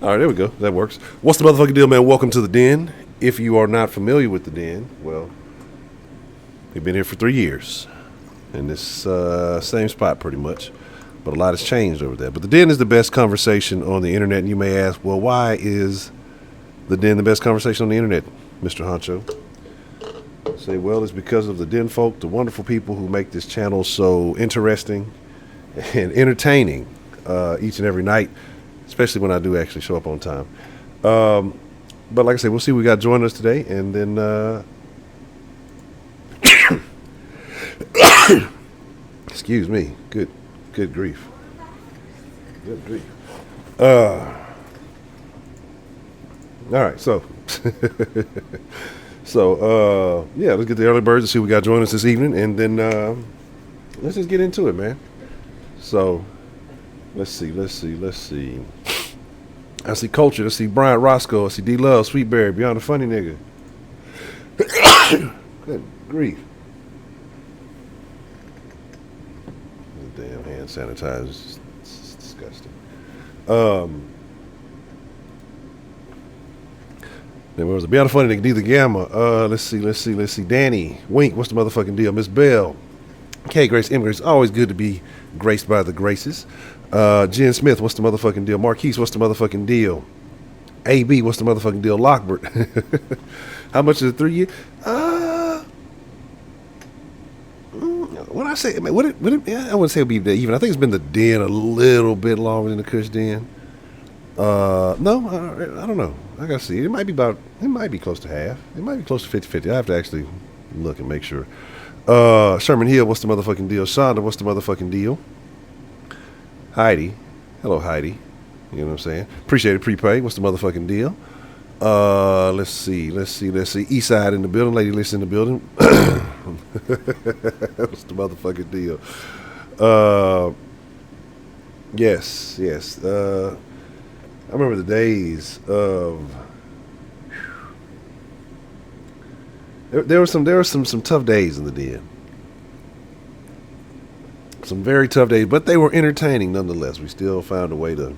All right, there we go. That works. What's the motherfucking deal, man? Welcome to the Den. If you are not familiar with the Den, well, we've been here for 3 years in this same spot pretty much. But a lot has changed over there. But the Den is the best conversation on the internet. And you may ask, well, why is the Den the best conversation on the internet, Mr. Honcho? I say, well, it's because of the Den folk, the wonderful people who make this channel so interesting and entertaining each and every night, especially when I do actually show up on time. But like I said, we'll see who we got joining us today. And then, excuse me, good grief. Good grief. All right, so, yeah, let's get the early birds and see who we got joining us this evening. And then let's just get into it, man. So, let's see. I see Culture. I see Bryant Roscoe. I see D Love, Sweetberry, Beyond the Funny Nigga. Good grief. The damn hand sanitizer is disgusting. Then was it Beyond the Funny Nigga, D the Gamma. Let's see. Danny, Wink, what's the motherfucking deal? Miss Bell, K Grace, M Grace, always good to be graced by the graces. Jen Smith, what's the motherfucking deal? Marquise, what's the motherfucking deal? AB, what's the motherfucking deal? Lockbert, how much is it? 3 years? When I say, I mean, I wouldn't say it'd be even. I think it's been the Den a little bit longer than the Kush Den. No, I don't know. I gotta see. It might be close to half. It might be close to 50-50. I have to actually look and make sure. Sherman Hill, what's the motherfucking deal? Shonda, what's the motherfucking deal? Heidi, hello Heidi. You know what I'm saying? Appreciate it, prepay. What's the motherfucking deal? Let's see. East Side in the building, Lady List in the building. What's the motherfucking deal? Yes. I remember the days of. There were some tough days in the Den. Some very tough days, but they were entertaining nonetheless. We still found a way to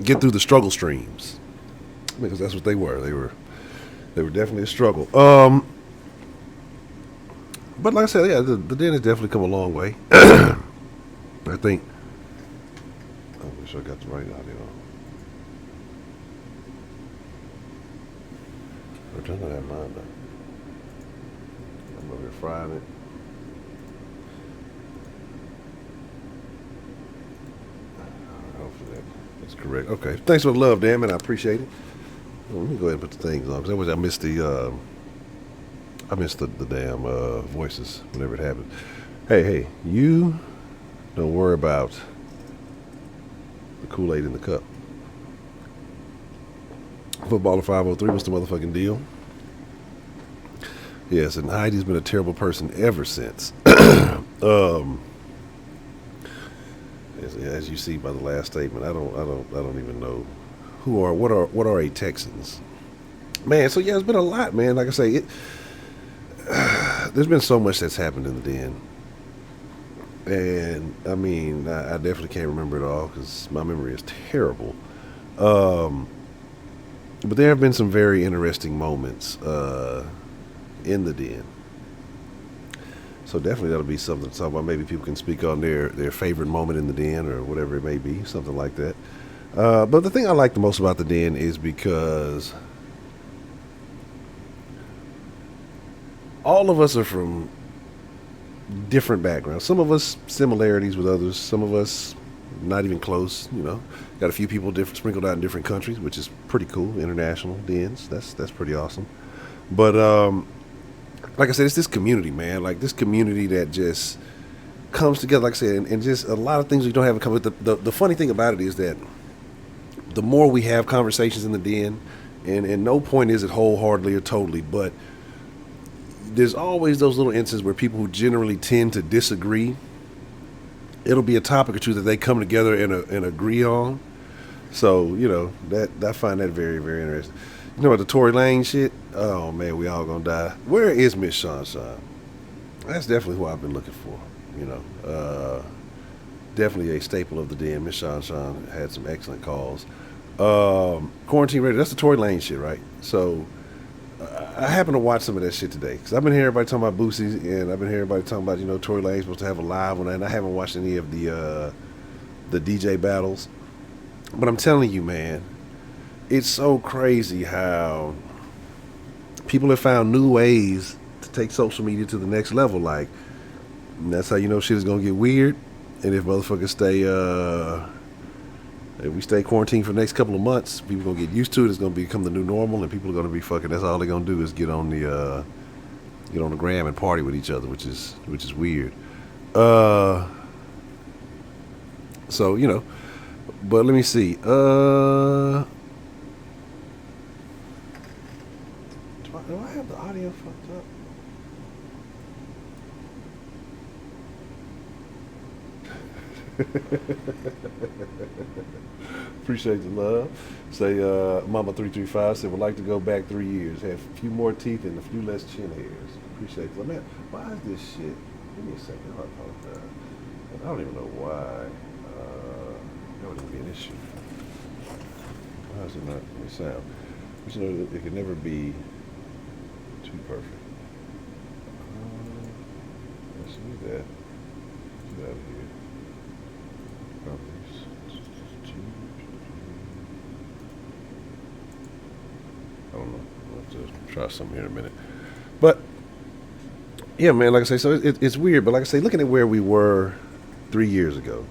get through the struggle streams, because that's what they were. They were definitely a struggle. But like I said, yeah, the Den has definitely come a long way. I think. I wish I got the right audio. I'm trying to have mine done. I'm over here frying it. Hopefully that's correct. Okay. Thanks for the love, damn it. I appreciate it. Let me go ahead and put the things on, because I missed the damn voices whenever it happens. Hey, you don't worry about the Kool-Aid in the cup. Footballer 503, what's the motherfucking deal? Yes, and Heidi's been a terrible person ever since. As you see by the last statement, I don't even know what are a Texans, man. So yeah, it's been a lot, man. Like I say, there's been so much that's happened in the Den, and I mean, I definitely can't remember it all because my memory is terrible. But there have been some very interesting moments in the Den. So definitely that'll be something to talk about. Maybe people can speak on their favorite moment in the Den or whatever it may be, something like that. But the thing I like the most about the Den is because all of us are from different backgrounds. Some of us similarities with others. Some of us not even close. You know, got a few people sprinkled out in different countries, which is pretty cool. International Dens. That's pretty awesome. But like I said, it's this community, man. Like this community that just comes together, like I said, and just a lot of things we don't have in common. The funny thing about it is that the more we have conversations in the Den, and no point is it wholeheartedly or totally, but there's always those little instances where people who generally tend to disagree, it'll be a topic or two that they come together and agree on. So, you know, that I find that very, very interesting. You know about the Tory Lane shit? Oh, man, we all gonna die. Where is Miss Sunshine? That's definitely who I've been looking for, you know. Definitely a staple of the den. Miss Sean had some excellent calls. Quarantine radio. That's the Tory Lane shit, right? So I happened to watch some of that shit today because I've been hearing everybody talking about Boosie, and I've been hearing everybody talking about Tory Lane's supposed to have a live one, and I haven't watched any of the DJ battles. But I'm telling you, man, it's so crazy how people have found new ways to take social media to the next level. Like, and that's how you know shit is gonna get weird. And if motherfuckers stay, if we stay quarantined for the next couple of months, people gonna get used to it. It's gonna become the new normal, and people are gonna be fucking. That's all they're gonna do is get on the gram and party with each other, which is weird. Uh, so but let me see. Do I have the audio fucked up? Appreciate the love. Say, Mama335 said, would like to go back 3 years. Have a few more teeth and a few less chin hairs. Appreciate the man. Why is this shit? Give me a second. I apologize. I don't even know why. That would even be an issue. Why is it not the sound? But it can never be too perfect. Let's do that. Get out of here. Properties. I don't know. I'll have to try something here in a minute. But yeah, man, like I say, so it's weird. But like I say, looking at where we were 3 years ago,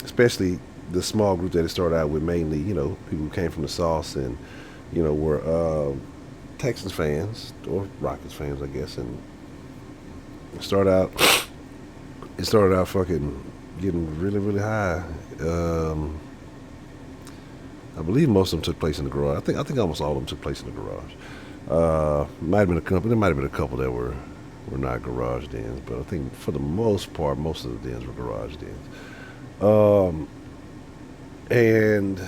especially the small group that it started out with, mainly people who came from the Sauce and were Texans fans or Rockets fans, I guess, and it started out fucking getting really, really high. I believe most of them took place in the garage. I think almost all of them took place in the garage. Might have been a couple. There might have been a couple that were not garage dens, but I think for the most part, most of the dens were garage dens. And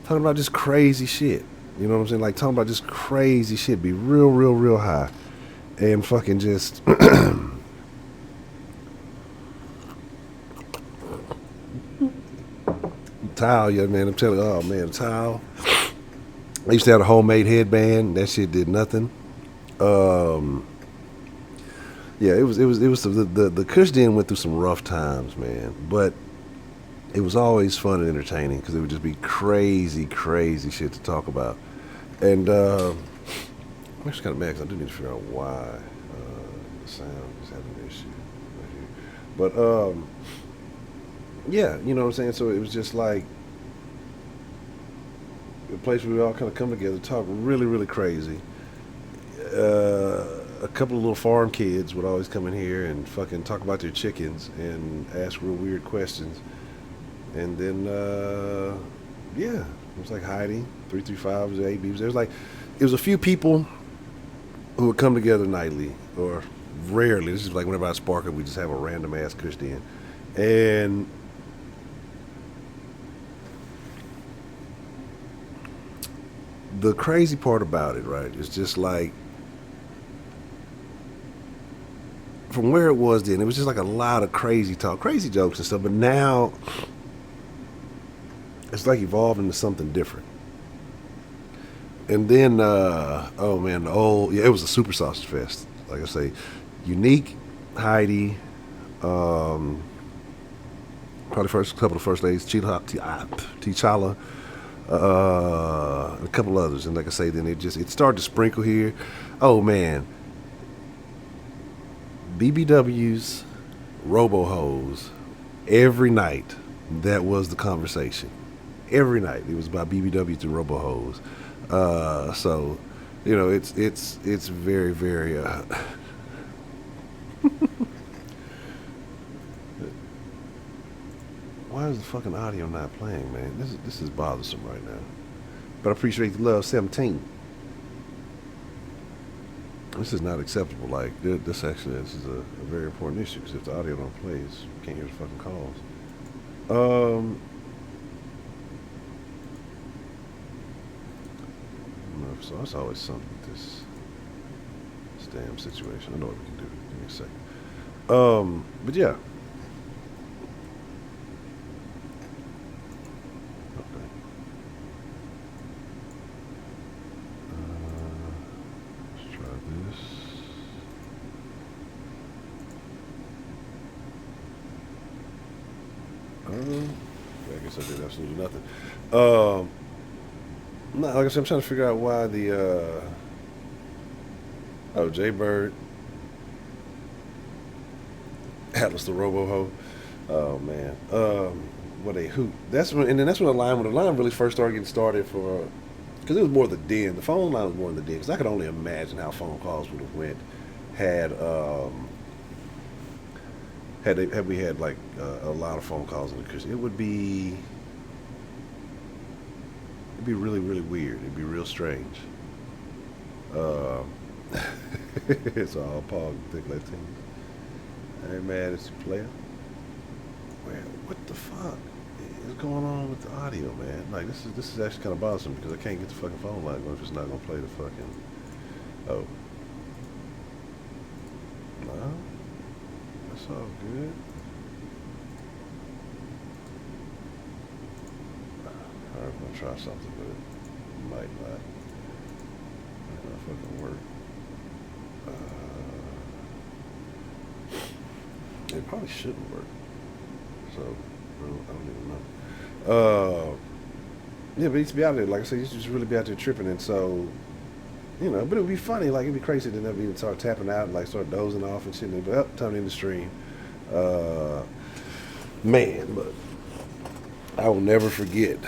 talking about just crazy shit. You know what I'm saying? Like talking about just crazy shit. Be real, real, real high, and fucking just. Towel, yeah, man. I'm telling you, oh man, towel. I used to have a homemade headband. That shit did nothing. Yeah, it was the Kush Den went through some rough times, man. But it was always fun and entertaining because it would just be crazy, crazy shit to talk about. And I'm actually kind of mad because I do need to figure out why the sound is having an issue right here. But yeah, you know what I'm saying? So it was just like a place where we all kind of come together, talk really, really crazy. A couple of little farm kids would always come in here and fucking talk about their chickens and ask real weird questions. And then, yeah, it was like Heidi, 335 was AB. It was a few people who would come together nightly or rarely. This is like whenever I spark it, we just have a random ass Kush Den. And the crazy part about it, right, is just like from where it was then, it was just like a lot of crazy talk, crazy jokes and stuff. But now it's like evolved into something different. And then, oh man, it was a super sausage fest. Like I say, Unique, Heidi, probably first couple of first ladies, T'Challa, a couple others, and like I say, then it started to sprinkle here. Oh man, BBW's Robo-Hose every night. That was the conversation. Every night it was about BBW to Robo-Hose. So it's very, very. Why is the fucking audio not playing, man? This is bothersome right now. But I appreciate the love, 17. This is not acceptable. Like this is a very important issue because if the audio don't play, you can't hear the fucking calls. So that's always something with this damn situation. I know what we can do. Give me a second. But yeah. Okay. Let's try this. I guess I did absolutely nothing. No, like I said, I'm trying to figure out why the oh, Jaybird, Atlas the Robo-Ho. Oh man. What a hoot. That's when, and then that's when the line really first started getting started for, because it was more the den. The phone line was more in the den. Because I could only imagine how phone calls would have went had had we had like a lot of phone calls in the because it'd be really really weird. It'd be real strange. Uh, it's all Paul think like thing. Hey man, it's a player. Man, what the fuck is going on with the audio, man? Like this is actually kind of bothersome because I can't get the fucking phone line going if it's not gonna play the fucking. Oh no, that's all good. Alright, I'm gonna try something, but it might not fucking work. It probably shouldn't work. So I don't even know. Yeah, but he used to be out there. Like I said, he used to just really be out there tripping, and so but it would be funny. Like it'd be crazy to never even start tapping out and like start dozing off and shit. And but up, time to end the stream. Uh, Man, but I will never forget.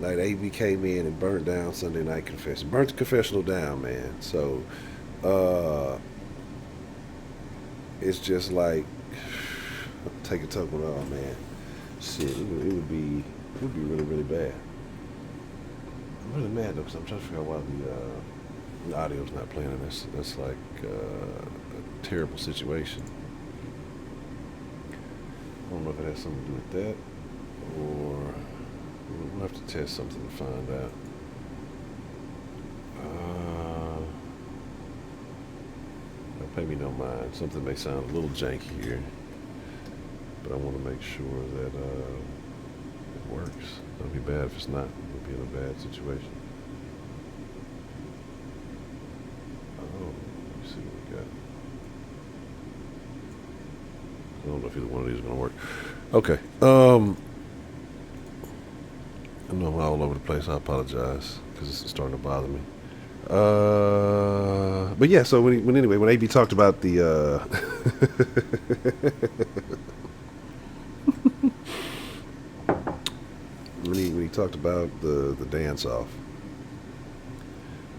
Night AB came in and burnt down Sunday Night Confession. Burnt the confessional down, man. So uh, it's just like take a token off, man. Shit, it would be really really bad. I'm really mad though because I'm trying to figure out why the audio's not playing in this. That's like a terrible situation. I don't know if it has something to do with that or we'll have to test something to find out. Uh, Pay me no mind. Something may sound a little janky here, but I want to make sure that it works. It'll be bad if it's not. We'll be in a bad situation. Oh, let me see what we got. I don't know if either one of these is going to work. Okay. I know I'm all over the place. I apologize because this is starting to bother me. But yeah. So when AB talked about the when he talked about the dance off,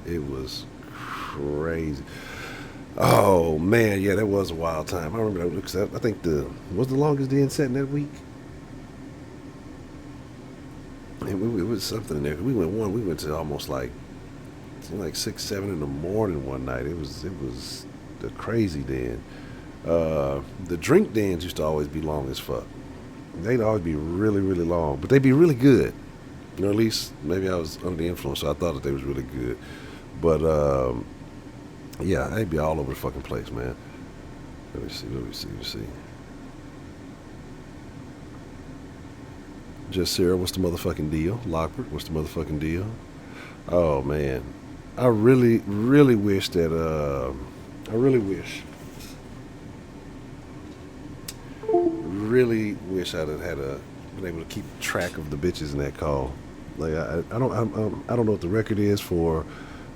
it was crazy. Oh man, yeah, that was a wild time. I remember that because I think the longest day in setting that week. It was something in there. We went to almost like 6, 7 in the morning one night. It was the crazy den. The drink dens used to always be long as fuck. They'd always be really really long, but they'd be really good. Or at least maybe I was under the influence, so I thought that they was really good. But yeah, they'd be all over the fucking place, man. Let me see. Just Sarah, what's the motherfucking deal? Lockford, what's the motherfucking deal? Oh man, I really, really wish that. Really wish I'd have been able to keep track of the bitches in that call. Like I don't know what the record is for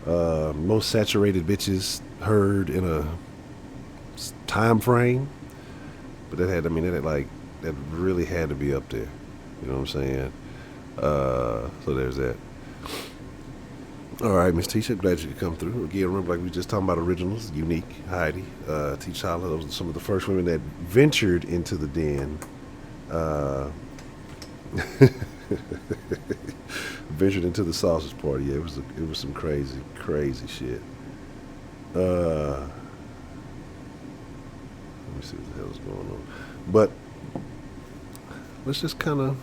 most saturated bitches heard in a time frame, but that really had to be up there. You know what I'm saying? So there's that. All right, Miss Tisha, glad you could come through. Again, remember, like we were just talking about originals, Unique, Heidi, Tisha, those are some of the first women that ventured into the den. Uh, ventured into the sausage party. Yeah, it was some crazy, crazy shit. Let me see what the hell is going on. But let's just kind of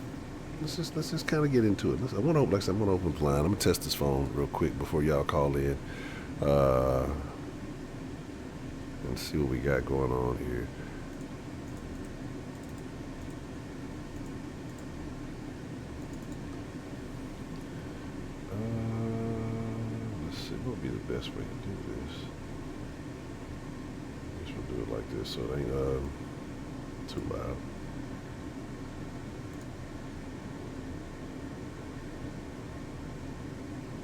let's just kind of get into it. I want to like I said, I'm gonna open the line. I'm gonna test this phone real quick before y'all call in. and see what we got going on here. Let's see, what would be the best way to do this? I guess we'll do it like this so it ain't too loud.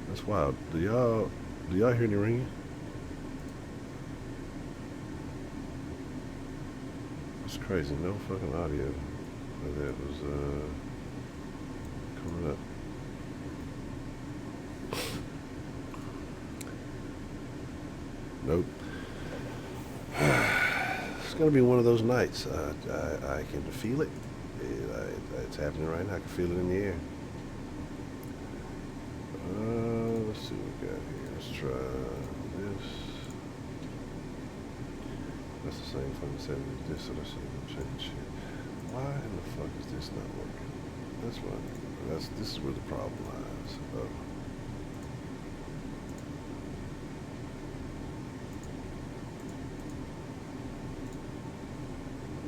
That's wild. Do y'all hear any ringing? It's crazy. No fucking audio that was coming up. Nope. It's gonna be one of those nights. I can feel it. It's happening right now. I can feel it in the air. Let's see what we got here. Let's try this. That's the same fucking setting as this, so let's see. Change shit. Why in the fuck is this not working? That's what. This is where the problem lies.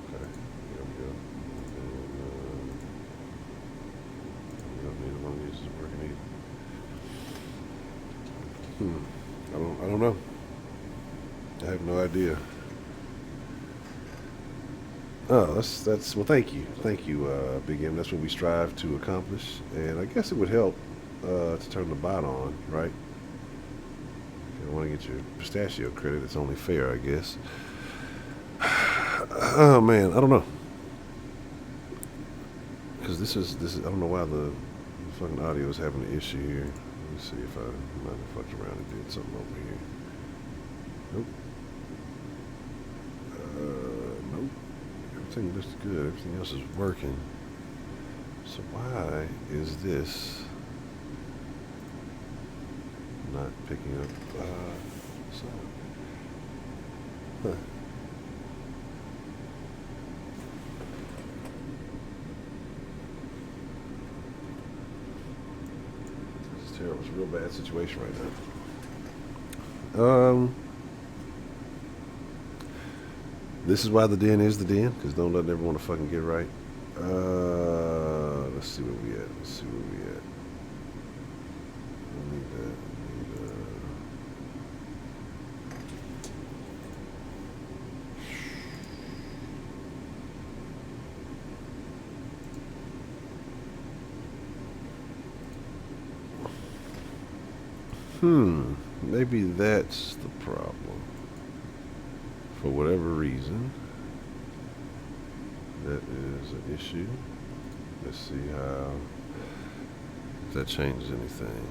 Okay, here we go. And neither one of these is working either. I don't know. I have no idea. Oh, that's well. Thank you, Big M. That's what we strive to accomplish, and I guess it would help to turn the bot on, right? If you want to get your pistachio credit, it's only fair, I guess. Oh man, I don't know, because this is I don't know why the fucking audio is having an issue here. Let me see if I might have fucked around and did something over here. Nope. Nope. Everything looks good. Everything else is working. So why is this not picking up sound? Huh. This is terrible. It's a real bad situation right now. This is why the den is the den, because don't let everyone fucking get right. Let's see where we at. I need that. Maybe that's the problem. For whatever reason, that is an issue. Let's see if that changes anything.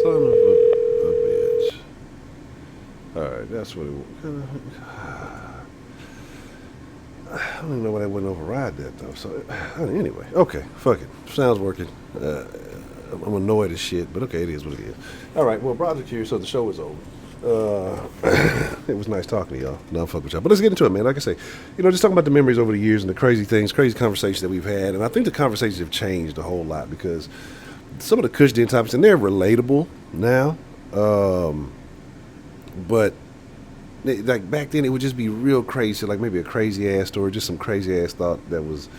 Son of a bitch. Alright, that's what it was. I don't even know why I wouldn't override that though. So anyway, okay, fuck it. Sounds working. I'm annoyed as shit, but okay, it is what it is. All right, well, project here, so the show is over. It was nice talking to y'all. No, fuck with y'all. But let's get into it, man. Like I say, just talking about the memories over the years and the crazy things, crazy conversations that we've had. And I think the conversations have changed a whole lot because some of the Kush Den topics, and they're relatable now. But like back then, it would just be real crazy, like maybe a crazy ass story, just some crazy ass thought that was,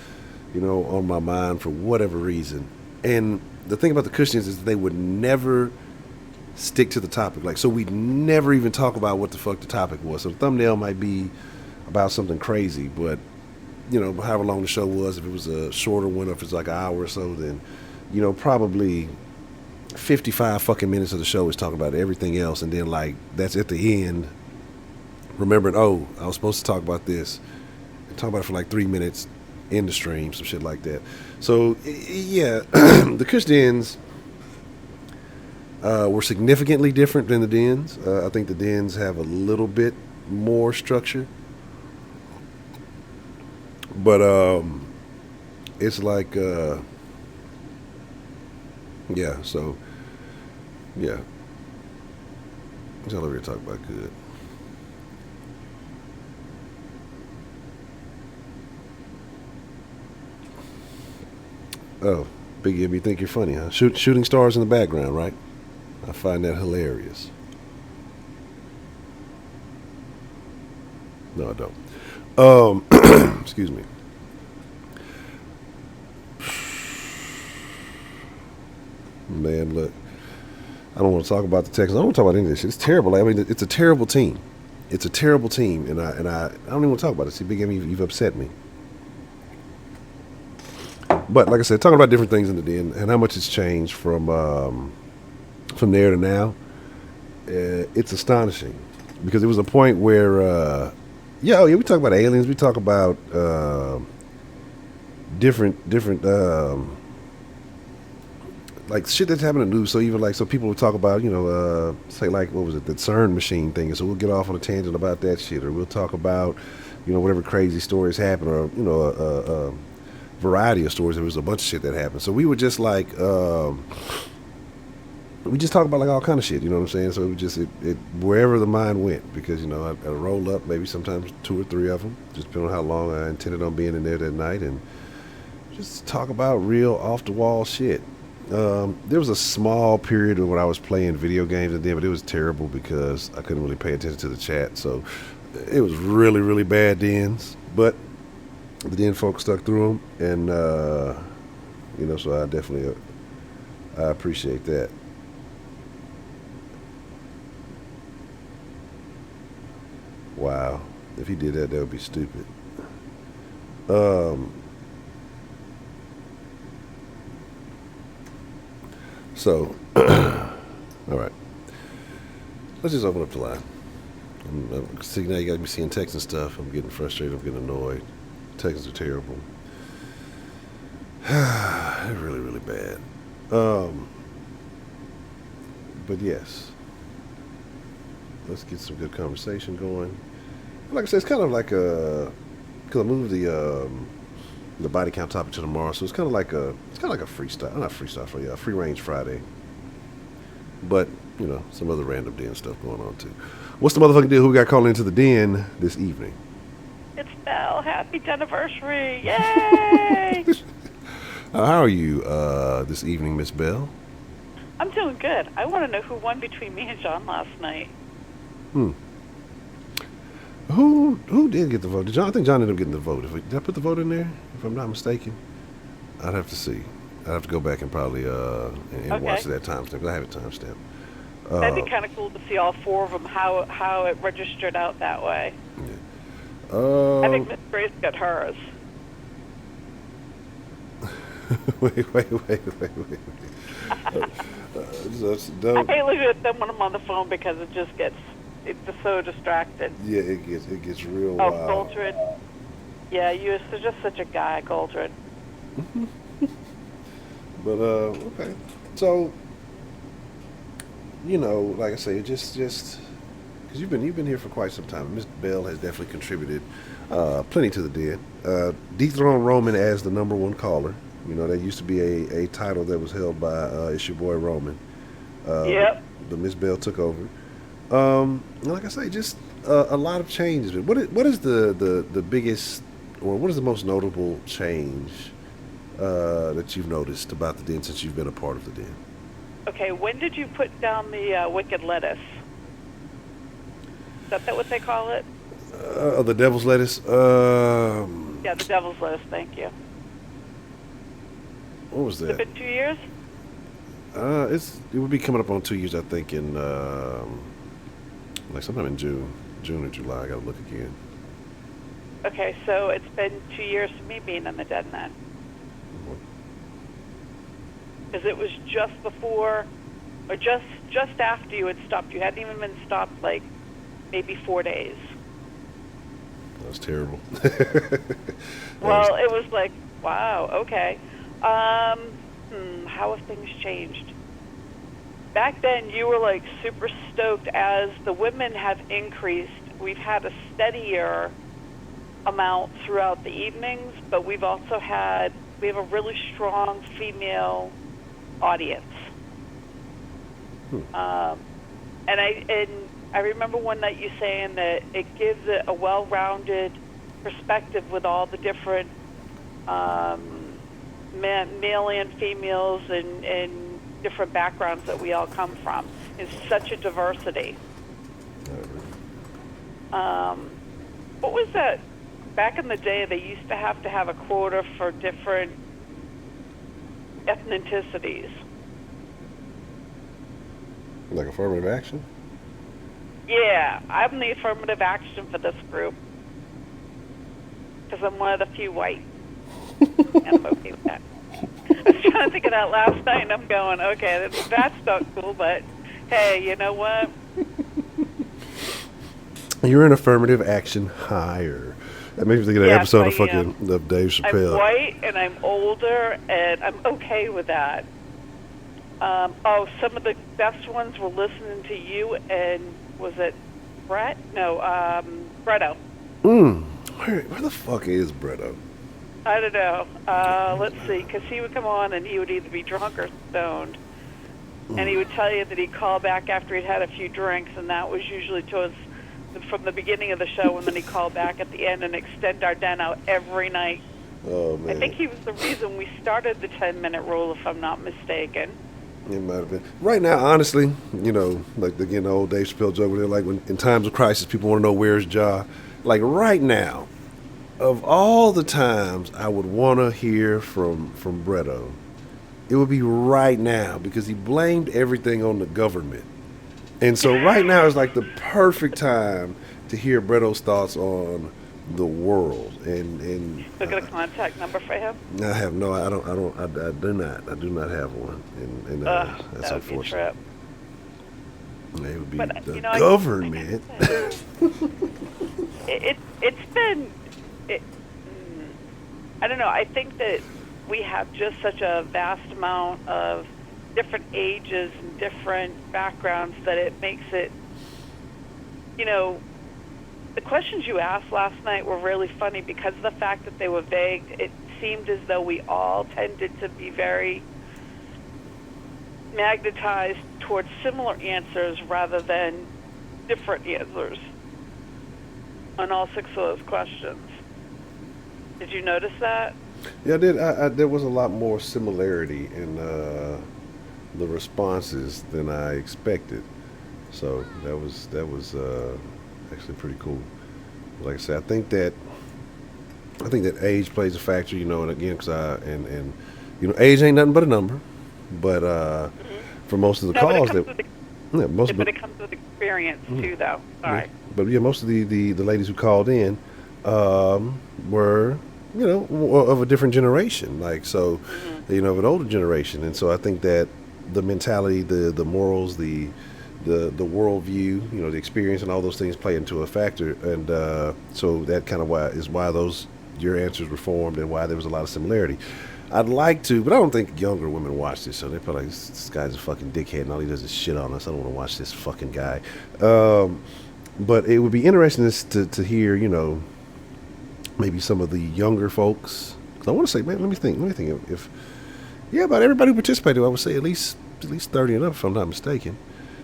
on my mind for whatever reason. And the thing about the Kushnians is they would never stick to the topic. Like, so we'd never even talk about what the fuck the topic was. So the thumbnail might be about something crazy, but however long the show was, if it was a shorter one, or if it's like an hour or so, then probably 55 fucking minutes of the show is talking about everything else, and then like that's at the end. Remembering, oh, I was supposed to talk about this, and talk about it for like 3 minutes in the stream, some shit like that. So, yeah, the Kush Dens were significantly different than the Dens. I think the Dens have a little bit more structure. But it's like, yeah, so, yeah. That's all over here talking about good. Oh, Big Ibby, think you're funny, huh? Shooting stars in the background, right? I find that hilarious. No, I don't. Excuse me. Man, look, I don't want to talk about the Texans. I don't want to talk about any of this shit. It's terrible. Like, I mean, it's a terrible team. It's a terrible team, and I don't even want to talk about it. See, Big Ibby, you've upset me. But like I said, talking about different things in the den and how much it's changed from there to now, it's astonishing because it was a point where, yeah, we talk about aliens, we talk about different like shit that's happening in the news. So even like so people will talk about say like what was it, the CERN machine thing, and so we'll get off on a tangent about that shit, or we'll talk about whatever crazy stories happen, or variety of stories. There was a bunch of shit that happened. So we were just like, we just talk about like all kind of shit. You know what I'm saying? So it was just it wherever the mind went, because I roll up maybe sometimes two or three of them, just depending on how long I intended on being in there that night, and just talk about real off the wall shit. There was a small period when I was playing video games and then, but it was terrible because I couldn't really pay attention to the chat. So it was really, really bad dens. But the den folks stuck through them, and so I definitely I appreciate that. Wow, if he did that, that would be stupid. Um, so, all right, let's just open up the line. See, now you got me seeing text and stuff. I'm getting frustrated. I'm getting annoyed. Texts are terrible. They're really, really bad. But yes, let's get some good conversation going. Like I said, it's kind of like because I moved the body count topic to tomorrow, so it's kind of like a freestyle, not freestyle for a free range Friday. But some other random den stuff going on too. What's the motherfucking deal? Who we got calling into the den this evening? It's Belle. Happy Denniversary. Yay! How are you this evening, Miss Bell? I'm doing good. I want to know who won between me and John last night. Who did get the vote? I think John ended up getting the vote. Did I put the vote in there? If I'm not mistaken, I'd have to see. I'd have to go back and probably and watch that timestamp, because I have it timestamped. That'd be kind of cool to see all four of them, how it registered out that way. Yeah. I think Miss Grace got hers. Wait. I hate looking at them when I'm on the phone because it's so distracted. Yeah, it gets real wild. Oh, Goldred. Yeah, you're just such a guy, Goldred. But okay. So like I say, just because you've been here for quite some time. Miss Bell has definitely contributed plenty to the den. Dethroned Roman as the number one caller. That used to be a title that was held by it's your boy Roman. Yep. But Miss Bell took over. Like I say, just a lot of changes. What is the biggest, or what is the most notable change that you've noticed about the den since you've been a part of the den? Okay, when did you put down the wicked lettuce? Is that what they call it? The devil's lettuce. Yeah, the devil's lettuce. Thank you. What was that? Has it been 2 years? It would be coming up on 2 years, I think, in like sometime in June or July. I gotta look again. Okay, so it's been 2 years to me being in the den then. Because it was just before, or just after you had stopped. You hadn't even been stopped like maybe 4 days. That was terrible. Well, it was like, wow, okay. How have things changed? Back then, you were like super stoked. As the women have increased, we've had a steadier amount throughout the evenings, but we have a really strong female audience. And I remember one night you saying that it gives it a well-rounded perspective with all the different male and females and different backgrounds that we all come from. It's such a diversity. What was that? Back in the day, they used to have a quota for different ethnicities. Like affirmative action? Yeah, I'm the affirmative action for this group because I'm one of the few white. And I'm okay with that. I was trying to think of that last night, and I'm going, okay, that's not cool, but hey, you know what? You're an affirmative action hire. That makes me think of an episode of Dave Chappelle. I'm white and I'm older, and I'm okay with that. Some of the best ones were listening to you, and was it Brett? No, Bretto. Where the fuck is Bretto? I don't know. Let's see, because he would come on and he would either be drunk or stoned. And he would tell you that he'd call back after he'd had a few drinks, and that was usually from the beginning of the show, and then he'd call back at the end and extend our den out every night. Oh, man. I think he was the reason we started the 10-minute rule, if I'm not mistaken. It might have been. Right now, honestly, like again, the old Dave Chappelle joke where they're like, when in times of crisis, people want to know where's Ja. Like right now, of all the times I would want to hear from Bretto, it would be right now because he blamed everything on the government. And so right now is like the perfect time to hear Bretto's thoughts on the world. And Look at a contact number for him. I have no. I do not have one. And that's unfortunate. It would be the government. It's been. I don't know. I think that we have just such a vast amount of different ages and different backgrounds that it makes it, the questions you asked last night were really funny because of the fact that they were vague. It seemed as though we all tended to be very magnetized towards similar answers rather than different answers on all 6 of those questions. Did you notice that? Yeah, I did. There was a lot more similarity in the responses than I expected. So that was actually pretty cool. Like I said, I think that age plays a factor, and again, because age ain't nothing but a number. But for most of the calls, but it comes with experience too, though. Sorry. Yeah. But yeah, most of the ladies who called in were of a different generation, like so, of an older generation, and so I think that the mentality, the morals, the worldview, the experience, and all those things play into a factor, and so that kind of why your answers were formed and why there was a lot of similarity. I'd like to, but I don't think younger women watch this, so they're probably like, this guy's a fucking dickhead and all he does is shit on us. I don't want to watch this fucking guy. But it would be interesting to hear, maybe some of the younger folks. 'Cause I want to say, man, let me think if about everybody who participated, I would say at least 30 and up, if I'm not mistaken.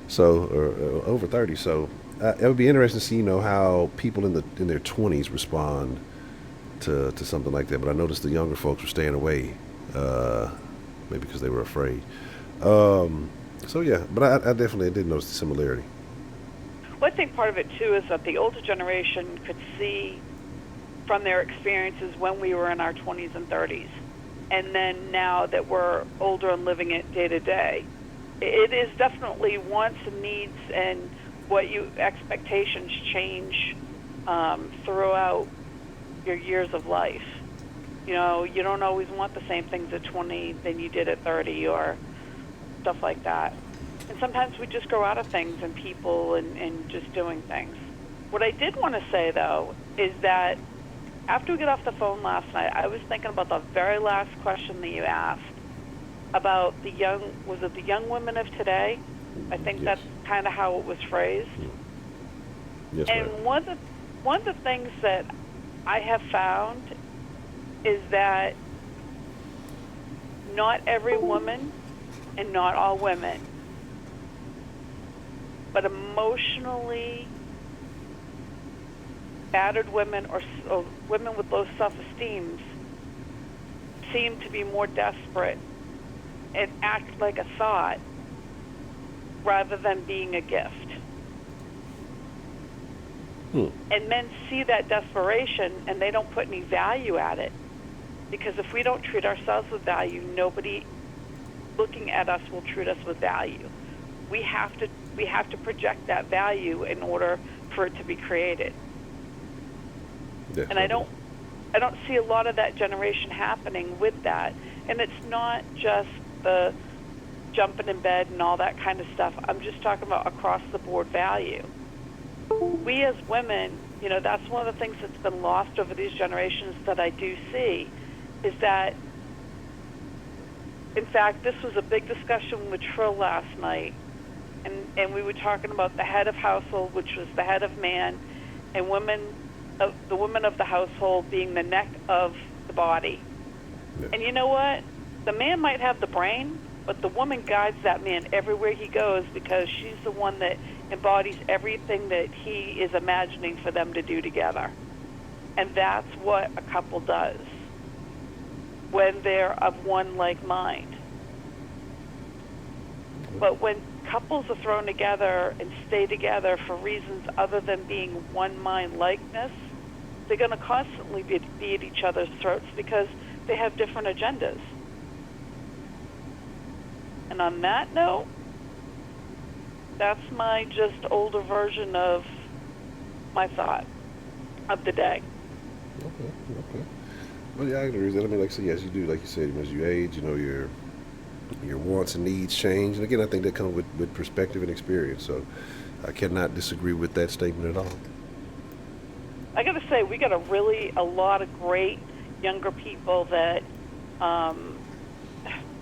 So, or over 30. So, it would be interesting to see, how people in their 20s respond to something like that. But I noticed the younger folks were staying away, maybe because they were afraid. So yeah, but I definitely did notice the similarity. Well, I think part of it too is that the older generation could see from their experiences when we were in our 20s and 30s, and then now that we're older and living it day to day, it is definitely wants and needs and expectations change throughout your years of life. You don't always want the same things at 20 than you did at 30 or stuff like that. And sometimes we just grow out of things and people and just doing things. What I did want to say, though, is that after we got off the phone last night, I was thinking about the very last question that you asked about was it the young women of today? I think that's kind of how it was phrased. Yes, and ma'am. one of the things that I have found is that not every woman and not all women, but emotionally battered women or women with low self-esteem seem to be more desperate and act like a thought rather than being a gift. And men see that desperation and they don't put any value at it. Because if we don't treat ourselves with value, nobody looking at us will treat us with value. We have to project that value in order for it to be created. Definitely. And I don't see a lot of that generation happening with that. And it's not just the jumping in bed and all that kind of stuff. I'm just talking about across the board value. We as women, you know, that's one of the things that's been lost over these generations that I do see, is that, in fact, this was a big discussion with Trill last night, and we were talking about the head of household, which was the head of man, and the women of the household being the neck of the body. Yeah. And you know what? The man might have the brain, but the woman guides that man everywhere he goes because she's the one that embodies everything that he is imagining for them to do together. And that's what a couple does when they're of one like mind. But when couples are thrown together and stay together for reasons other than being one mind likeness, they're going to constantly be at each other's throats because they have different agendas. And on that note, that's my just older version of my thought of the day. Okay. Well, yeah, I agree with that. I mean, like I said, yes, you do. Like you said, as you age, you know, your wants and needs change. And again, I think that comes with perspective and experience. So I cannot disagree with that statement at all. I got to say, we got a lot of great younger people that, all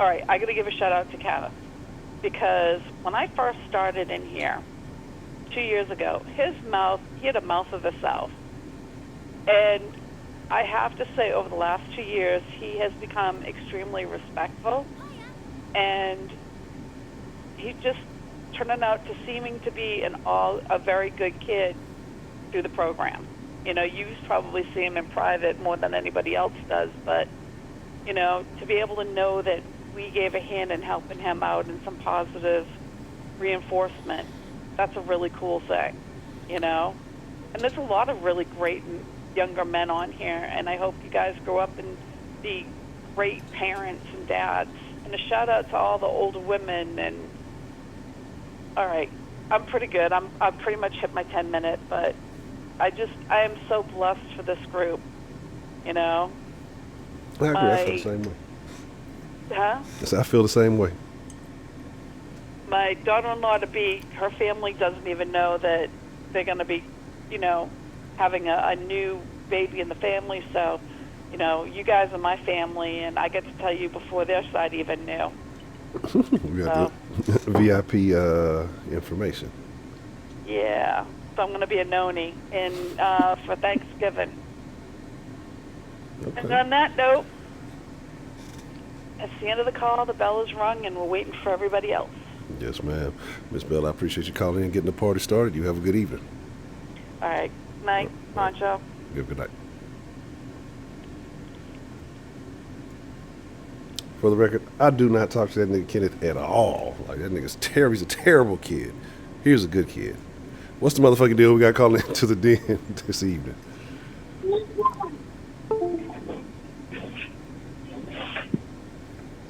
right, I got to give a shout out to Kemah, because when I first started in here 2 years ago, he had a mouth of the South. And I have to say, over the last 2 years, he has become extremely respectful, and he's just turning out to seeming to be a very good kid through the program. You know, you probably see him in private more than anybody else does, but, you know, to be able to know that we gave a hand in helping him out and some positive reinforcement, that's a really cool thing, you know? And there's a lot of really great younger men on here, and I hope you guys grow up and be great parents and dads. And a shout out to all the older women. And all right, I'm pretty good. I've pretty much hit my 10-minute, but I am so blessed for this group, you know? I agree. I feel the same way. Huh? Yes, I feel the same way. My daughter-in-law her family doesn't even know that they're going to be, you know, having a new baby in the family. So, you know, you guys are my family, and I get to tell you before their side even knew. We got the VIP information. Yeah. So I'm going to be a noni for Thanksgiving. Okay. And on that note, it's the end of the call. The bell is rung, and we're waiting for everybody else. Yes, ma'am. Miss Bell, I appreciate you calling in and getting the party started. You have a good evening. All right. Night, Honcho. You have a good night. For the record, I do not talk to that nigga Kenneth at all. Like, that nigga's terrible. He's a terrible kid. Here's a good kid. What's the motherfucking deal we got calling into the den this evening?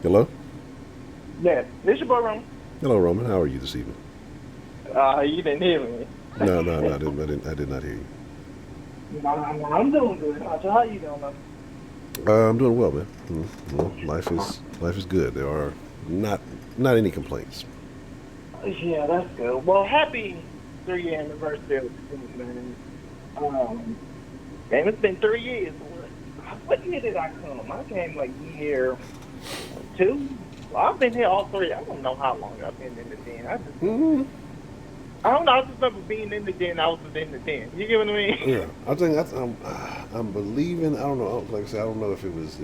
Hello? Yeah, this your boy Roman. Hello, Roman. How are you this evening? You didn't hear me. No, I did not hear you. I'm doing good. How you doing, man? I'm doing well, man. Well, life is good. There are not any complaints. Yeah, that's good. Well, happy 3-year anniversary of the thing, man. And it's been 3 years. What year did I come? I came like year 2. Well, I've been here all 3. I don't know how long I've been in the den. I don't know. I just remember being in the den. I was in the den. You get what I mean? Yeah, I think that's. I'm believing. I don't know. Like I said, I don't know if he was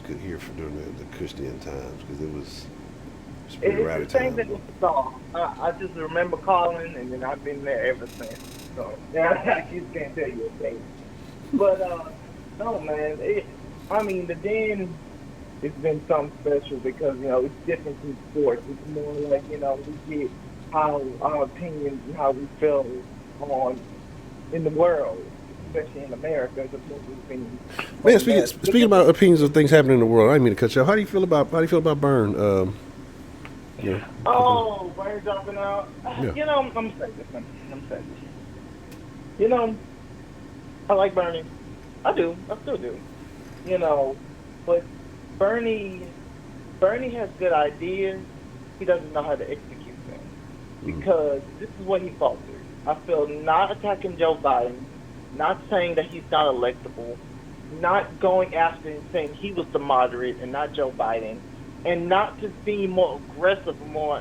good here for during the Christian times, because it was pretty rowdy It's the same time. thing with the song. I just remember calling, and then I've been there ever since. So I just can't tell you a thing. But no, man. I mean, the Den it's been something special because it's different from sports. It's more like we get how our opinions and how we feel on in the world, especially in America, as opposed to opinions Man, on speaking that. But speaking about opinions of things happening in the world, I didn't mean to cut you off. How do you feel about Burn? You know, oh, brain dropping out. yeah. I'm saying this. I'm saying this. You know, I like Bernie. I do. I still do. You know, but Bernie Bernie has good ideas. He doesn't know how to execute them because this is what he faltered. I feel not attacking Joe Biden, not saying that he's not electable, not going after and saying he was the moderate and not Joe Biden, and not just being more aggressive, more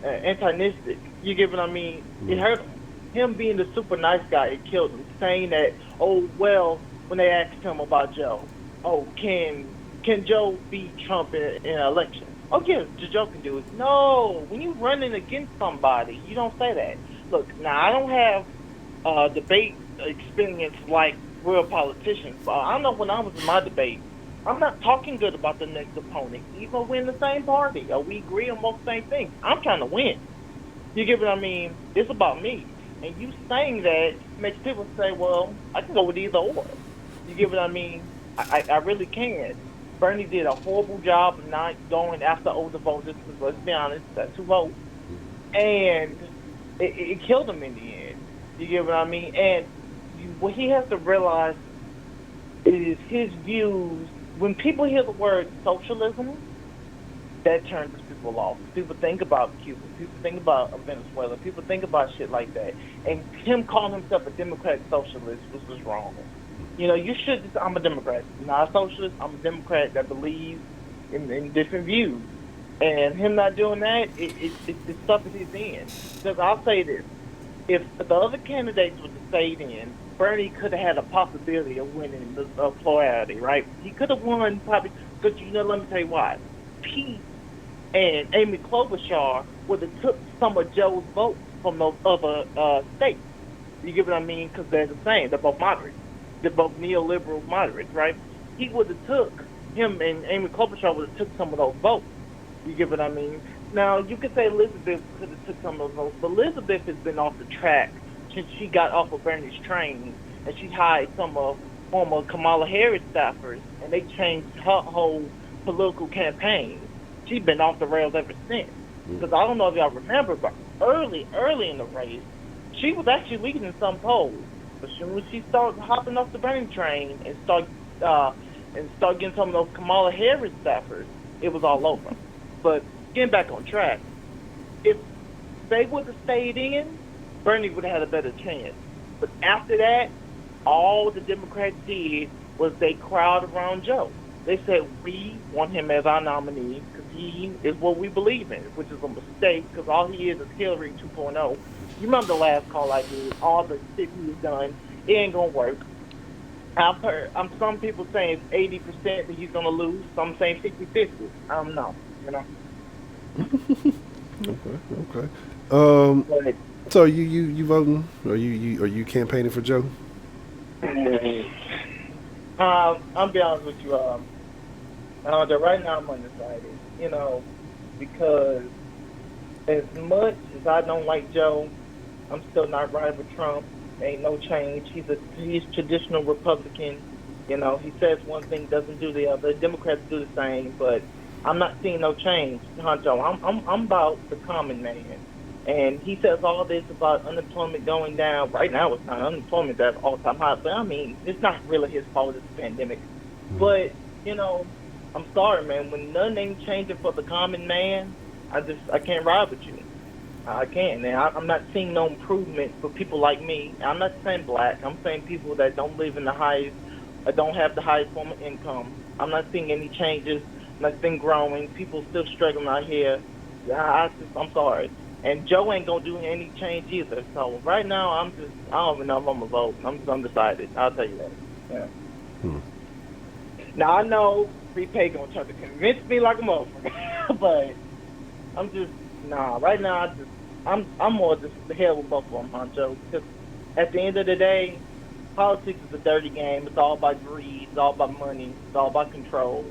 antagonistic. You get what I mean? It hurt him. Him being the super nice guy, it killed him. Saying that, oh well, when they asked him about Joe, oh can Joe beat Trump in an election? Oh yes, Joe can do it. No, when you're running against somebody, you don't say that. Look, now I don't have debate experience like real politicians, but I know when I was in my debate, I'm not talking good about the next opponent, even though we're in the same party or we agree on most same things. I'm trying to win. You get what I mean? It's about me. And you saying that makes people say, well, I can go with either or. You get what I mean? I really can. Bernie did a horrible job of not going after older voters, because let's be honest, that's who vote. And it killed him in the end. You get what I mean? And what he has to realize is his views. When people hear the word socialism, that turns people off. People think about Cuba. People think about Venezuela. People think about shit like that. And him calling himself a democratic socialist was wrong. You should just, I'm a Democrat. Not a socialist. I'm a Democrat that believes in different views. And him not doing that, it suffers his end. Because I'll say this. If the other candidates would have stayed in, Bernie could have had a possibility of winning the plurality, right? He could have won probably, because let me tell you why. Pete and Amy Klobuchar would have took some of Joe's votes from those other states. You get what I mean? Because they're the same. They're both moderates. They're both neoliberal moderates, right? He would have took, him and Amy Klobuchar would have took some of those votes. You get what I mean? Now, you could say Elizabeth could have took some of those votes, but Elizabeth has been off the track since she got off of Bernie's train, and she hired some of former Kamala Harris staffers, and they changed her whole political campaign. She's been off the rails ever since. Because I don't know if y'all remember, but early in the race, she was actually leading in some polls. But when she started hopping off the Bernie train and start getting some of those Kamala Harris staffers, it was all over. But getting back on track, if they would have stayed in, Bernie would have had a better chance. But after that, all the Democrats did was they crowd around Joe. They said, we want him as our nominee because he is what we believe in, which is a mistake because all he is Hillary 2.0. You remember the last call I did, all the shit he's done, it ain't going to work. I've heard some people saying it's 80% that he's going to lose. Some saying 50-50. I don't know, Okay. But, So you voting? Are you campaigning for Joe? I'll be honest with you. Right now I'm undecided. Because as much as I don't like Joe, I'm still not riding with Trump. There ain't no change. He's traditional Republican. He says one thing, doesn't do the other. Democrats do the same, but I'm not seeing no change, Honcho. I'm about the common man. And he says all this about unemployment going down. Right now, it's not. Unemployment at all-time high. But, I mean, it's not really his fault. It's a pandemic. But, I'm sorry, man. When nothing ain't changing for the common man, I can't ride with you. I can't. And I'm not seeing no improvement for people like me. I'm not saying black. I'm saying people that don't live in the highest, or don't have the highest form of income. I'm not seeing any changes. Nothing growing. People still struggling out here. I'm sorry. And Joe ain't gonna do any change either. So right now, I don't even know if I'm gonna vote. I'm just undecided. I'll tell you that. Yeah. Now I know Prepay gonna try to convince me like a motherfucker, but right now I'm more just the hell with both of them, Honcho. Because at the end of the day, politics is a dirty game. It's all about greed. It's all about money. It's all about control.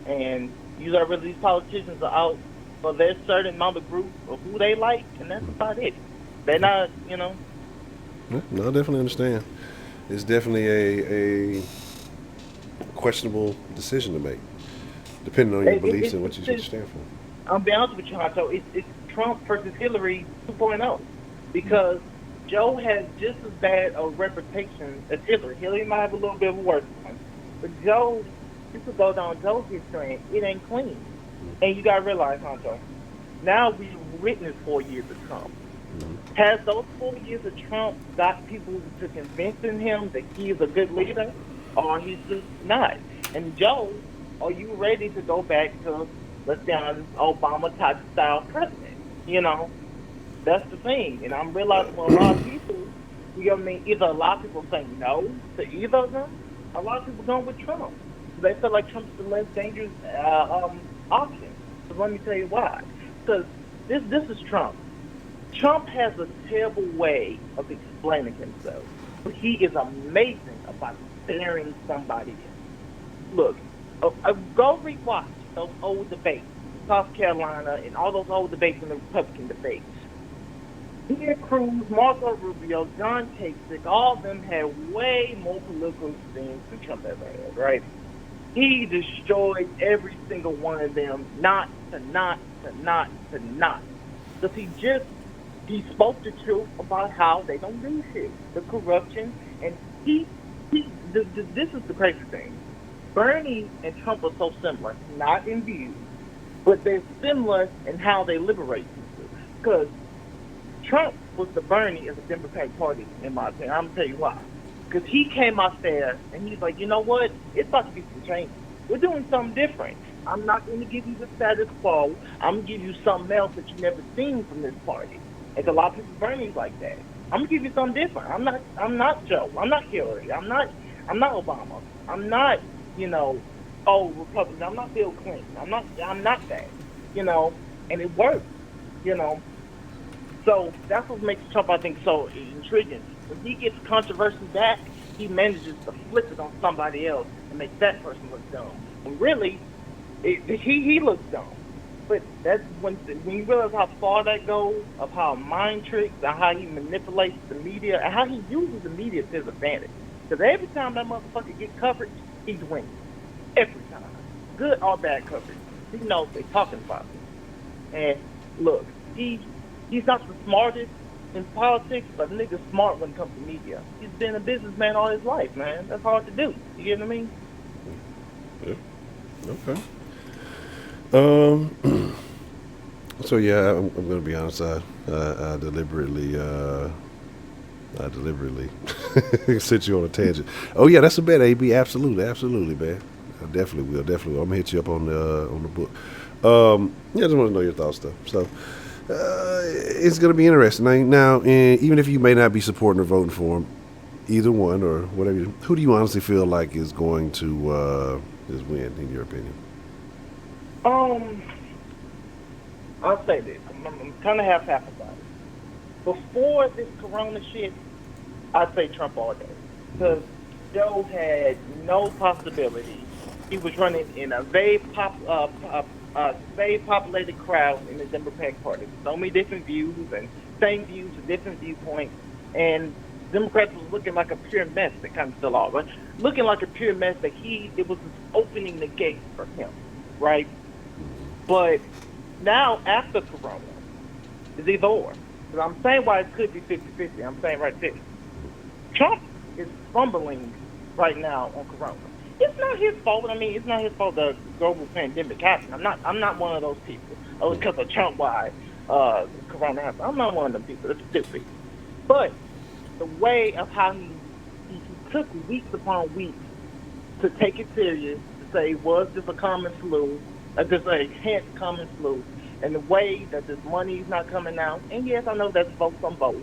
And usually really these politicians are out for their certain amount of group of who they like, and that's about it. They're not, Yeah, no, I definitely understand. It's definitely a questionable decision to make, depending on your beliefs and what you stand for. I'll be honest with you, Honcho. It's Trump versus Hillary 2.0 because Joe has just as bad a reputation as Hillary. Hillary might have a little bit of a worse one, but Joe, you could go down Joe's history, and it ain't clean. And you got to realize, Honcho, now we've witnessed 4 years of Trump. Has those 4 years of Trump got people to convincing him that he is a good leader, or he's just not? And Joe, are you ready to go back to, let's be honest, Obama type style president? That's the thing. And I'm realizing for a lot of people, either a lot of people say no to either of them, a lot of people going with Trump. They feel like Trump's the less dangerous option. So let me tell you why. Because this is Trump. Trump has a terrible way of explaining himself. He is amazing about staring somebody in. Look, go rewatch those old debates, South Carolina, and all those old debates in the Republican debates. Ted Cruz, Marco Rubio, John Kasich, all of them had way more political experience than Trump ever had, right? He destroyed every single one of them, not. Because he spoke the truth about how they don't do shit, the corruption, and this is the crazy thing. Bernie and Trump are so similar, not in views, but they're similar in how they liberate people. Because Trump was the Bernie of the Democratic Party, in my opinion. I'm going to tell you why. Because he came out there and he's like, you know what? It's about to be some changes. We're doing something different. I'm not going to give you the status quo. I'm going to give you something else that you've never seen from this party. And a lot of people, Bernie's like that. I'm going to give you something different. I'm not Joe. I'm not Hillary. I'm not Obama. I'm not, Republican. I'm not Bill Clinton. I'm not that, and it works, So that's what makes Trump, I think, so intriguing. When he gets controversy back, he manages to flip it on somebody else and make that person look dumb. And really, he looks dumb. But that's when you realize how far that goes, of how mind tricks and how he manipulates the media and how he uses the media to his advantage. Because every time that motherfucker gets coverage, he's winning. Every time. Good or bad coverage. He knows they're talking about him. And look, he's not the smartest in politics, but the nigga's smart when it comes to media. He's been a businessman all his life, man. That's hard to do. You get what I mean? Yeah. Okay. So yeah, I'm going to be honest. I deliberately sent you on a tangent. Oh yeah, that's a bet, AB. Absolutely, man. I definitely will. I'm gonna hit you up on the book. Yeah, I just want to know your thoughts, though. So it's going to be interesting. Now, and even if you may not be supporting or voting for him, either one or whatever, who do you honestly feel like is going to just win, in your opinion? I'll say this. I'm kind of half about it. Before this corona shit, I'd say Trump all day. Because Joe had no possibility. He was running in a very populated crowd in the Democratic Party. So many different views and same views with different viewpoints. And Democrats was looking like a pure mess. They kind of still are, but looking like a pure mess that it was opening the gate for him, right? But now, after Corona, it's either or. Because I'm saying why it could be 50-50. I'm saying right there. Trump is fumbling right now on Corona. It's not his fault. I mean, it's not his fault the global pandemic happened. I'm not one of those people. Oh, it's because of Trump why Corona happened. I'm not one of them people. That's stupid. But the way of how he took weeks upon weeks to take it serious, to say, was this a common flu? Just a hint common flu. And the way that this money is not coming out. And yes, I know that's votes on both.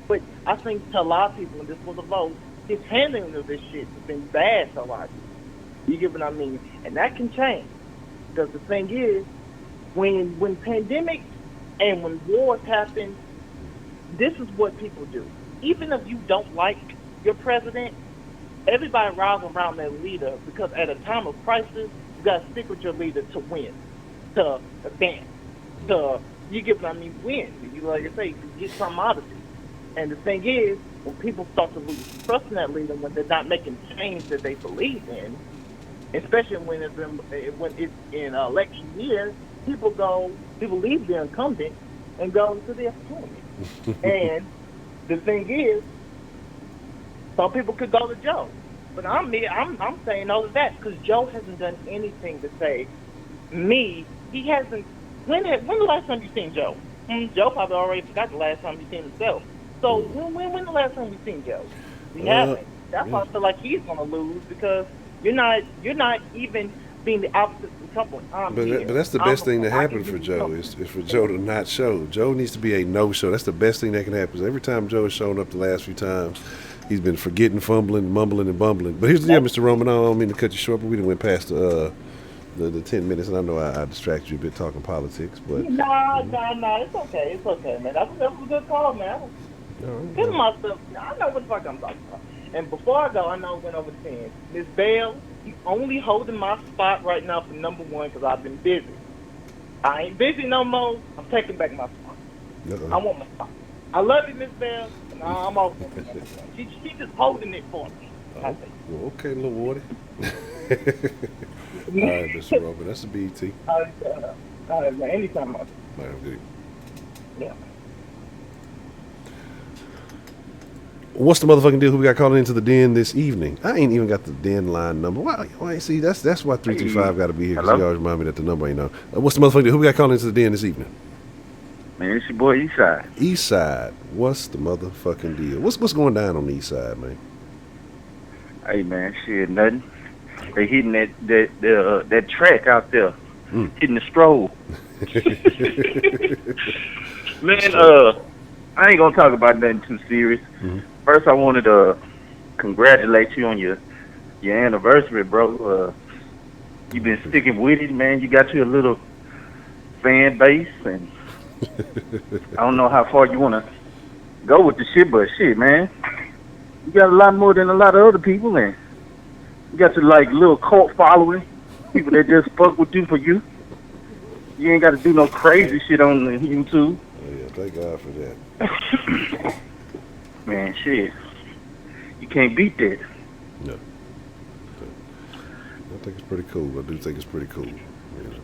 But I think to a lot of people, when this was a vote, his handling of this shit has been bad to a lot of people. You get what I mean? And that can change. Because the thing is, when pandemics and when wars happen, this is what people do. Even if you don't like your president, everybody rides around their leader because at a time of crisis, you got to stick with your leader to win, to advance, to, you get what I mean, win. You, like I say, you get something out of it. And the thing is, when people start to lose trust in that leader, when they're not making change that they believe in, especially when it's in election year, people leave the incumbent and go to the opponent. And the thing is, some people could go to Joe, but I'm saying all of that because Joe hasn't done anything to say me. He hasn't. When the last time you seen Joe? Joe probably already forgot the last time he seen himself. So when the last time we seen Joe? We haven't. That's why I feel like he's gonna lose because you're not even being the opposite of someone. But that's the best thing that happened for Joe is for Joe to not show. Joe needs to be a no-show. That's the best thing that can happen. Every time Joe has shown up the last few times, he's been forgetting, fumbling, mumbling, and bumbling. But here's the deal, Mr. Roman. I don't mean to cut you short, but we done went past the 10 minutes, and I know I distracted you a bit talking politics. But no, it's okay, man. That was a good call, man. Good myself. I know what the fuck I'm talking about. And before I go, I know it went over 10. Miss Bell, you only holding my spot right now for number one because I've been busy. I ain't busy no more. I'm taking back my spot. I want my spot. I love you, Miss Bell. No, I'm off. She just holding it for me. Well, okay, little Wardy. All right, Mr. Robert. That's the BET. All right, man. Anytime. All right, good. Yeah. What's the motherfucking deal? Who we got calling into the den this evening? I ain't even got the den line number. Why? See, that's why 335 got to be here because he always remind me that the number ain't on. What's the motherfucking deal? Who we got calling into the den this evening? Man, it's your boy Eastside. Eastside. What's the motherfucking deal? What's going down on the Eastside, man? Hey man, shit, nothing. They hitting that track out there, hitting the stroll. Man, I ain't gonna talk about nothing too serious. First, I wanted to congratulate you on your anniversary, bro. You've been sticking with it, man. You got your little fan base, and I don't know how far you want to go with the shit, but shit, man, you got a lot more than a lot of other people, and you got your like little cult following, people that just fuck with you for you. You ain't got to do no crazy shit on YouTube. Oh yeah, thank God for that. Man, shit, you can't beat that. No. I think it's pretty cool. I do think it's pretty cool. You know.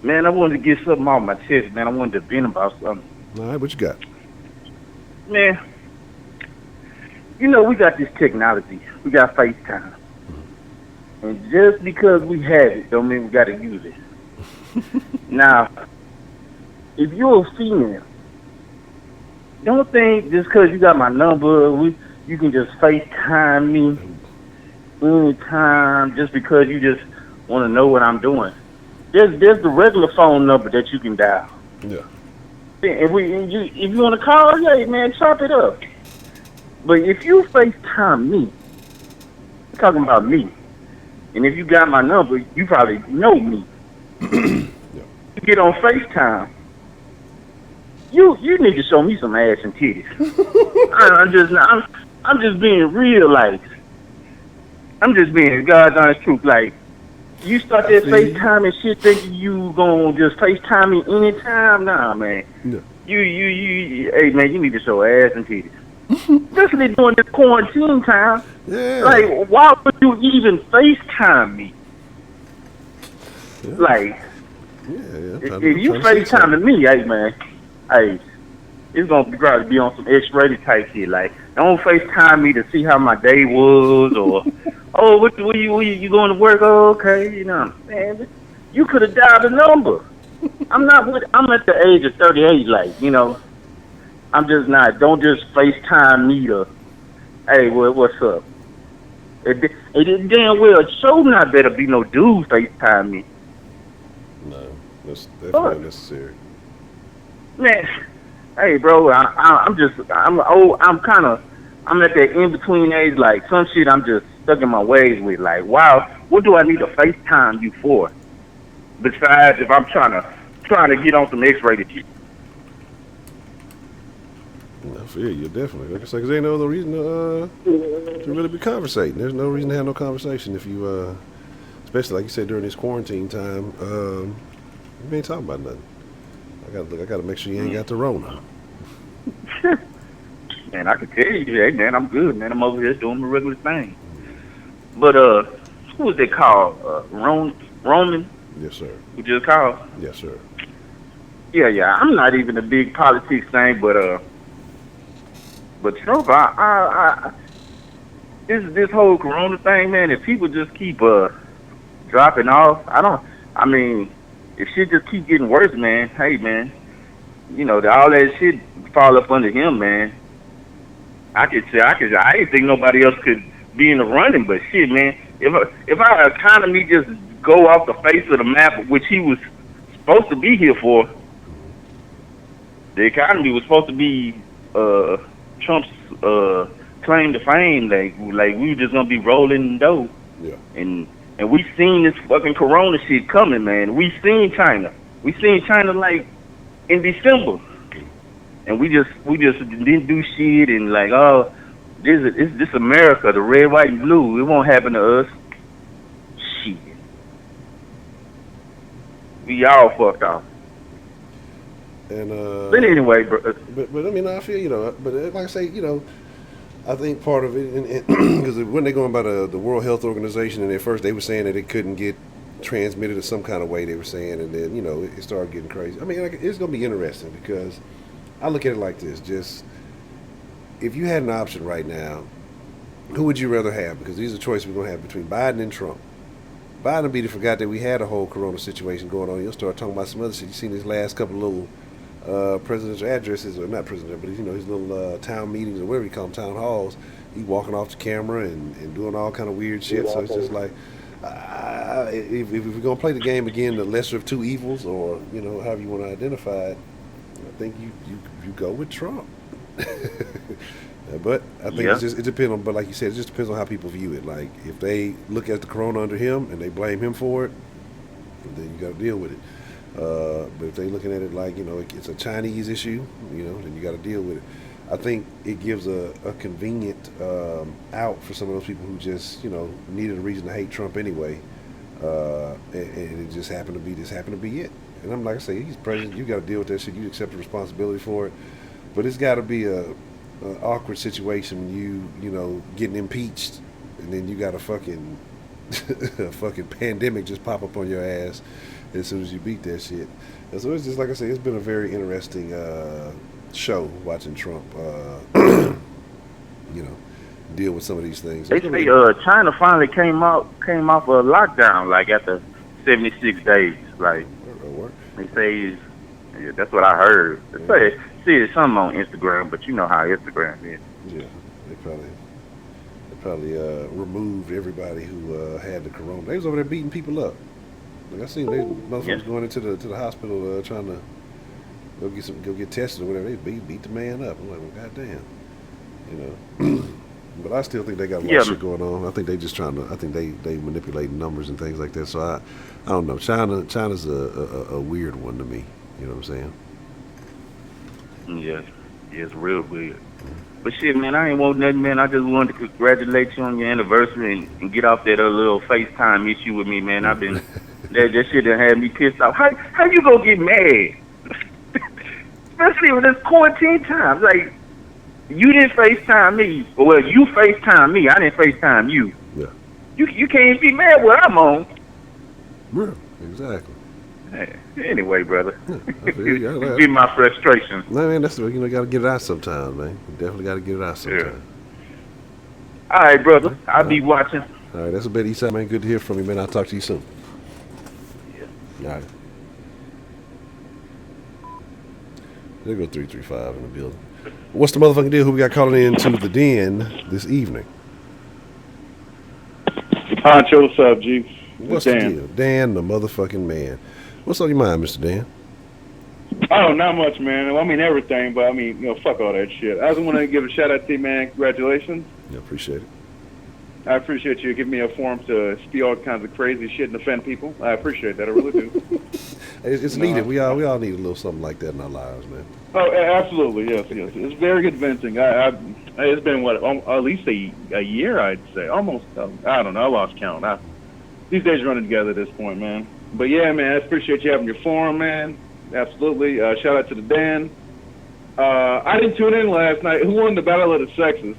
Man, I wanted to get something off my chest, man. I wanted to vent about something. All right, what you got? Man, you know, we got this technology. We got FaceTime. And just because we have it, don't mean we got to use it. Now, if you're a female, don't think just because you got my number, you can just FaceTime me anytime just because you just want to know what I'm doing. There's the regular phone number that you can dial. Yeah. If you want to call, hey man, chop it up. But if you FaceTime me, I'm talking about me, and if you got my number, you probably know me. You get on FaceTime, you need to show me some ass and titties. I'm just being real, like I'm just being God's honest truth. Like you start that FaceTime and shit, thinking you gonna just FaceTime me anytime. Nah, man. Yeah. Hey man, you need to show ass and titties. Especially during this quarantine time. Yeah. Like, why would you even FaceTime me? Yeah. Like, if you FaceTime me, hey man, hey, it's gonna probably be on some X-rated type shit. Like, don't FaceTime me to see how my day was, or oh, you going to work? Oh, okay, you know, man, you could have dialed a number. I'm at the age of 38, like, you know, I'm just not. Don't just FaceTime me to, hey, what's up? It damn well show not better be no dude FaceTime me. No, that's definitely necessary. Man, hey, bro, I'm old. I'm at that in between age. Like some shit, I'm just stuck in my ways with. Like, wow, what do I need to FaceTime you for? Besides, if I'm trying to get on some X-rated shit. I feel you, definitely. Like I said, because there ain't no other reason to really be conversating. There's no reason to have no conversation if you, especially like you said during this quarantine time, you ain't talking about nothing. I gotta make sure you ain't got the Rona. Man, I can tell you, hey man, I'm good, man. I'm over here doing my regular thing. But who was they called? Roman? Yes, sir. Who just called? Yes, sir. Yeah. I'm not even a big politics thing, but Trump, this whole Corona thing, man. If people just keep dropping off, I mean, if shit just keep getting worse, man. Hey, man, you know, all that shit fall up under him, man. I didn't think nobody else could be in the running, but shit, man. If our economy just go off the face of the map, which he was supposed to be here for, the economy was supposed to be Trump's claim to fame. Like we were just gonna be rolling dough. Yeah. And we seen this fucking Corona shit coming, man. We seen China. We seen China like in December. And we just didn't do shit, and like, oh, this America, the red, white, and blue. It won't happen to us. Shit. We all fucked off. And but anyway, bro. But I mean, I feel, you know, but like I say, you know, I think part of it, because when they're going by the World Health Organization, and at first they were saying that it couldn't get transmitted in some kind of way, they were saying, and then, you know, it started getting crazy. I mean, like, it's going to be interesting because I look at it like this: just if you had an option right now, who would you rather have? Because these are choices we're going to have between Biden and Trump. Biden would be to forgot that we had a whole Corona situation going on. You'll start talking about some other shit. You've seen his last couple of little presidential addresses, or not president, but you know, his little town meetings or whatever you call them, town halls. He walking off the camera and doing all kind of weird shit. So it's just like, if we're gonna play the game again, the lesser of two evils, or you know, however you want to identify it, I think you go with Trump. But I think it depends on. But like you said, it just depends on how people view it. Like if they look at the Corona under him and they blame him for it, then you got to deal with it. But if they're looking at it like, you know, it's a Chinese issue, you know, then you got to deal with it. I think it gives a convenient out for some of those people who just, you know, needed a reason to hate Trump anyway, and it just happened to be it. And I'm like I say, he's president. You got to deal with that shit. You accept the responsibility for it. But it's got to be a awkward situation when you know, getting impeached, and then you got a fucking pandemic just pop up on your ass as soon as you beat that shit. And so it's just like I say, it's been a very interesting show watching Trump, you know, deal with some of these things. They say China finally came off a lockdown like after 76 days. Like they say, yeah, that's what I heard. They say it's something on Instagram, but you know how Instagram is. Yeah, they probably removed everybody who had the Corona. They was over there beating people up. Like I seen they motherfuckers going into the hospital trying to go get tested or whatever. They beat the man up. I'm like, well, goddamn, you know. But I still think they got a lot of shit going on. I think they just trying to. I think they manipulate numbers and things like that. So I don't know. China's a weird one to me. You know what I'm saying? Yeah, it's real weird. But shit, man, I ain't want nothing, man. I just wanted to congratulate you on your anniversary and get off that little FaceTime issue with me, man. I've been that shit that had me pissed off. How you gonna get mad? Especially with this quarantine time. Like, you didn't FaceTime me. Well, you FaceTime me. I didn't FaceTime you. Yeah. You can't be mad what I'm on. Yeah, exactly. Anyway, brother. Yeah, be my frustration. No, man, that's, you know, got to get it out sometime, man. You definitely got to get it out sometime. Yeah. All right, brother. I'll be watching. All right, that's a bit, Eastside, man. Good to hear from you, man. I'll talk to you soon. Yeah. All right. There go 335 in the building. What's the motherfucking deal? Who we got calling in to the den this evening? Honcho, what's up, G? What's the deal? Dan, the motherfucking man. What's on your mind, Mr. Dan? Oh, not much, man. Well, I mean, everything, but I mean, you know, fuck all that shit. I just want to give a shout out to you, man. Congratulations. Yeah, appreciate it. I appreciate you giving me a forum to spew all kinds of crazy shit and offend people. I appreciate that. I really do. It's needed. We all need a little something like that in our lives, man. Oh, absolutely, yes. It's very convincing. It's been at least a year, I'd say, almost. I don't know. I lost count. These days are running together at this point, man. But yeah, man, I appreciate you having your forum, man. Absolutely. Shout out to the Dan. I didn't tune in last night. Who won the Battle of the Sexes?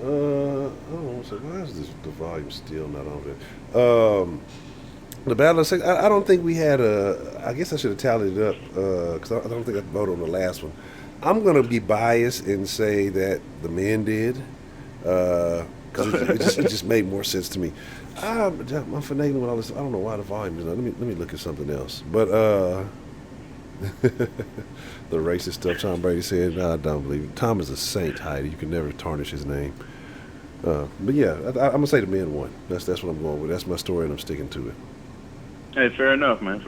Hold on. So why is the volume still not on there? The Battle of Sex. I don't think we had I guess I should have tallied it up because I don't think I voted on the last one. I'm gonna be biased and say that the men did because it just made more sense to me. I'm finagling with all this. I don't know why the volume is not. Let me look at something else. But the racist stuff. Tom Brady said, "No, I don't believe it." Tom is a saint, Heidi. You can never tarnish his name. But yeah, I'm gonna say the men won. That's what I'm going with. That's my story, and I'm sticking to it. Hey, fair enough, man.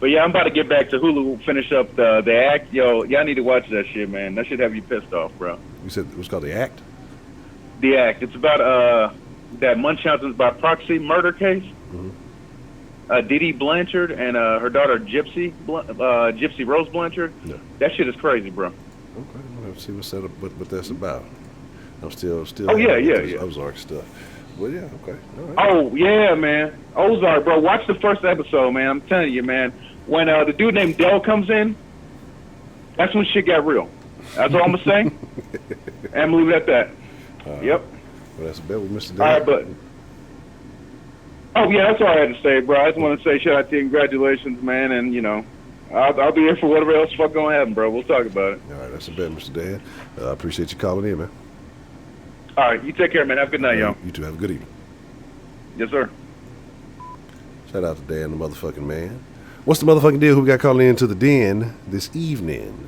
But yeah, I'm about to get back to Hulu, finish up the act. Yo, y'all need to watch that shit, man. That should have you pissed off, bro. You said it was called The Act? The Act. It's about that Munchausen's by proxy murder case. Mm-hmm. Dee Blanchard and her daughter Gypsy Rose Blanchard. Yeah. That shit is crazy, bro. Okay, I'm gonna have to see what that's about. I'm still. Oh yeah. Ozark stuff. Well, yeah, okay. All right. Oh yeah, man. Ozark, bro. Watch the first episode, man. I'm telling you, man. When the dude named Dell comes in, that's when shit got real. That's all I'm gonna say. And I'm gonna leave it at that. Yep. Well, that's a bet with Mr. Dell. All right, but. Oh yeah, that's all I had to say, bro. I just want to say shout out to you, congratulations, man, and you know, I'll be here for whatever else fuck gonna happen, bro. We'll talk about it. All right, that's a bet, Mr. Dan. I appreciate you calling in, man. All right, you take care, man. Have a good night, y'all. You too. Have a good evening. Yes, sir. Shout out to Dan, the motherfucking man. What's the motherfucking deal? Who we got calling into the den this evening?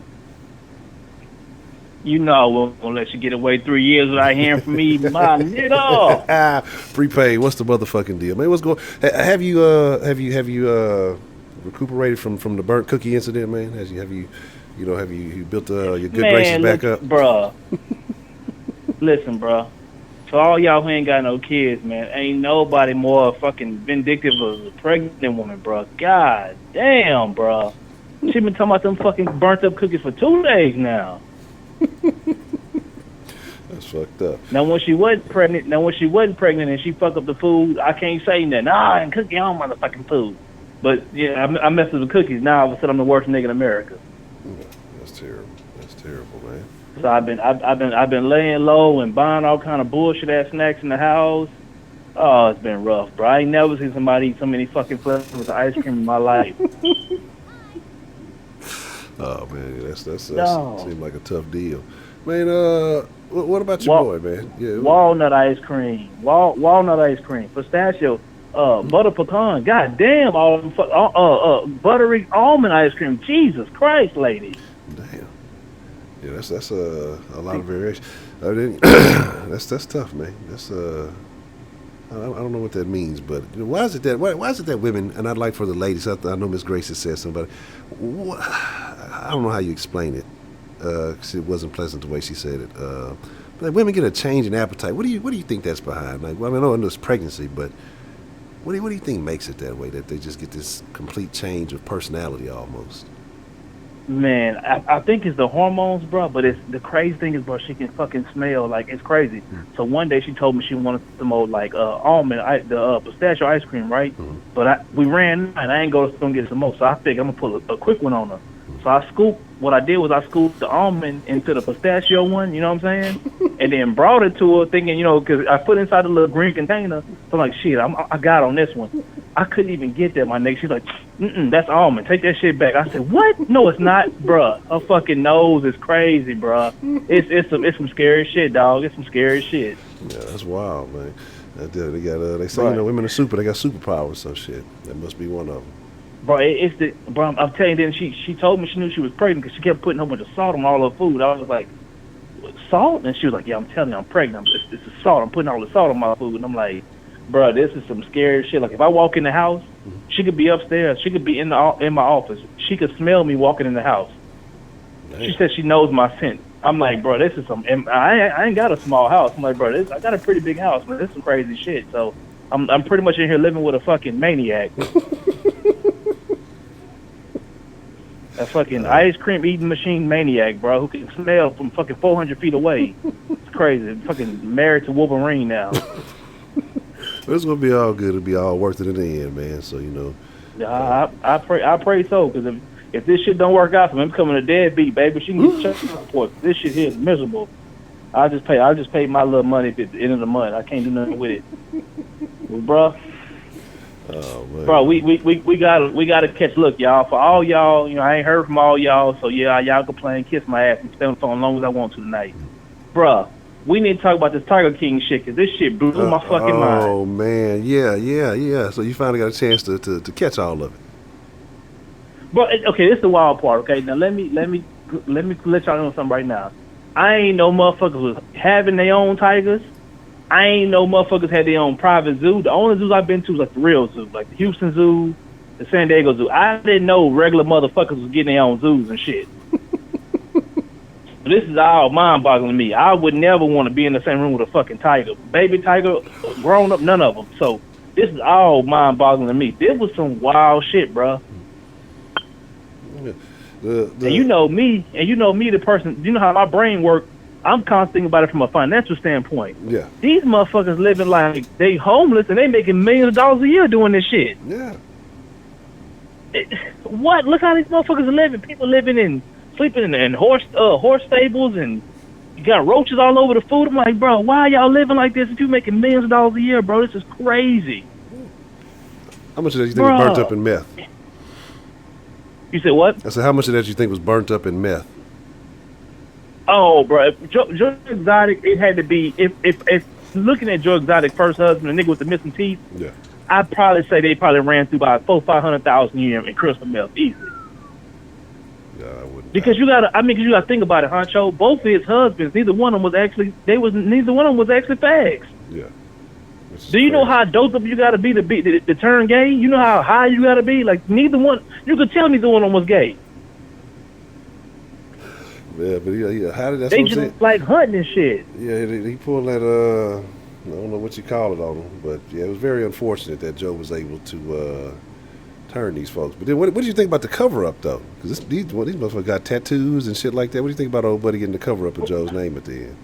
You know, we're gonna let you get away 3 years without hearing from me, my nigga. Prepaid. What's the motherfucking deal, man? What's going? Have you recuperated from the burnt cookie incident, man? Have you built your good graces back up, bruh? Listen, bruh. For all y'all who ain't got no kids, man, ain't nobody more fucking vindictive of a pregnant woman, bruh. God damn, bruh. She been talking about them fucking burnt up cookies for 2 days now. That's fucked up. Now when she wasn't pregnant and she fucked up the food, I can't say nothing. Nah, I ain't cooking your own motherfucking food. But yeah, I messed with the cookies. Now all of a sudden I'm the worst nigga in America. That's terrible, man. So I've been laying low and buying all kind of bullshit ass snacks in the house. Oh, it's been rough, bro. I ain't never seen somebody eat so many fucking flavors of ice cream in my life. Oh man, that seems like a tough deal, man. What about your boy, man? Yeah, walnut ice cream, walnut ice cream, pistachio, butter pecan. God damn, all buttery almond ice cream. Jesus Christ, lady. Damn. Yeah, that's a lot of variation. That's tough, man. That's I don't know what that means, but why is it that women, and I'd like for the ladies, I know Miss Grace has said something, but I don't know how you explain it, because it wasn't pleasant the way she said it. But women get a change in appetite. What do you think that's behind? Like, well, I know it's pregnancy, but what do you think makes it that way? That they just get this complete change of personality almost. Man, I think it's the hormones, bro. But it's the crazy thing is, bro, she can fucking smell like it's crazy. Mm-hmm. So one day she told me she wanted some old like pistachio ice cream, right? Mm-hmm. But we ran and I ain't go to get some more. So I think I'm gonna put a quick one on her. Mm-hmm. So what I did was I scooped the almond into the pistachio one. You know what I'm saying? And then brought it to her, thinking, because I put it inside the little green container. So I'm like, shit, I got on this one. I couldn't even get that, my nigga. She's like, that's almond. Take that shit back. I said, what? No, it's not, bruh. Her fucking nose is crazy, bruh. It's some scary shit, dog. It's some scary shit. Yeah, that's wild, man. They say, right. Women are super. They got superpowers, so shit. That must be one of them. Bro, I'm telling you, then she told me she knew she was pregnant because she kept putting a bunch of salt on all her food. I was like, salt? And she was like, yeah, I'm telling you, I'm pregnant. It's the salt. I'm putting all the salt on my food. And I'm like, bro, this is some scary shit. Like, if I walk in the house, she could be upstairs. She could be in my office. She could smell me walking in the house. Damn. She said she knows my scent. I'm like, bro, this is some. I ain't got a small house. I'm like, bro, I got a pretty big house, but this is some crazy shit. So I'm pretty much in here living with a fucking maniac. A fucking ice cream eating machine maniac, bro, who can smell from fucking 400 feet away. It's crazy. Fucking married to Wolverine now. It's gonna be all good. It'll be all worth it in the end, man. So I pray so, because if this shit don't work out for me, I'm becoming a deadbeat, baby. She can get child support. This shit here is miserable. I'll just pay my little money at the end of the month. I can't do nothing with it, bro. Oh, man. Bro, we gotta catch. Look, y'all, for all y'all, I ain't heard from all y'all, so yeah, y'all can play and kiss my ass and stay on the phone as long as I want to tonight, bro. We need to talk about this Tiger King shit, because this shit blew my fucking mind. Oh man, yeah. So you finally got a chance to catch all of it. Bro, okay, this is the wild part. Okay, now let me let y'all know something right now. I ain't no motherfuckers was having their own tigers. I ain't no motherfuckers had their own private zoo. The only zoos I've been to was like the real zoo, like the Houston Zoo, the San Diego Zoo. I didn't know regular motherfuckers was getting their own zoos and shit. This is all mind-boggling to me. I would never want to be in the same room with a fucking tiger. Baby tiger, grown up, none of them. So this is all mind-boggling to me. This was some wild shit, bro. And you know me, the person, you know how my brain works. I'm constantly thinking about it from a financial standpoint. Yeah. These motherfuckers living like they homeless and they making millions of dollars a year doing this shit. Yeah. What? Look how these motherfuckers are living. People sleeping in horse stables, and you got roaches all over the food. I'm like, bro, why y'all living like this if you making millions of dollars a year, bro? This is crazy. How much of that you think was burnt up in meth? You said what? I said, how much of that you think was burnt up in meth? Oh, bro, Joe Exotic, it had to be, if looking at Joe Exotic first husband, the nigga with the missing teeth, yeah, I'd probably say they probably ran through about $400,000-500,000 a year in crystal meth, easily. Yeah, I wouldn't. Because you gotta think about it, Honcho. Both of his husbands, neither one of them was actually fags. Yeah. Do you know how doped up you gotta be to turn gay? You know how high you gotta be? Like, neither one, you could tell neither one of them was gay. Yeah, but yeah, how did that? They just like hunting and shit. Yeah, he pulled that. I don't know what you call it on him, but yeah, it was very unfortunate that Joe was able to turn these folks. But then, what do you think about the cover up though? Because these motherfuckers got tattoos and shit like that. What do you think about old buddy getting the cover up of Joe's name at the end?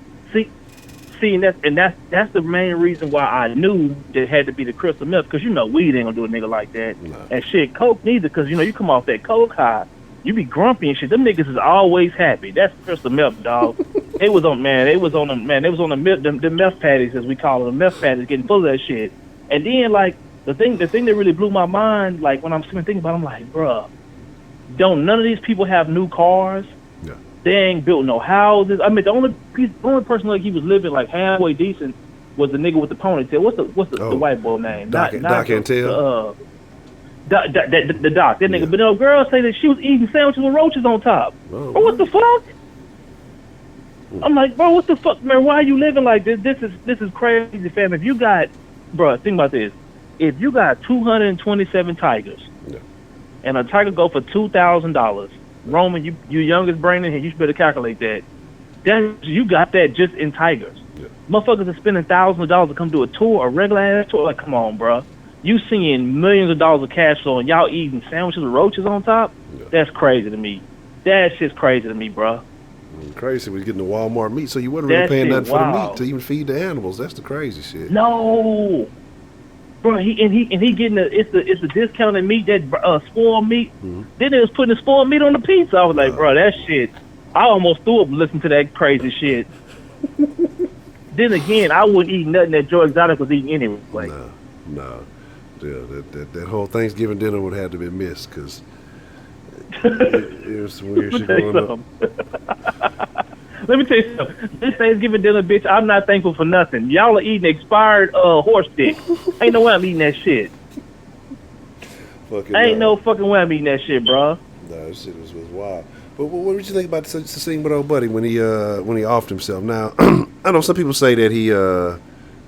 See, and that's the main reason why I knew that it had to be the crystal meth, because weed ain't gonna do a nigga like that. No. And shit, coke neither, because you come off that coke high. You be grumpy and shit. Them niggas is always happy. That's crystal meth, dog. They was on the meth patties, as we call them, the meth patties, getting full of that shit. And then, like, the thing that really blew my mind, like, when I'm thinking about it, I'm like, bruh, don't none of these people have new cars? Yeah. They ain't built no houses. I mean, the only person like he was living like halfway decent was the nigga with the ponytail. What's the white boy name? Doc Antel. The doc, that nigga. Yeah. But no, girl say that she was eating sandwiches with roaches on top. Oh, bro, what the fuck? I'm like, bro, what the fuck, man? Why are you living like this? This is crazy, fam. If you got, bro, think about this. If you got 227 tigers, yeah, and a tiger go for $2,000, Roman, you youngest brain in here, you better calculate that. You got that just in tigers. yeah. Motherfuckers are spending thousands of dollars to come do a tour, a regular ass tour. Like, come on, bro. You seeing millions of dollars of cash flow and y'all eating sandwiches with roaches on top? Yeah. That's crazy to me. That shit's crazy to me, bro. Crazy. We getting the Walmart meat, so you wasn't really paying nothing for the meat to even feed the animals. That's the crazy shit. No, bro. He getting it's the discounted meat, that spoiled meat. Mm-hmm. Then they was putting the spoiled meat on the pizza. I was like, bro, that shit. I almost threw up listening to that crazy shit. Then again, I wouldn't eat nothing that Joe Exotic was eating anyway. No. Yeah, that whole Thanksgiving dinner would have to be missed, because it was some weird shit going on. Let me tell you something. This Thanksgiving dinner, bitch, I'm not thankful for nothing. Y'all are eating expired horse dick. Ain't no way I'm eating that shit. Ain't no fucking way I'm eating that shit, bro. No, that shit was wild. But what did you think about the scene with old buddy when he offed himself? Now, I know some people say that he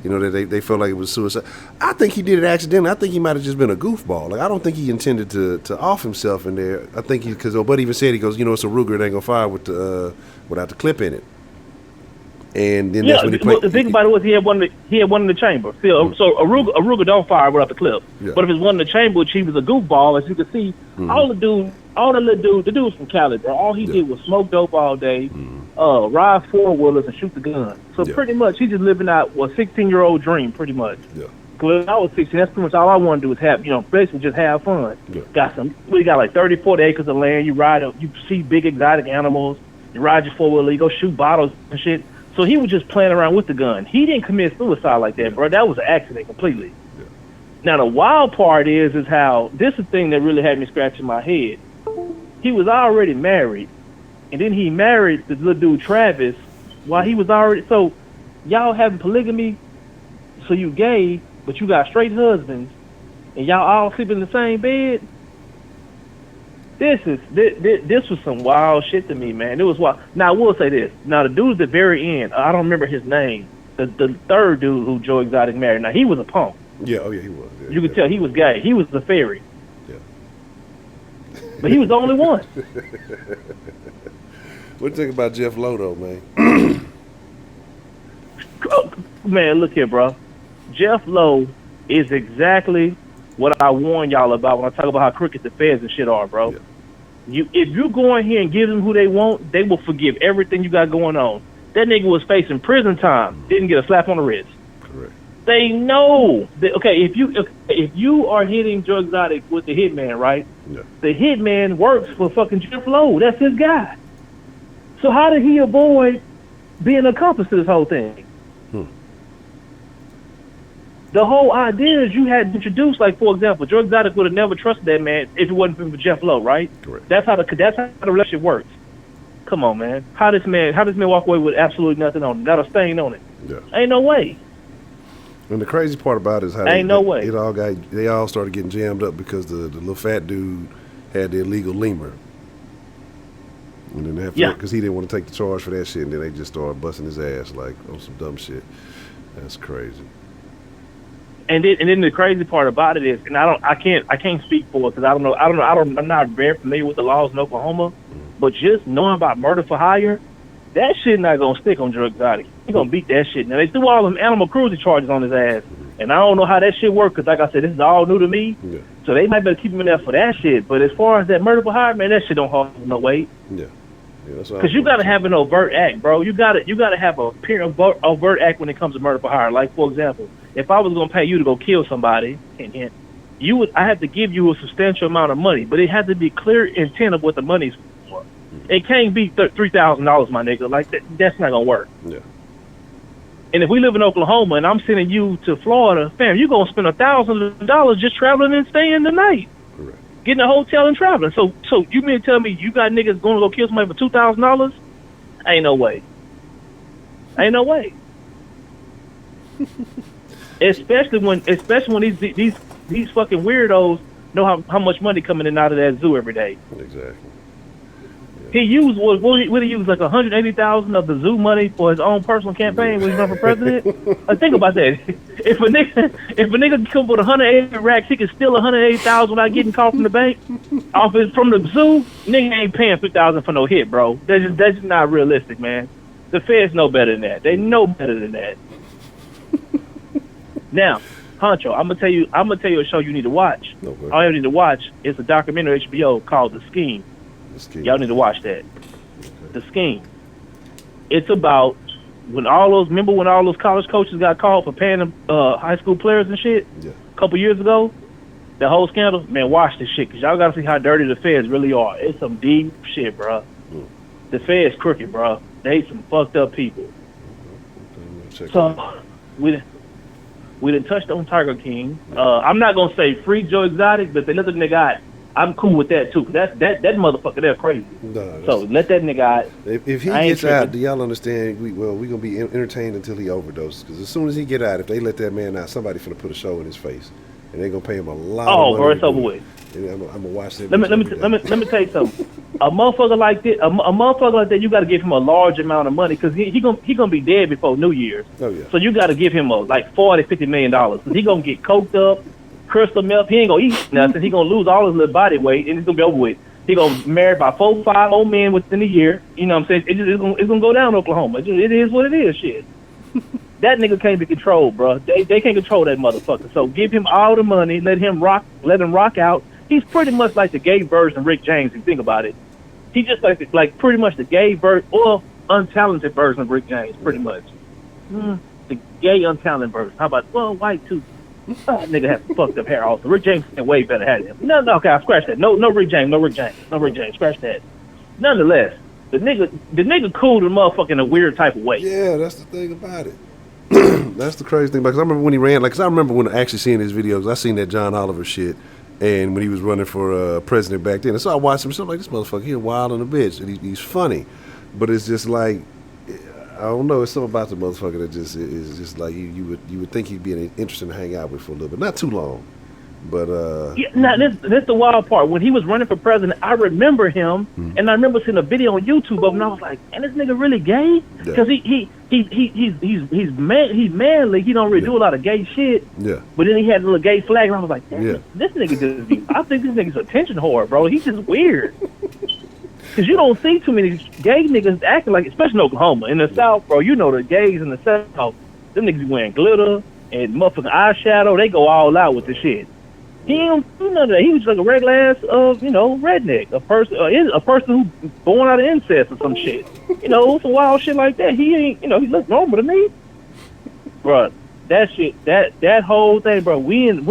that they felt like it was suicide. I think he did it accidentally. I think he might have just been a goofball. Like, I don't think he intended to off himself in there. I think because old buddy even said, he goes, it's a Ruger, it ain't gonna fire without the clip in it. And then that's when he played. The thing about it was he had one in the chamber. So a Ruger don't fire without the clip. Yeah. But if it's one in the chamber, which he was a goofball, as you can see, all the dude all the little dude, the dude was from Cali, bro. All he did was smoke dope all day, ride 4-wheelers and shoot the gun. So pretty much, he just living out a 16-year-old dream, pretty much. Yeah. Because when I was 16, that's pretty much all I wanted to do was have, basically just have fun. Yeah. We got like 30, 40 acres of land. You ride, you see big exotic animals. You ride your 4-wheeler, you go shoot bottles and shit. So he was just playing around with the gun. He didn't commit suicide like that, bro. That was an accident completely. Yeah. Now, the wild part is how, this is the thing that really had me scratching my head. He was already married, and then he married the little dude, Travis, while he was already, so y'all having polygamy, so you gay, but you got straight husbands, and y'all all sleep in the same bed? This was some wild shit to me, man. It was wild. Now, I will say this. Now, the dude at the very end, I don't remember his name, the third dude who Joe Exotic married. Now, he was a punk. Yeah, oh yeah, he was. Yeah, you could tell he was gay. He was the fairy. Yeah. But he was the only one. What do you think about Jeff Lowe, though, man? Oh, man, look here, bro. Jeff Lowe is exactly what I warn y'all about when I talk about how crooked the feds and shit are, bro. Yeah. If you go in here and give them who they want, they will forgive everything you got going on. That nigga was facing prison time, didn't get a slap on the wrist. Correct. They know that, okay, if you are hitting Joe Exotic with the hitman, right? Yeah. The hitman works for fucking Jeff Lowe. That's his guy. So how did he avoid being an accomplice to this whole thing? The whole idea is you had introduced, like, for example, Joe Exotic would have never trusted that man if it wasn't for Jeff Lowe, right? Correct. That's how the relationship works. Come on, man. How does man walk away with absolutely nothing on it? Not a stain on it. Yeah. Ain't no way. And the crazy part about it is how they all started getting jammed up because the little fat dude had the illegal lemur. And then after because he didn't want to take the charge for that shit, and then they just started busting his ass like on some dumb shit. That's crazy. And then the crazy part about it is, and I can't speak for it because I'm not very familiar with the laws in Oklahoma, but just knowing about murder for hire, that shit not gonna stick on Joe Exotic. He gonna beat that shit. Now they threw all them animal cruelty charges on his ass, and I don't know how that shit works because, like I said, this is all new to me. Yeah. So they might better keep him in there for that shit. But as far as that murder for hire, man, that shit don't hold no weight. Yeah. Because you gotta have an overt act, bro. You gotta have a overt act when it comes to murder for hire. Like, for example, if I was gonna pay you to go kill somebody, I have to give you a substantial amount of money, but it has to be clear intent of what the money's for. It can't be $3,000, my nigga. Like that's not gonna work. Yeah. And if we live in Oklahoma and I'm sending you to Florida, fam, you're gonna spend $1,000 just traveling and staying the night. Correct. Getting a hotel and traveling. So you mean to tell me you got niggas going to go kill somebody for $2,000? Ain't no way. Ain't no way. especially when these fucking weirdos know how much money coming in and out of that zoo every day. Exactly. He used what he used like $180,000 of the zoo money for his own personal campaign when he run for president. Think about that. If a nigga come with 180 racks, he can steal 180,000 without getting caught from the bank from the zoo. Nigga ain't paying $3,000 for no hit, bro. That's just not realistic, man. The feds know better than that. They know better than that. Now, Honcho, I'm gonna tell you a show you need to watch. Okay. All you need to watch is a documentary HBO called The Scheme. Y'all need to watch that. Okay. The Scheme. It's about when all those college coaches got called for paying them high school players and shit a couple years ago. The whole scandal. Man, watch this shit because y'all got to see how dirty the feds really are. It's some deep shit, bro. The feds crooked, bro. They some fucked up people. So we done touched on Tiger King. I'm not gonna say free Joe Exotic, but if they let the nigga out, I'm cool with that too. That motherfucker, they're crazy. So let that nigga out. If he gets out, do y'all understand? We gonna be entertained until he overdoses. Because as soon as he get out, if they let that man out, somebody finna put a show in his face, and they gonna pay him a lot. Oh, bro, it's over with. I'm gonna watch that. Let me tell you something. A motherfucker like that, you got to give him a large amount of money because he gonna be dead before New Year's. Oh yeah. So you got to give him like $40-50 million. Cause he gonna get coked up, crystal meth. He ain't gonna eat nothing. He gonna lose all his little body weight, and it's gonna be over with. He gonna marry by 4-5 old men within a year. You know what I'm saying? It's gonna go down in Oklahoma. It is what it is. Shit. That nigga can't be controlled, bro. They can't control that motherfucker. So give him all the money. Let him rock out. he's pretty much like the gay version of Rick James. If you think about it, he just like pretty much the gay version or untalented version of Rick James, pretty much. The gay untalented version. How about white too? Nigga has fucked up hair also. Rick James can way better had him. No, okay, I scratch that. No, Rick James. Scratch that. Nonetheless, the nigga cool the motherfucker in a weird type of way. Yeah, that's the thing about it. That's the crazy thing. Because I remember when he ran, cause I remember when actually seeing his videos, I seen that John Oliver shit, and when he was running for president back then. And so I watched him, so I'm like, this motherfucker, he a wild and a bitch, and he's funny. But it's just like, I don't know, it's something about the motherfucker that just is just like you would think he'd be interesting to hang out with for a little bit. Not too long. But this the wild part. When he was running for president, I remember him, and I remember seeing a video on YouTube of him, and I was like, "And this nigga really gay?" Because he's manly. He don't really do a lot of gay shit. Yeah. But then he had a little gay flag, and I was like, "This nigga just I think this nigga's attention whore, bro. He's just weird." Because you don't see too many gay niggas acting like, especially in Oklahoma, in the South, bro. You know the gays in the South, them niggas be wearing glitter and motherfucking eyeshadow. They go all out with the shit. He don't do none of that. He was like a regular ass, redneck, a person who born out of incest or some shit. Some wild shit like that. He ain't, he look normal to me, bro. That shit, that whole thing, bro. We in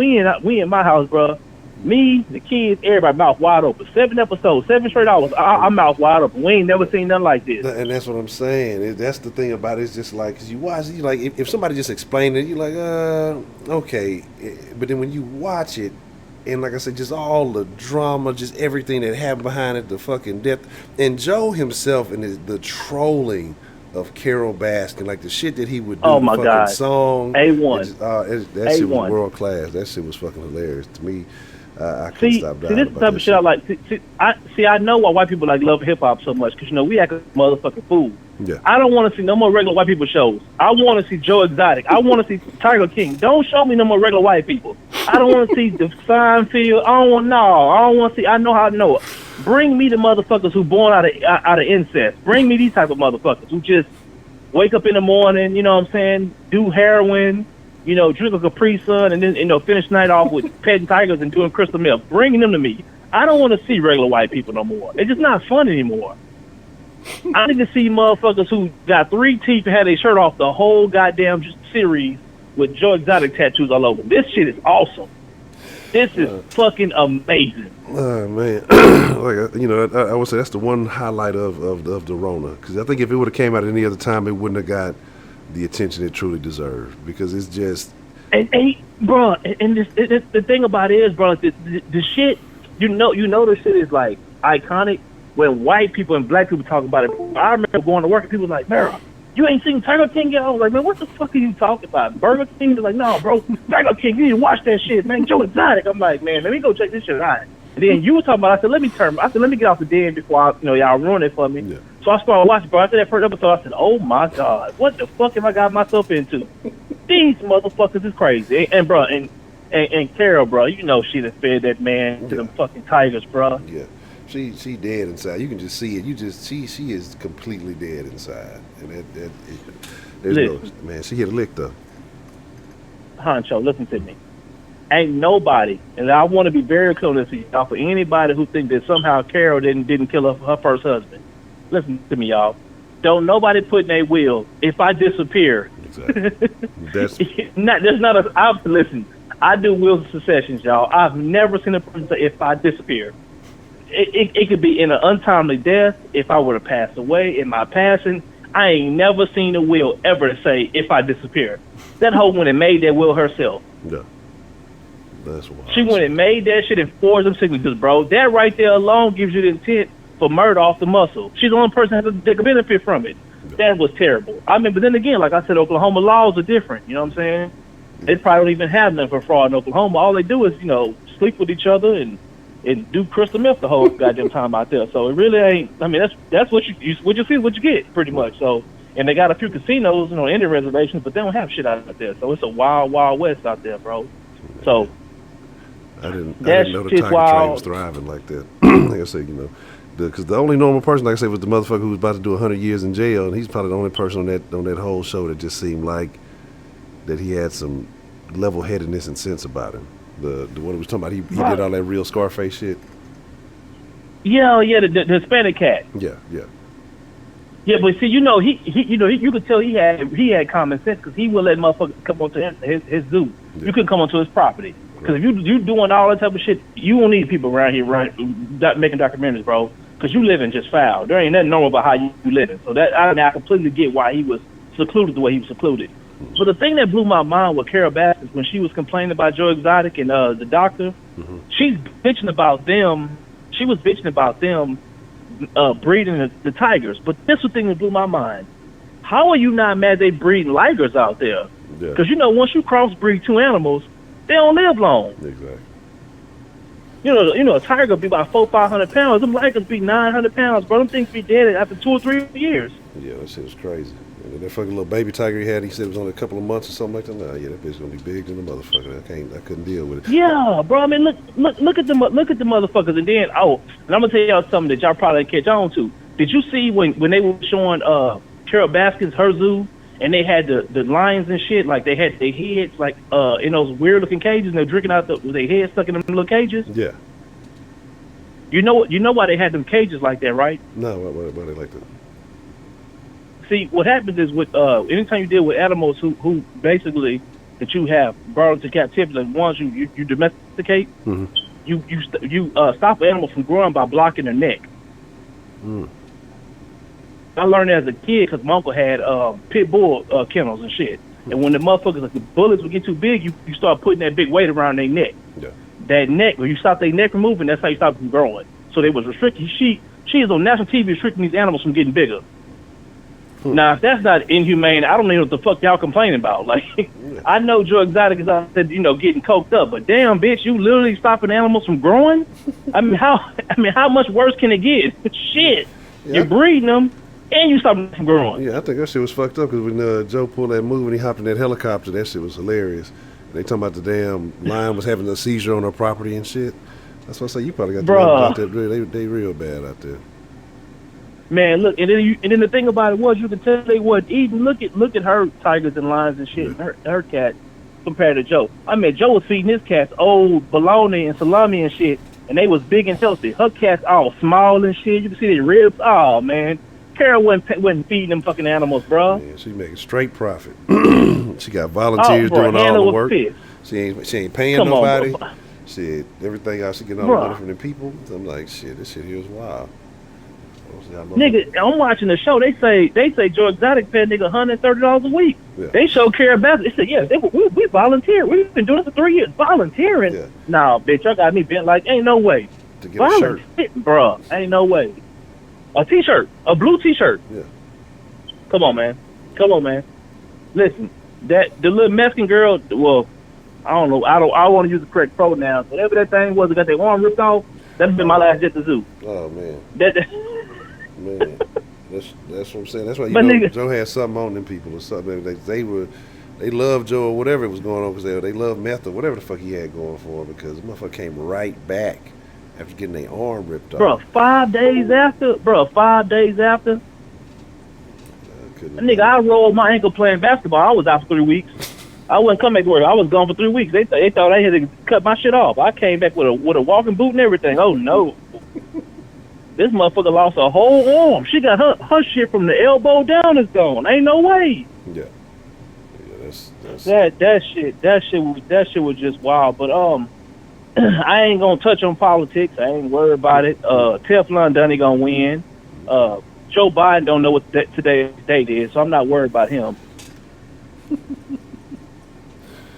my house, bro. Me, the kids, everybody mouth wide open. 7 episodes, 7 straight hours. I'm mouth wide open. We ain't never seen nothing like this. And that's what I'm saying. That's the thing about it. It's just like, cause you watch, you like, if somebody just explained it, you're like, okay. But then when you watch it, and like I said, just all the drama, just everything that happened behind it, the fucking death, and Joe himself and the trolling of Carol Baskin, like the shit that he would do. Oh my fucking God. Song. A1. That shit was world class. That shit was fucking hilarious to me. I couldn't stop dying. See, this is the type of shit I like. I know why white people like love hip hop so much because we act like motherfucking fools. Yeah. I don't want to see no more regular white people shows. I want to see Joe Exotic. I want to see Tiger King. Don't show me no more regular white people. I don't want to see the Seinfeld. I don't want to see. I know how to know it. Bring me the motherfuckers who born out of incest. Bring me these type of motherfuckers who just wake up in the morning. You know what I'm saying? Do heroin. Drink a Capri Sun and then, finish the night off with petting tigers and doing crystal milk. Bringing them to me. I don't want to see regular white people no more. It's just not fun anymore. I need to see motherfuckers who got 3 teeth and had their shirt off the whole goddamn series with Joe Exotic tattoos all over. This shit is awesome. This is fucking amazing. Man. I would say that's the one highlight of the Rona. Because I think if it would have came out at any other time, it wouldn't have got the attention it truly deserved, because it's just bro. And the thing about it is, bro, the shit, the shit is like iconic when white people and black people talk about it. I remember going to work and people were like, "Man, you ain't seen Tiger King yet?" I was like, "Man, what the fuck are you talking about? Burger King?" They're like, "No, bro, Tiger King, you need to watch that shit, man. Joe Exotic." I'm like, "Man, let me go check this shit out." And then you were talking about, I said, let me get off the den before y'all ruin it for me. Yeah. So I started watching, bro. After that first episode, I said, oh my God, what the fuck have I got myself into? These motherfuckers is crazy. And bro, and Carol, bro, she done fed that man to them fucking tigers, bro. Yeah. She dead inside. You can just see it. She is completely dead inside. And she hit a lick though. Honcho, listen to me. Ain't nobody, and I want to be very clear to y'all, for anybody who think that somehow Carol didn't kill her first husband. Listen to me, y'all. Don't nobody put in their will, if I disappear. Exactly. Listen, I do wills of successions, y'all. I've never seen a person say, if I disappear. It could be in an untimely death, if I were to pass away, in my passing. I ain't never seen a will ever say, if I disappear. That hoe went and made that will herself. Yeah. That's wild. She went and made that shit and forged them signatures, bro. That right there alone gives you the intent for murder off the muscle. She's the only person that has to take a benefit from it. Yeah. That was terrible. I mean, but then again, like I said, Oklahoma laws are different. You know what I'm saying? They probably don't even have nothing for fraud in Oklahoma. All they do is, sleep with each other and do crystal meth the whole goddamn time out there. So it really ain't. I mean, that's what you see, what you get, pretty much. So, and they got a few casinos, Indian reservations, but they don't have shit out there. So it's a wild, wild west out there, bro. So. I didn't know the Tiger Train was thriving like that. Like I said, because the only normal person, like I said, was the motherfucker who was about to do 100 years in jail, and he's probably the only person on that whole show that just seemed like that he had some level-headedness and sense about him. The one we was talking about, he did all that real Scarface shit. Yeah, the Hispanic cat. Yeah. Yeah, but see, you could tell he had common sense because he would let motherfuckers come onto his zoo. Yeah. You couldn't come onto his property because if you doing all that type of shit, you don't need people around here making documentaries, bro. Because you living just foul. There ain't nothing normal about how you living. So that I completely get why he was secluded the way he was secluded. But the thing that blew my mind with Carol Baskins when she was complaining about Joe Exotic and the doctor, she's bitching about them. She was bitching about them breeding the tigers. But this was the thing that blew my mind. How are you not mad they breeding ligers out there? Because once you crossbreed two animals, they don't live long. Exactly. A tiger be about 400-500 pounds. Them ligers be 900 pounds, bro. Them things be dead after 2 or 3 years. Yeah, that shit was crazy. And that fucking little baby tiger he had, he said it was only a couple of months or something like that. Nah, yeah, that bitch gonna be big than the motherfucker. I couldn't deal with it. Yeah, bro. I mean, look at the motherfuckers, and then and I'm gonna tell y'all something that y'all probably didn't catch on to. Did you see when they were showing Carol Baskins her zoo, and they had the lions and shit, like they had their heads like in those weird looking cages, and they're drinking out with their heads stuck in them little cages? Yeah. You know why they had them cages like that, right? No, why they like that? See, what happens is with anytime you deal with animals who basically that you have brought into captivity, like ones you domesticate, you stop an animal from growing by blocking their neck. I learned as a kid because my uncle had pit bull kennels and shit. And when the motherfuckers, like the bullets would get too big, you start putting that big weight around their neck. Yeah. That neck, when you stop their neck removing, that's how you stop them from growing. So they was restricting. She is on national TV restricting these animals from getting bigger. Now, if that's not inhumane, I don't know what the fuck y'all complaining about. Like, I know Joe Exotic is out there, getting coked up, but damn, bitch, you literally stopping animals from growing? I mean, how much worse can it get? Shit, yeah. You're breeding them, and you stopping them from growing. Yeah, I think that shit was fucked up because when Joe pulled that move and he hopped in that helicopter, that shit was hilarious. And they talking about the damn lion was having a seizure on her property and shit. That's why I say you probably got the out there. They real bad out there. Man, look, and then the thing about it was you could tell they wasn't eating. Look at her tigers and lions and shit, and her cat compared to Joe. I mean, Joe was feeding his cats old bologna and salami and shit, and they was big and healthy. Her cats all small and shit. You can see their ribs. Oh man, Carol wasn't feeding them fucking animals, bro. Yeah, she making straight profit. She got volunteers doing all the work. She ain't paying nobody. Shit, everything else she getting all the money from the people. I'm like, shit, this shit here is wild. Nigga, I'm watching the show. They say Joe Exotic paid nigga $130 a week. Yeah. They show Carol Baskins. They said, yeah, we volunteer. We've been doing it for 3 years. Volunteering? Yeah. Nah, bitch, y'all got me bent like, ain't no way. To get a shirt. Bruh, ain't no way. A t-shirt. A blue t-shirt. Yeah. Come on, man. Listen, the little Mexican girl, well, I don't know. I want to use the correct pronouns. Whatever that thing was, that got their arm ripped off, that's been my last day at the zoo. Oh, man. Man, that's what I'm saying. That's why Joe had something on them people or something. They loved Joe or whatever it was going on because they loved meth or whatever the fuck he had going for him because the motherfucker came right back after getting their arm ripped off. Bro, 5 days after. Nigga, I rolled my ankle playing basketball. I was out for 3 weeks. I wouldn't come back to work. I was gone for 3 weeks. They thought I had to cut my shit off. I came back with a walking boot and everything. Oh no. This motherfucker lost a whole arm. She got her shit from the elbow down is gone. Ain't no way. Yeah, that's that shit was just wild. But I ain't gonna touch on politics. I ain't worried about it. Teflon Dunny gonna win. Joe Biden don't know what today's date is, so I'm not worried about him.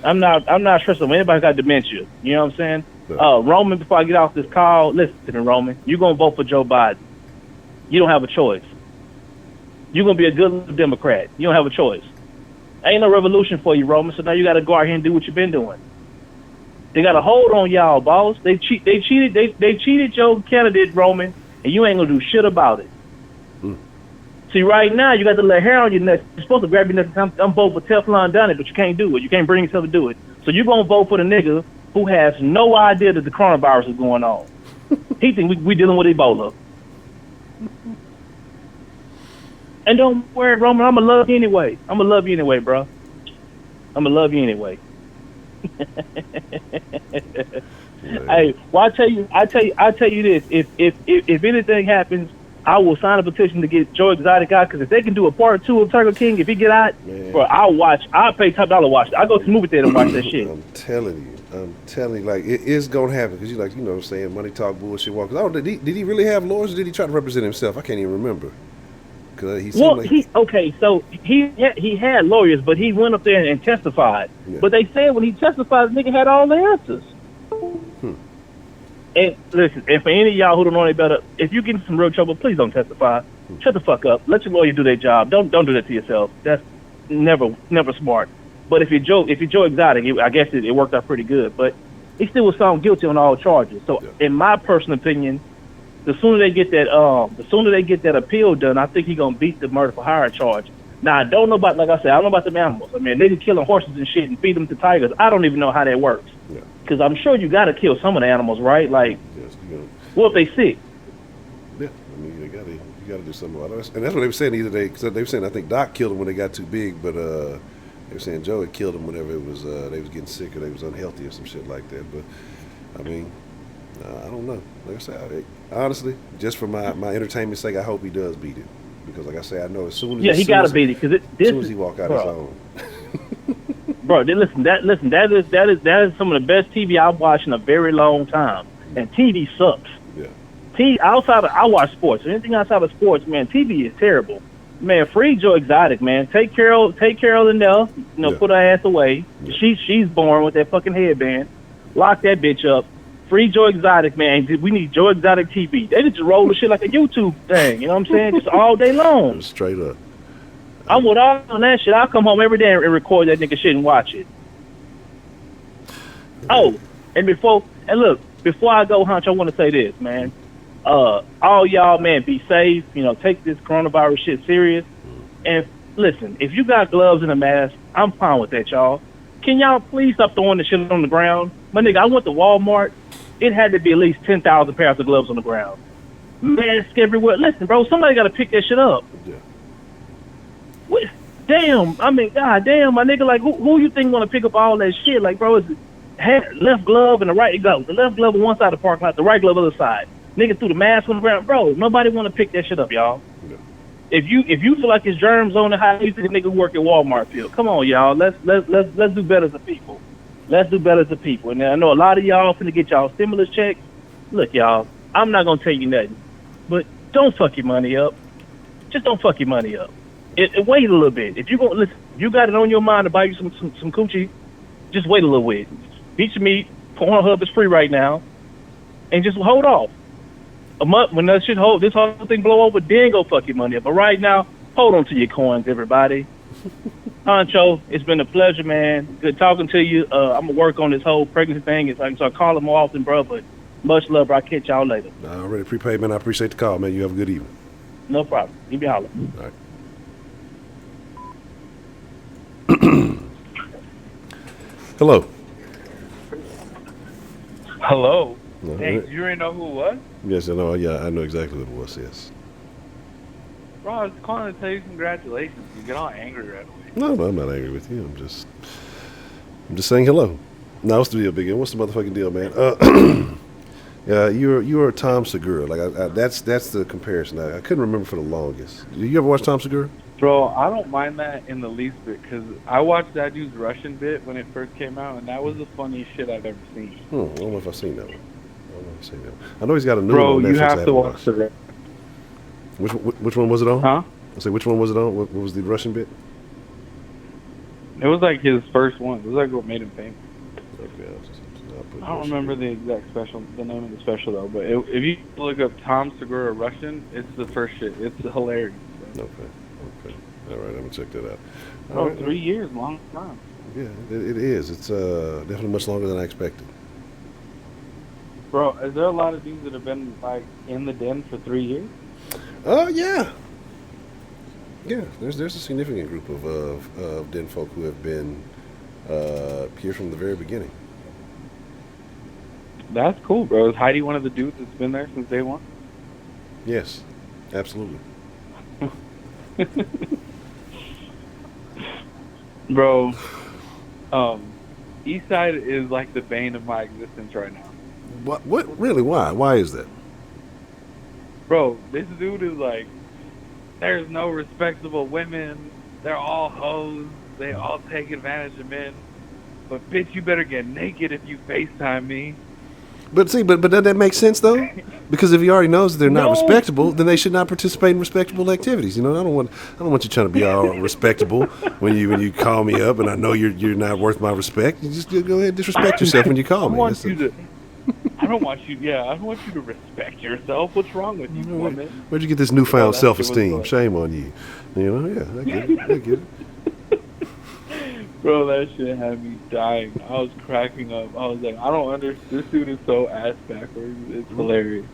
I'm not stressed on anybody got dementia. You know what I'm saying? Roman, before I get off this call, listen to me, Roman. You're going to vote for Joe Biden. You don't have a choice. You're going to be a good Democrat. You don't have a choice. Ain't no revolution for you, Roman, so now you got to go out here and do what you've been doing. They got a hold on y'all, boss. They cheated your candidate, Roman, and you ain't going to do shit about it. See, right now, you got the little hair on your neck. You're supposed to grab your neck and I'm voting for Teflon Dunny, but you can't do it. You can't bring yourself to do it. So you're going to vote for the nigga who has no idea that the coronavirus is going on. He think we dealing with Ebola. And don't worry, Roman, I'm going to love you anyway. Bro. I'm going to love you anyway. Hey, well, I tell you this. If anything happens, I will sign a petition to get Joe Exotic out. Because if they can do a part 2 of Turtle King, if he get out, bro, I'll watch. I'll pay $top to watch it. I go to the movie theater and watch that shit. I'm telling you, like it is gonna happen because you like, you know what I'm saying, money talk, bullshit walk. Oh, did he really have lawyers or did he try to represent himself? I can't even remember. He So he had lawyers, but he went up there and testified. Yeah. But they said when he testified, the nigga had all the answers. And listen, and for any of y'all who don't know any better, if you get in some real trouble, please don't testify. Shut the fuck up. Let your lawyer do their job. Don't do that to yourself. That's never smart. But if you're Joe Exotic, I guess it worked out pretty good. But he still was found guilty on all charges. So in my personal opinion, the sooner they get that appeal done, I think he's gonna beat the murder for hire charge. Now I don't know about, like I said, I don't know about them animals. I mean, they be killing horses and shit and feed them to tigers. I don't even know how that works. Because I'm sure you got to kill some of the animals, right? Like, what if they sick? Yeah, I mean, you got to do something about it. And that's what they were saying the other day. Because they were saying, I think Doc killed them when they got too big, but they were saying Joe had killed them whenever it was they was getting sick or they was unhealthy or some shit like that. But I mean, I don't know. Like I said, honestly, just for my entertainment's sake, I hope he does beat it. Because like I say, I know as soon as he got to beat it. Because as soon as he walk out his own. Bro, that is some of the best TV I've watched in a very long time, and TV sucks. Yeah. I watch sports. Anything outside of sports, man, TV is terrible. Man, free Joe Exotic, man. Take Carol in there. Put her ass away. Yeah. She's born with that fucking headband. Lock that bitch up. Free Joe Exotic, man. We need Joe Exotic TV. They just roll the shit like a YouTube thing. You know what I'm saying? Just all day long. Straight up. I'm with all on that shit. I'll come home every day and record that nigga shit and watch it. Oh, and before I go, Honcho, I want to say this, man. All y'all, man, be safe. Take this coronavirus shit serious. And listen, if you got gloves and a mask, I'm fine with that, y'all. Can y'all please stop throwing the shit on the ground? My nigga, I went to Walmart. It had to be at least 10,000 pairs of gloves on the ground. Masks everywhere. Listen, bro, somebody got to pick that shit up. Yeah. What? Damn, I mean, god damn, my nigga, like, who you think gonna pick up all that shit? Like, bro, is it left glove and the right glove? The left glove on one side of the parking lot, the right glove on the other side. Nigga threw the mask on the ground. Bro, nobody wanna pick that shit up, y'all. Yeah. If you feel like it's germs on it, how you think a nigga work at Walmart feel? Come on, y'all. Let's do better as a people. Let's do better as a people. And I know a lot of y'all finna get y'all stimulus checks. Look, y'all, I'm not gonna tell you nothing, but don't fuck your money up. Just don't fuck your money up. Wait a little bit. If you go, listen, you got it on your mind to buy you some coochie, just wait a little bit. Beat your meat. Pornhub is free right now, and just hold off. A month when this whole thing blow over, then go fuck your money up. But right now, hold on to your coins, everybody. Honcho, it's been a pleasure, man. Good talking to you. I'm gonna work on this whole pregnancy thing. So I call him more often, bro. But much love, bro. I'll catch y'all later. I already prepaid, man. I appreciate the call, man. You have a good evening. No problem. You be holler. All right. Hello. Hello. No, Hey, you already know who it was? Yes, I know. Yeah, I know exactly what it was. Yes. Bro, I was calling to tell you congratulations. You get all angry right away. No, I'm not angry with you. I'm just saying hello. No, what's the deal, Big N? What's the motherfucking deal, man? Yeah, you're a Tom Segura. Like that's the comparison. I couldn't remember for the longest. Did you ever watch Tom Segura? Bro, I don't mind that in the least bit because I watched that dude's Russian bit when it first came out, and that was the funniest shit I've ever seen. I don't know if I've seen that one. I know he's got a new one on Netflix. Bro, you have to watch it. Which one was it on? Huh? I say, which one was it on? What was the Russian bit? It was like his first one. It was like what made him famous. Okay, I don't remember the exact the name of the special though. But if you look up Tom Segura Russian, it's the first shit. It's hilarious. Bro. Okay. All right, I'm gonna check that out. Bro, right. 3 years, long time. Yeah, it is. It's definitely much longer than I expected. Bro, is there a lot of dudes that have been like in the den for 3 years? Yeah. Yeah, there's a significant group of den folk who have been here from the very beginning. That's cool, bro. Is Heidi one of the dudes that's been there since day one? Yes, absolutely. Bro, East Side is like the bane of my existence right now. What? Really? Why? Why is that? Bro, this dude is like, there's no respectable women. They're all hoes. They all take advantage of men. But bitch, you better get naked if you FaceTime me. But see, but doesn't that make sense though? Because if he already knows that they're not No. respectable, then they should not participate in respectable activities. You know, I don't want you trying to be all respectable when you call me up and I know you're not worth my respect. You just go ahead and disrespect yourself when you call me. I don't want you to respect yourself. What's wrong with you, woman? Where'd you get this newfound that's self-esteem? what- Shame on you. You know, yeah, I get it. I get it. Bro, that shit had me dying. I was cracking up. I was like, I don't understand. This dude is so ass backwards. It's hilarious.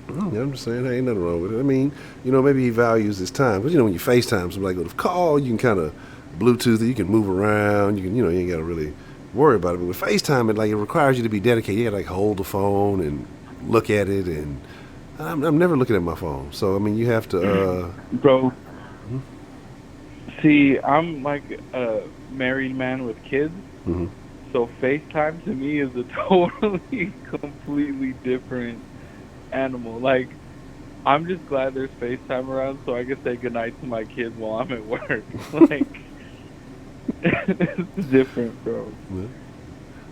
I'm just saying, hey, ain't nothing wrong with it. I mean, you know, maybe he values his time. Because, you know, when you FaceTime somebody, go to call, you can kind of Bluetooth it, you can move around, you ain't got to really worry about it. But with FaceTime, it requires you to be dedicated. You got to, hold the phone and look at it. And I'm never looking at my phone. So, I mean, you have to... Bro, see, I'm like a married man with kids. Mhm. So FaceTime to me is a totally, completely different animal. Like, I'm just glad there's FaceTime around so I can say goodnight to my kids while I'm at work. Like, it's different, bro. Yeah.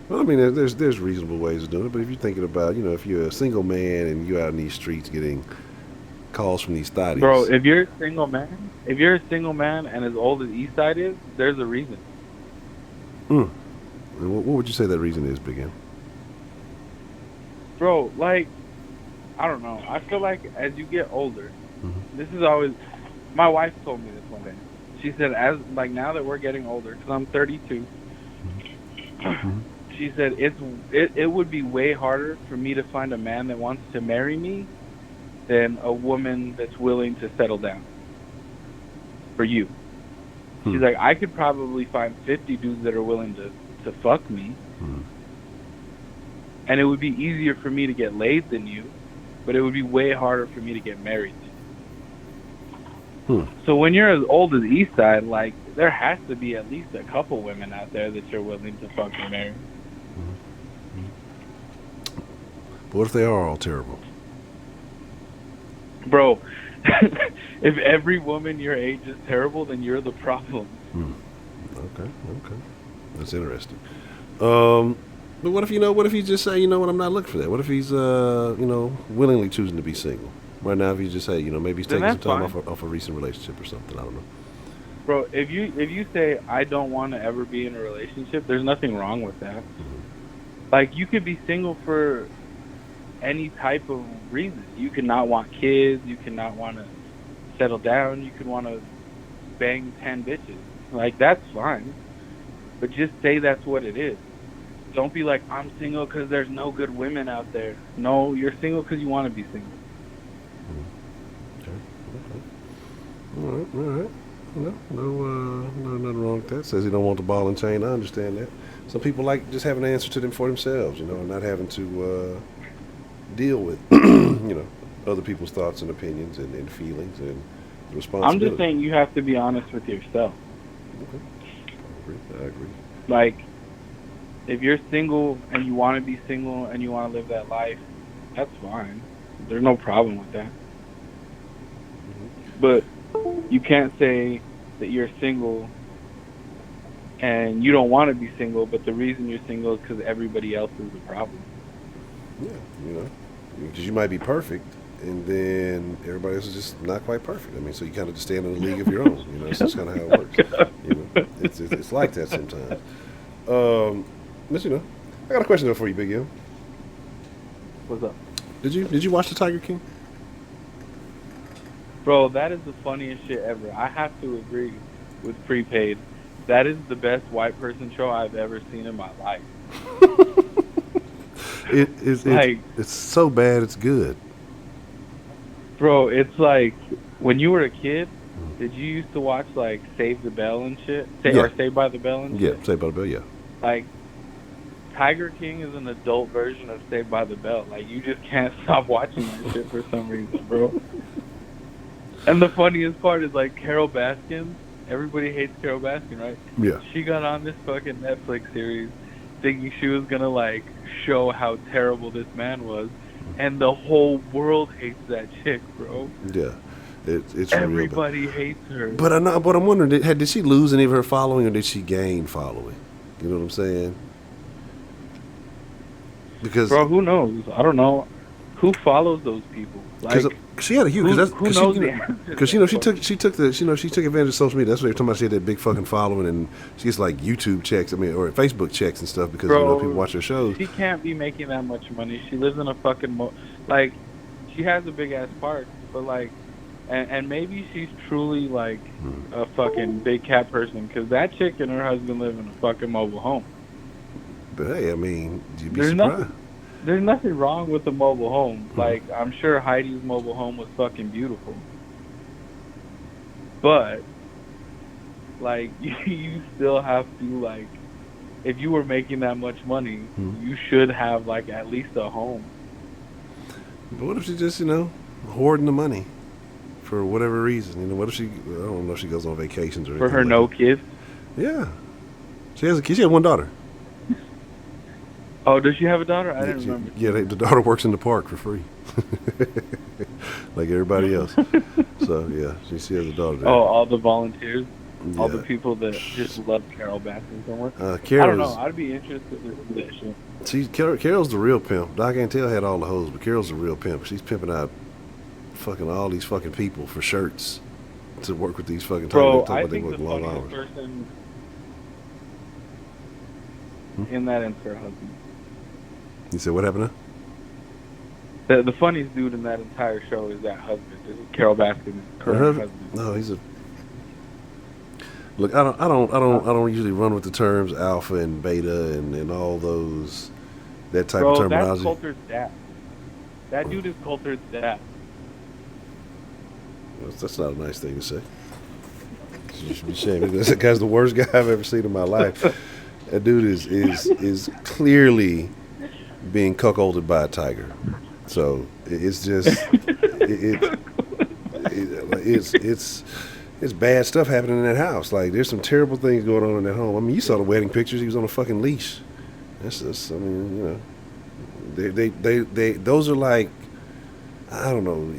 Well, I mean, there's reasonable ways of doing it, but if you're thinking about, if you're a single man and you're out in these streets getting calls from these thotties. Bro, if you're a single man and as old as Eastside is, there's a reason. And what would you say that reason is, Big M? Bro, like, I don't know. I feel like as you get older, Mhm. this is always, my wife told me this one day. She said, now that we're getting older, because I'm 32, she said it would be way harder for me to find a man that wants to marry me than a woman that's willing to settle down for you. She's like, I could probably find 50 dudes that are willing to fuck me, and it would be easier for me to get laid than you, but it would be way harder for me to get married. So when you're as old as Eastside, like, there has to be at least a couple women out there that you're willing to fucking marry. But what if they are all terrible? Bro, if every woman your age is terrible, then you're the problem. Okay. That's interesting. But what if he just say, you know what, I'm not looking for that? What if he's, willingly choosing to be single? Right now, if he just say, maybe he's Then taking some that's time off a recent relationship or something, I don't know. Bro, if you say, I don't want to ever be in a relationship, there's nothing wrong with that. Like, you could be single for any type of reason. You could not want kids. You could not want to settle down. You could want to bang 10 bitches. Like, that's fine. But just say that's what it is. Don't be like, I'm single because there's no good women out there. No, you're single because you want to be single. Okay. All right. No, nothing wrong with that. Says he don't want the ball and chain. I understand that. Some people like just having an answer to them for themselves, and not having to deal with, other people's thoughts and opinions and feelings and responsibility. I'm just saying you have to be honest with yourself. Okay. I agree. Like, if you're single and you want to be single and you want to live that life, that's fine. There's no problem with that. But you can't say that you're single and you don't want to be single, but the reason you're single is because everybody else is the problem. Yeah, because you might be perfect, and then everybody else is just not quite perfect. I mean, so you kind of just stand in a league of your own. That's just kind of how it works. It's like that sometimes. But I got a question though for you, Big M. What's up? Did you watch the Tiger King? Bro, that is the funniest shit ever. I have to agree with Prepaid. That is the best white person show I've ever seen in my life. It's so bad it's good. Bro, it's like, when you were a kid, did you used to watch, like, Save the Bell and shit? Or Saved by the Bell and shit? Yeah, Saved by the Bell, yeah. Like, Tiger King is an adult version of Saved by the Bell. Like, you just can't stop watching that shit for some reason, bro. And the funniest part is, like, Carol Baskin. Everybody hates Carol Baskin, right? Yeah. She got on this fucking Netflix series, thinking she was gonna like show how terrible this man was, and the whole world hates that chick, bro. Yeah, it's Everybody hates her. But I'm wondering, did she lose any of her following, or did she gain following? You know what I'm saying? Because bro, who knows? I don't know. Who follows those people? Like, she had a huge. who knows the answer? Because she took advantage of social media. That's what they're talking about. She had that big fucking following, and she gets like YouTube checks. I mean, or Facebook checks and stuff because bro, people watch her shows. She can't be making that much money. She lives in a fucking like, she has a big ass park, but like, and maybe she's truly like a fucking big cat person, because that chick and her husband live in a fucking mobile home. But hey, I mean, you'd be surprised. There's nothing wrong with the mobile home. Like, I'm sure Heidi's mobile home was fucking beautiful. But, like, you still have to, like, if you were making that much money, you should have, like, at least a home. But what if she just, hoarding the money for whatever reason? What if she, I don't know if she goes on vacations or anything. For her no kids? Yeah. She has a kid. She had one daughter. Oh, does she have a daughter? I didn't remember. Yeah, the daughter works in the park for free, like everybody else. So yeah, she has a daughter there. Oh, all the volunteers, all the Yeah. people that just love Carol Baskin so much. I Carol's, don't know. I'd be interested to see that shit. Carol's the real pimp. Doc Antel had all the hoes, but Carol's the real pimp. She's pimping out fucking all these fucking people for shirts to work with these fucking Bro, talking I about they think work the long funniest hours. person in that is her husband. You said what happened now? The funniest dude in that entire show is that husband. This is Carol Baskin's current husband. No, he's a. Look, I don't usually run with the terms alpha and beta and all those that type of terminology. That's Coulter's dad. That dude is Coulter's dad. That's not a nice thing to say. You should be ashamed. That guy's the worst guy I've ever seen in my life. That dude is clearly being cuckolded by a tiger. So it's just it's bad stuff happening in that house. Like, there's some terrible things going on in that home. I mean, you saw the wedding pictures. He was on a fucking leash. That's just, I mean, they those are like, I don't know.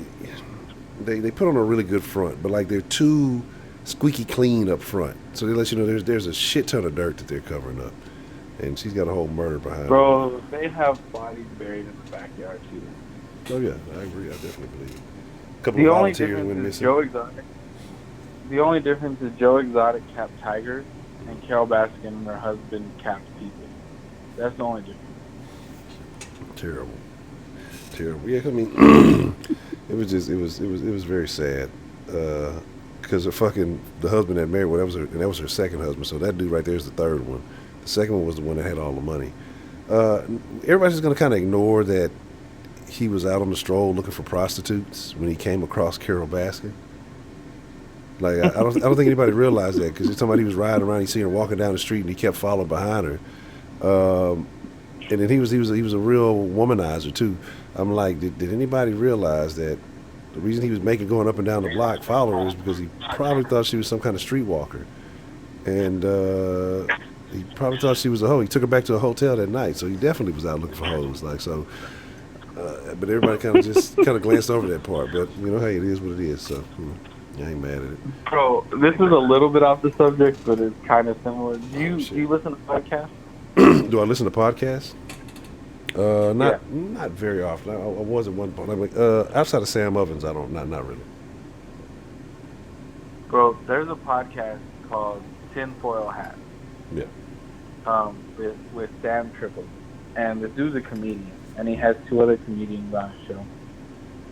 They put on a really good front, but like they're too squeaky clean up front. So they let you know there's a shit ton of dirt that they're covering up. And she's got a whole murder behind her. Bro, they have bodies buried in the backyard, too. Oh, yeah, I agree. I definitely believe it. A couple of volunteers went missing. The only difference is Joe Exotic capped tigers, and Carol Baskin and her husband capped people. That's the only difference. Terrible. Yeah, I mean, it was very sad. Because the husband that married, that was her second husband. So that dude right there is the third one. The second one was the one that had all the money. Everybody's just going to kind of ignore that he was out on the stroll looking for prostitutes when he came across Carol Baskin. Like, I don't think anybody realized that, because somebody was riding around, he seen her walking down the street, and he kept following behind her. And then he was a real womanizer too. I'm like, did anybody realize that the reason he was going up and down the block following her is because he probably thought she was some kind of streetwalker, and he probably thought she was a hoe. He took her back to a hotel that night, so he definitely was out looking for hoes. Like, so, but everybody kind of glanced over that part. But hey, it is what it is. So I ain't mad at it. Bro, this is a little bit off the subject, but it's kind of similar. Do you listen to podcasts? Do I listen to podcasts? Not very often. I was at one point. Like, outside of Sam Ovens, I don't. Not really. Bro, there's a podcast called Tinfoil Hat. Yeah. With Sam Tripoli, and this dude's a comedian, and he has two other comedians on his show,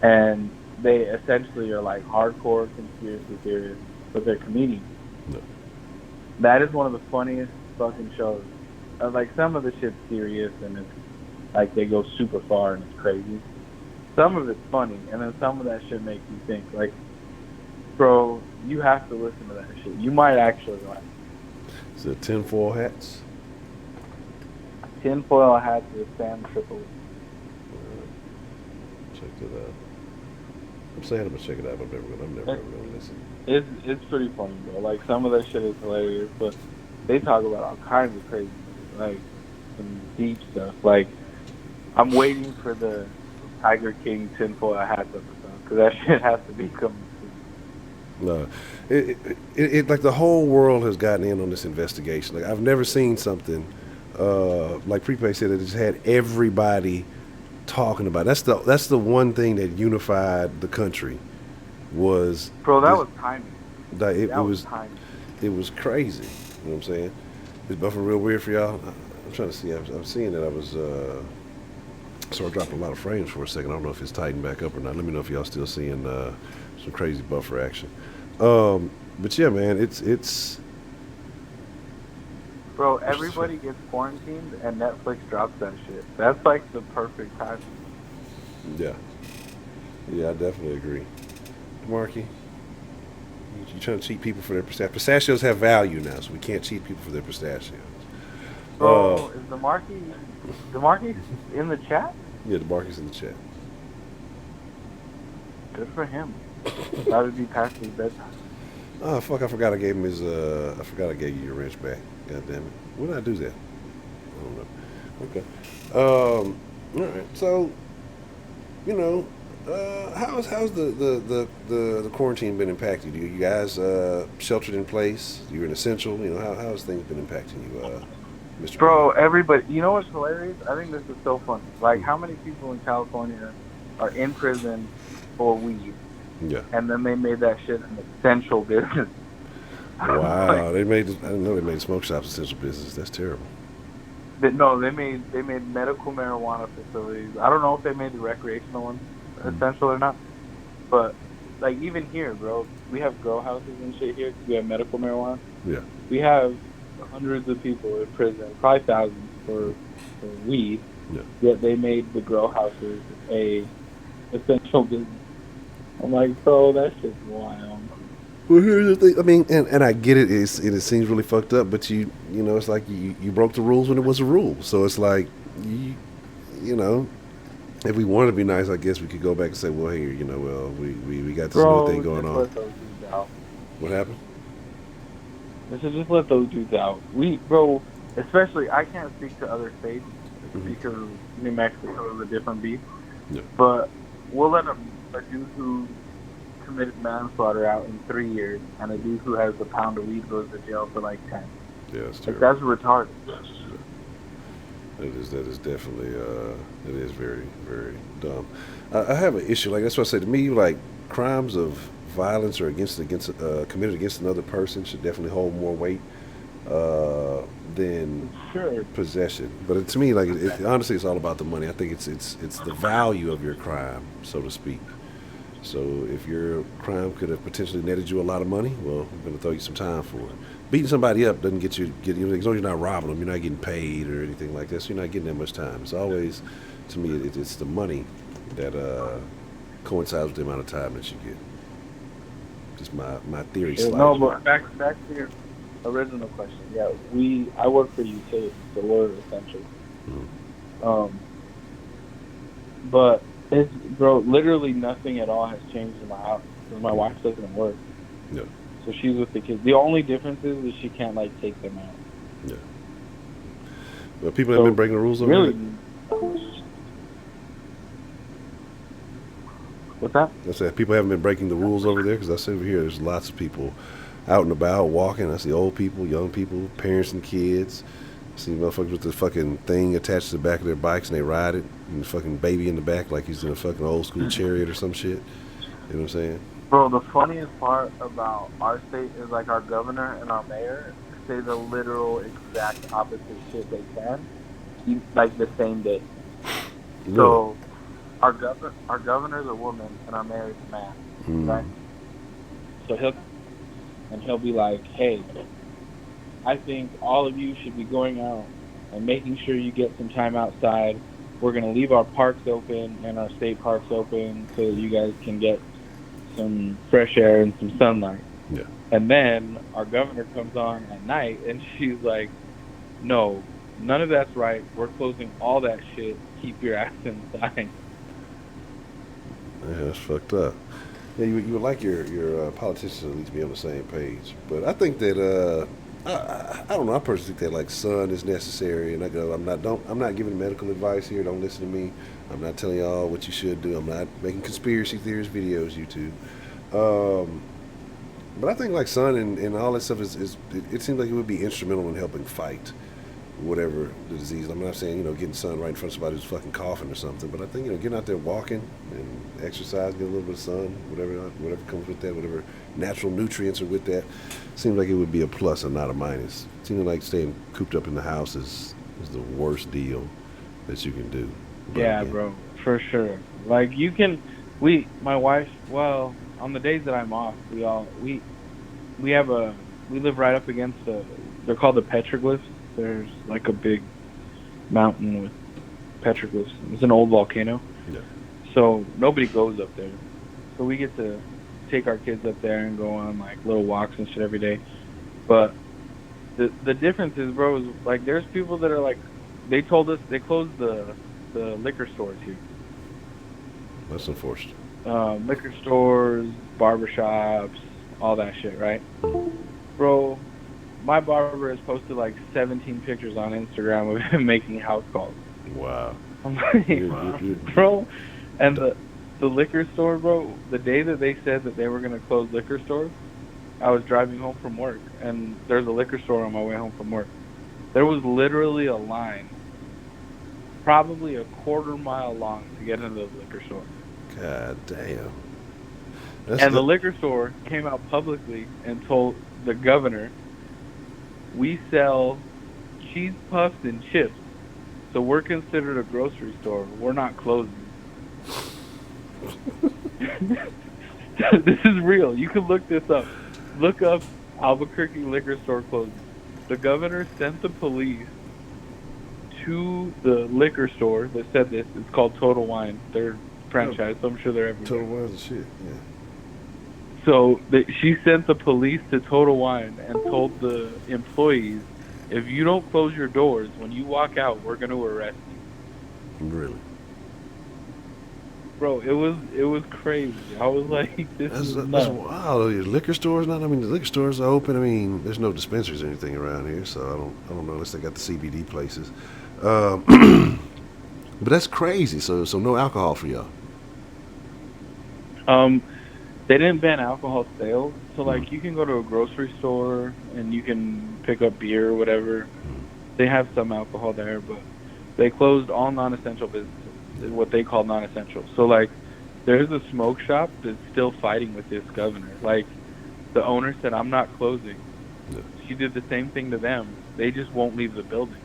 and they essentially are like hardcore conspiracy theorists, but they're comedians. No. That is one of the funniest fucking shows. Like, some of the shit's serious, and it's like they go super far and it's crazy. Some of it's funny, and then some of that shit makes you think. Like, bro, you have to listen to that shit. You might actually laugh. Is it Tinfoil Hats? Tinfoil Hats with Sam Tripoli. Check it out. I'm saying I'm gonna check it out, but I'm never gonna listen. It's pretty funny, bro. Like, some of that shit is hilarious, but they talk about all kinds of crazy shit. Like, some deep stuff. Like, I'm waiting for the Tiger King tinfoil hat episode because that shit has to be coming soon. No, it like the whole world has gotten in on this investigation. Like I've never seen something like Prepay said, that just had everybody talking about. That's the one thing that unified the country was. Bro, that was timing. It was timing. It was crazy. You know what I'm saying? Is buffer real weird for y'all? I'm trying to see. I'm seeing that I was. So I dropped a lot of frames for a second. I don't know if it's tightened back up or not. Let me know if y'all still seeing some crazy buffer action. But yeah, man, it's. Bro, everybody gets quarantined and Netflix drops that shit. That's like the perfect time. Yeah. Yeah, I definitely agree. Marky, you trying to cheat people for their pistachios? Pistachios have value now, so we can't cheat people for their pistachios. Bro, is the Marky in the chat? Yeah, the Marky's in the chat. Good for him. How did he pass his bedtime? Oh fuck! I forgot I gave him his. I forgot I gave you your wrench back. God damn it! When did I do that? I don't know. Okay. All right. So, you know, how's the quarantine been impacting you? You guys sheltered in place? You're an essential. You know, how's things been impacting you, Mr. Bro, everybody. You know what's hilarious? I think this is so funny. Like, how many people in California are in prison for weed? Yeah. And then they made that shit an essential business. Wow, Like, I didn't know they made smoke shops essential business. That's terrible. No, they made medical marijuana facilities. I don't know if they made the recreational ones essential or not, but like even here, bro, we have grow houses and shit here. We have medical marijuana. Yeah. We have hundreds of people in prison, probably thousands for weed. Yeah. Yet they made the grow houses a essential business. I'm like, bro, that shit's wild. Well, here's the thing. I mean, and I get it. It seems really fucked up, but you know, it's like you broke the rules when it was a rule. So it's like, you know, if we wanted to be nice, I guess we could go back and say, well, here, you know, well, we got this new thing going on. Let those dudes out. What happened? We should just let those dudes out. Especially, I can't speak to other states because New Mexico is a different beast. Yeah. But we'll let a dude who committed manslaughter out in 3 years, and a dude who has a pound of weed goes to jail for like 10. Yeah, that's like, terrible. that's retarded. That is definitely it is very, very dumb. I have an issue. Like that's what I say to me. Like crimes of violence or against committed against another person should definitely hold more weight than possession. But to me, like honestly, it's all about the money. I think it's the value of your crime, so to speak. So if your crime could have potentially netted you a lot of money, well, I'm going to throw you some time for it. Beating somebody up doesn't get you, as long as you're not robbing them, you're not getting paid or anything like that, so you're not getting that much time. It's always, to me, it's the money that coincides with the amount of time that you get. Just my theory. No, but back to your original question. Yeah, I work for utilities, so we're essential. Mm-hmm. But it's, bro, literally nothing at all has changed in my house because my wife doesn't work. Yeah. So she's with the kids. The only difference is she can't like take them out. Yeah. Well, people have been breaking the rules over really, there. What's that? I said people haven't been breaking the rules over there because I see over here there's lots of people out and about walking. I see old people, young people, parents and kids. I see motherfuckers with the fucking thing attached to the back of their bikes and they ride it, and the fucking baby in the back like he's in a fucking old school chariot or some shit. You know what I'm saying? Bro, the funniest part about our state is like our governor and our mayor say the literal exact opposite shit they can, like the same day. Really? So our governor's a woman and our mayor's a man, right? So he'll be like, hey, I think all of you should be going out and making sure you get some time outside. We're going to leave our parks open and our state parks open so that you guys can get some fresh air and some sunlight. Yeah. And then our governor comes on at night and she's like, no, none of that's right. We're closing all that shit. Keep your ass inside. Yeah, that's fucked up. Yeah, you would like your politicians to at least be on the same page. But I think that I don't know. I personally think that like sun is necessary, and I'm not giving medical advice here. Don't listen to me. I'm not telling y'all what you should do. I'm not making conspiracy theories videos, YouTube. Um, but I think like sun and all that stuff it seems like it would be instrumental in helping fight whatever the disease. I'm not saying getting sun right in front of somebody who's fucking coughing or something, but I think getting out there walking and exercise, getting a little bit of sun, whatever comes with that, whatever natural nutrients are with that, seems like it would be a plus and not a minus. Seems like staying cooped up in the house is the worst deal that you can do. But, Yeah, bro, for sure. Like my wife. Well, on the days that I'm off, we live right up against they're called the petroglyphs. There's like a big mountain with petroglyphs. It's an old volcano. Yeah. So nobody goes up there. So we get to take our kids up there and go on like little walks and shit every day. But the difference is, bro, is like there's people that are like, they told us they closed the liquor stores here. That's unfortunate. Liquor stores, barbershops, all that shit, right? Bro, my barber has posted like 17 pictures on Instagram of him making house calls. Wow. I'm like, bro, and the liquor store, bro, the day that they said that they were going to close liquor stores, I was driving home from work, and there's a liquor store on my way home from work. There was literally a line, probably a quarter-mile long, to get into the liquor store. God damn. The liquor store came out publicly and told the governor, we sell cheese puffs and chips, so we're considered a grocery store. We're not closing. This is real. You can look this up. Look up Albuquerque liquor store closing. The governor sent the police to the liquor store that said this. It's called Total Wine. They're franchise, so I'm sure they're everywhere. Total Wine and shit, yeah. So she sent the police to Total Wine and told the employees, if you don't close your doors, when you walk out, we're going to arrest you. Really? Bro, it was crazy. I was like, that's wild. Liquor stores not. I mean, the liquor stores are open. I mean, there's no dispensaries or anything around here, so I don't know unless they got the CBD places. But that's crazy. So no alcohol for y'all. They didn't ban alcohol sales, so like you can go to a grocery store and you can pick up beer or whatever. They have some alcohol there, but they closed all non-essential businesses. What they call non-essential. So like there's a smoke shop that's still fighting with this governor. Like the owner said, I'm not closing. Yeah. She did the same thing to them. They just won't leave the building.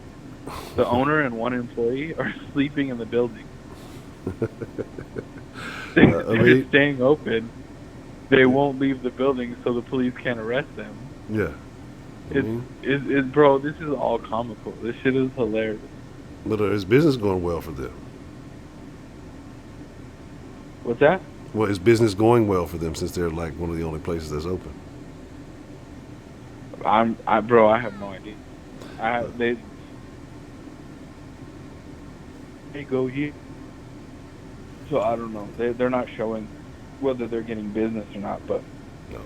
The owner and one employee are sleeping in the building. They're staying open. They won't leave the building so the police can't arrest them. Yeah. It's bro, this is all comical. This shit is hilarious. But is business going well for them? What's that? Well, is business going well for them since they're like one of the only places that's open? Bro, I have no idea. They go here, so I don't know. They're not showing whether they're getting business or not, but no,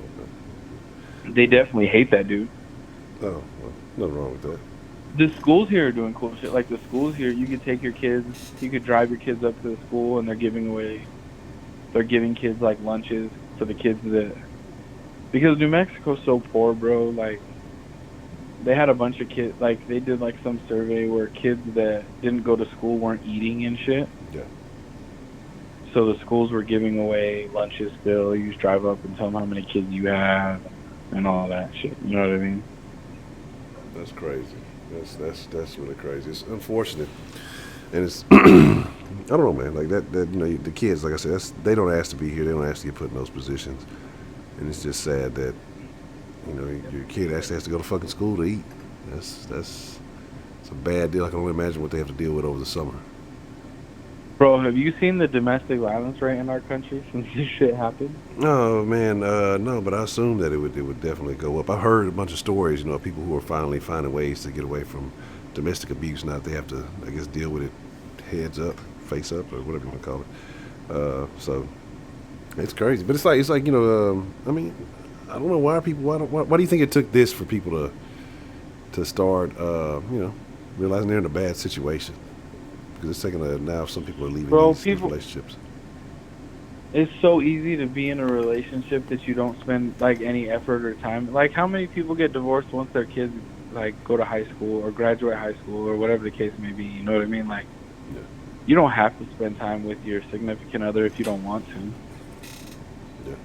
they definitely hate that dude. Oh, well, nothing wrong with that. The schools here are doing cool shit. Like the schools here, you could take your kids, you could drive your kids up to the school, and they're giving kids like lunches to the kids because New Mexico's so poor, bro. Like they had a bunch of kids, like they did like some survey where kids that didn't go to school weren't eating and shit. Yeah. So the schools were giving away lunches still. You just drive up and tell them how many kids you have and all that shit. You know what I mean? That's crazy. That's really crazy. It's unfortunate, and it's I don't know, man. Like that the kids, like I said, they don't ask to be here. They don't ask to get put in those positions, and it's just sad that your kid actually has to go to fucking school to eat. It's a bad deal. I can only imagine what they have to deal with over the summer. Bro, have you seen the domestic violence rate in our country since this shit happened? No, man, no, but I assume that it would definitely go up. I've heard a bunch of stories, of people who are finally finding ways to get away from domestic abuse. Now they have to, I guess, deal with it heads up, face up, or whatever you want to call it. So it's crazy, but it's like I mean, I don't know why do you think it took this for people to start, realizing they're in a bad situation. Because it's taking now some people are leaving Bro, these relationships. It's so easy to be in a relationship that you don't spend like any effort or time. Like, how many people get divorced once their kids like go to high school or graduate high school or whatever the case may be? You know what I mean? Like, Yeah. you don't have to spend time with your significant other if you don't want to. Yeah.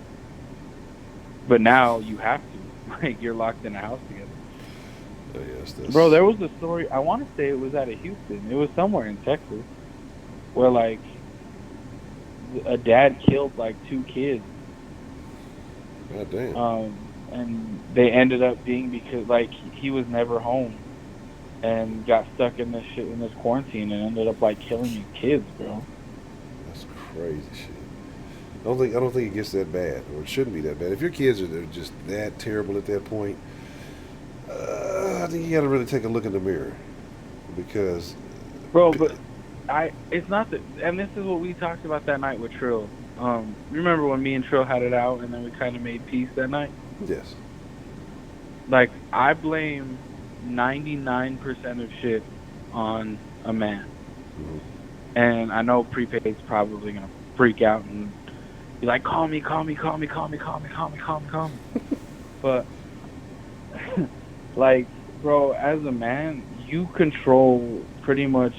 But now you have to. Like, you're locked in a house together. Yes, Bro, there was a story. I want to say it was out of Houston. It was somewhere in Texas, where like a dad killed like 2 kids. God damn. And they ended up being because like he was never home and got stuck in this shit in this quarantine and ended up like killing his kids, bro. That's crazy shit. I don't think it gets that bad, or it shouldn't be that bad. If your kids are just that terrible at that point, I think you got to really take a look in the mirror, because, bro. But it's not that, and this is what we talked about that night with Trill. Remember when me and Trill had it out, and then we kind of made peace that night? Yes. Like, I blame 99% of shit on a man, and I know Prepaid's probably gonna freak out and be like, call me. But like, bro, as a man, you control pretty much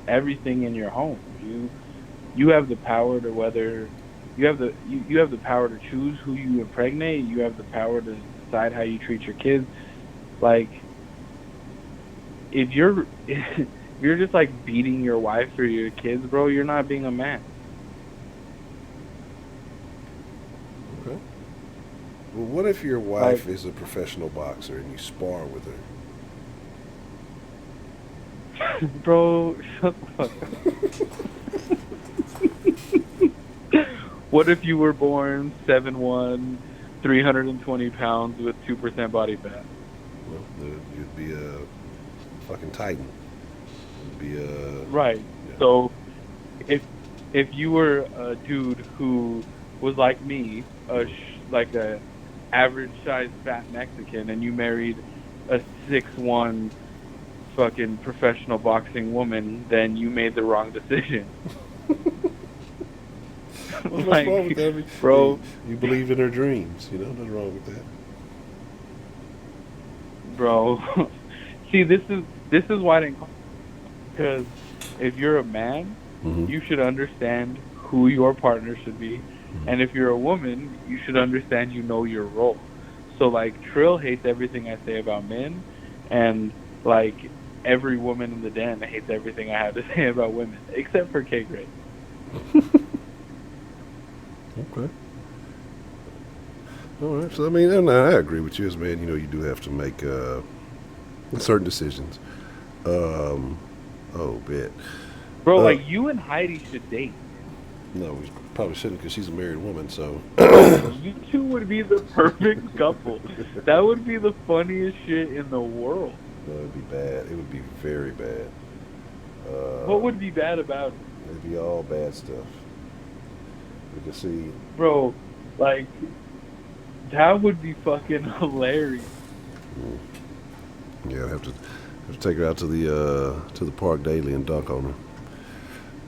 everything in your home. You have the power to whether you have the power to choose who you impregnate. You have the power to decide how you treat your kids. Like, if you're just like beating your wife or your kids, bro, you're not being a man. Okay. Well, what if your wife is a professional boxer and you spar with her? Bro, shut the fuck up. What if you were born 7'1", 320 pounds with 2% body fat? Well, you'd be a fucking titan. You'd be a... Right. Yeah. So, if you were a dude who was like me, like a average-sized fat Mexican, and you married a 6'1" fucking professional boxing woman, then you made the wrong decision. What's wrong with that? Bro, you believe in her dreams. Nothing wrong with that. Bro, see, this is why I didn't call. Because if you're a man, you should understand who your partner should be. And if you're a woman, you should understand your role. So, like, Trill hates everything I say about men, and, like, every woman in the den hates everything I have to say about women, except for K. Gray. Okay. All right. So, I mean, and I agree with you as a man. You do have to make certain decisions. Bet. Bro, like, you and Heidi should date. No, we probably shouldn't, because she's a married woman, so... You two would be the perfect couple. That would be the funniest shit in the world. No, it would be bad. It would be very bad. What would be bad about it? It'd be all bad stuff. We can see... Bro, like, that would be fucking hilarious. Yeah, I'd have to take her out to the park daily and dunk on her.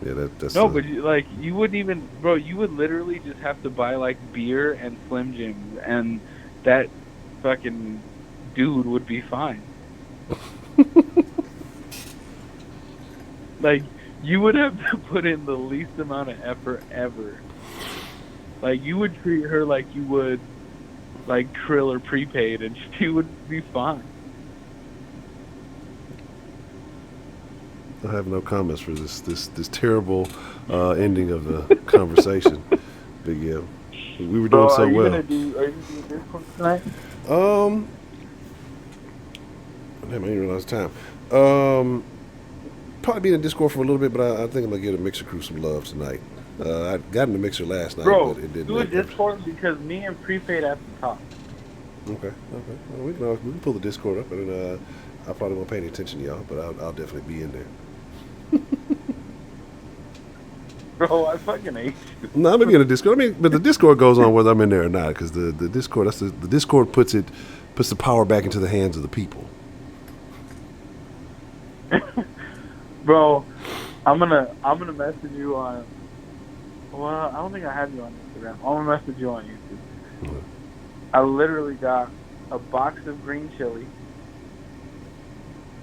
Yeah, that's... No, but, like, you wouldn't even... Bro, you would literally just have to buy, like, beer and Slim Jims, and that fucking dude would be fine. Like, you would have to put in the least amount of effort ever. Like, you would treat her like you would, like, Trill or Prepaid, and she would be fine. I have no comments for this terrible ending of the conversation. Big M. We were doing so well. Are you doing Discord tonight? Damn, I didn't realize the time. Probably be in the Discord for a little bit, but I think I'm gonna give the Mixer crew some love tonight. I got in the Mixer last night, Bro, but it didn't. Do a Discord because me and Prepaid have to talk. Okay. Well, we can pull the Discord up, and I probably won't pay any attention to y'all, but I'll definitely be in there. Bro, I fucking hate you. No, I'm gonna get a Discord. I mean, but the Discord goes on whether I'm in there or not, because the Discord the Discord puts the power back into the hands of the people. Bro, I'm gonna message you on. Well, I don't think I have you on Instagram. I'm gonna message you on YouTube. Mm-hmm. I literally got a box of green chili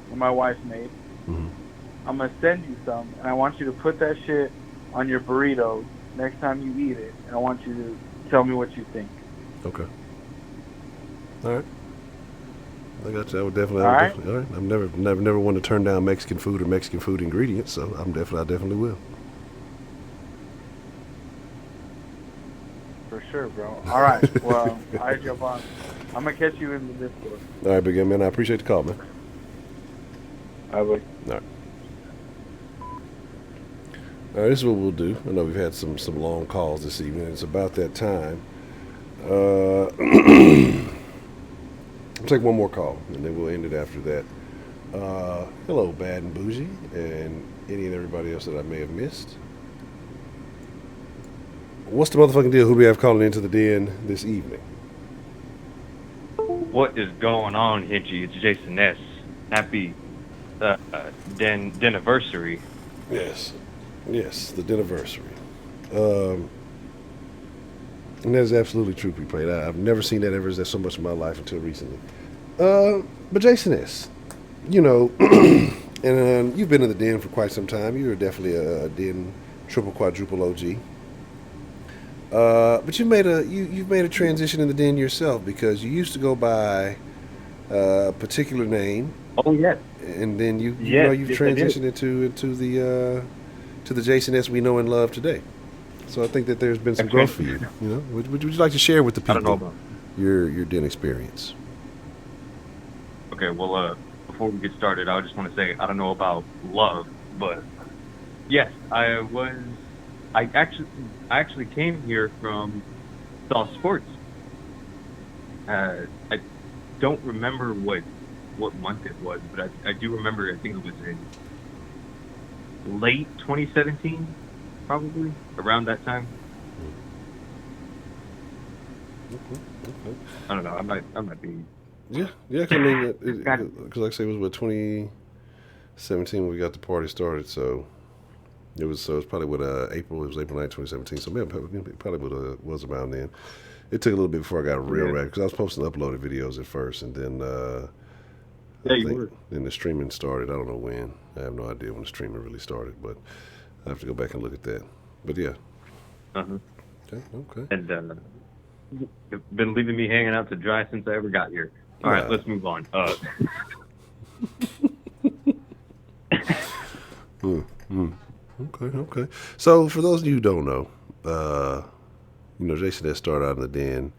that my wife made. Mm-hmm. I'm gonna send you some, and I want you to put that shit on your burrito next time you eat it, and I want you to tell me what you think. Okay. All right. I got you. I would definitely. All right. Definitely, all right. I've never wanted to turn down Mexican food or Mexican food ingredients, so I definitely will. For sure, bro. All right. Well, I jump on. I'm gonna catch you in the Discord. All right, big man. I appreciate the call, man. All right. All right. All right, this is what we'll do. I know we've had some long calls this evening. It's about that time. I'll take one more call, and then we'll end it after that. Hello, Bad and Bougie, and any and everybody else that I may have missed. What's the motherfucking deal? Who do we have calling into the den this evening? What is going on, Hitchy? It's Jason S. Happy Denniversary. Yes, the Denniversary. And that is absolutely true, Pre-Played. I've never seen that ever so much in my life until recently. But Jason S., you know, and you've been in the den for quite some time. You're definitely a den triple quadruple OG. But you've made a transition in the den yourself, because you used to go by a particular name. Oh yes. And then you've transitioned into the Jason S. we know and love today. So I think that there's been some growth for you. You know, would you like to share with the people your den experience? Okay, well, before we get started, I just want to say I don't know about love, but yes, I actually came here from South Sports. I don't remember what month it was, but I do remember. I think it was in late 2017, probably around that time. Okay. I don't know. I might be. Yeah. Cause I mean, because like I say, it was 2017 when we got the party started. So it was probably April. It was April 9th, 2017. So maybe it probably was around then. It took a little bit before I got real ready, because I was posting uploaded videos at first, and then then the streaming started. I don't know when. I have no idea when the streaming really started, but I have to go back and look at that. But yeah. Uh-huh. Okay. And you've been leaving me hanging out to dry since I ever got here. All right, let's move on. Okay. So for those of you who don't know, Jason has started out in the den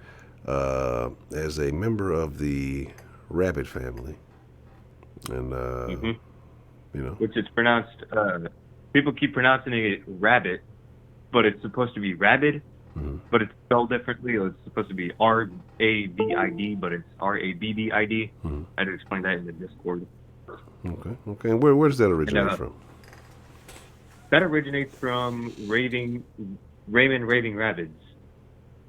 as a member of the rabbit family, and which is pronounced. People keep pronouncing it rabbit, but it's supposed to be rabid. Mm-hmm. But it's spelled differently. It's supposed to be R-A-B-I-D, but it's R-A-B-B-I-D. Mm-hmm. I had to explain that in the Discord. Okay. And where does that originate from? That originates from Raymond Raving Rabbids.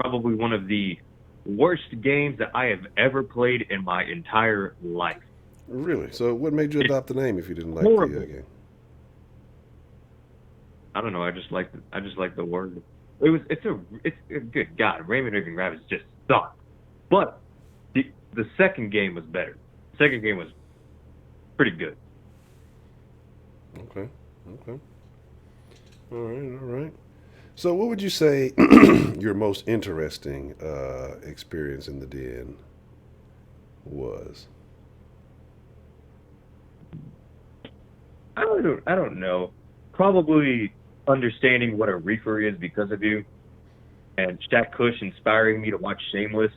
Probably one of the worst games that I have ever played in my entire life. Really? So what made you adopt the name if you didn't like the game? I don't know. I just like the word. It's a good God. Raymond Raving Rabbids just sucked. But the second game was better. The second game was pretty good. Okay. All right. So what would you say your most interesting experience in the den was? I don't know. Probably understanding what a reefer is because of you, and Shaq Kush inspiring me to watch Shameless.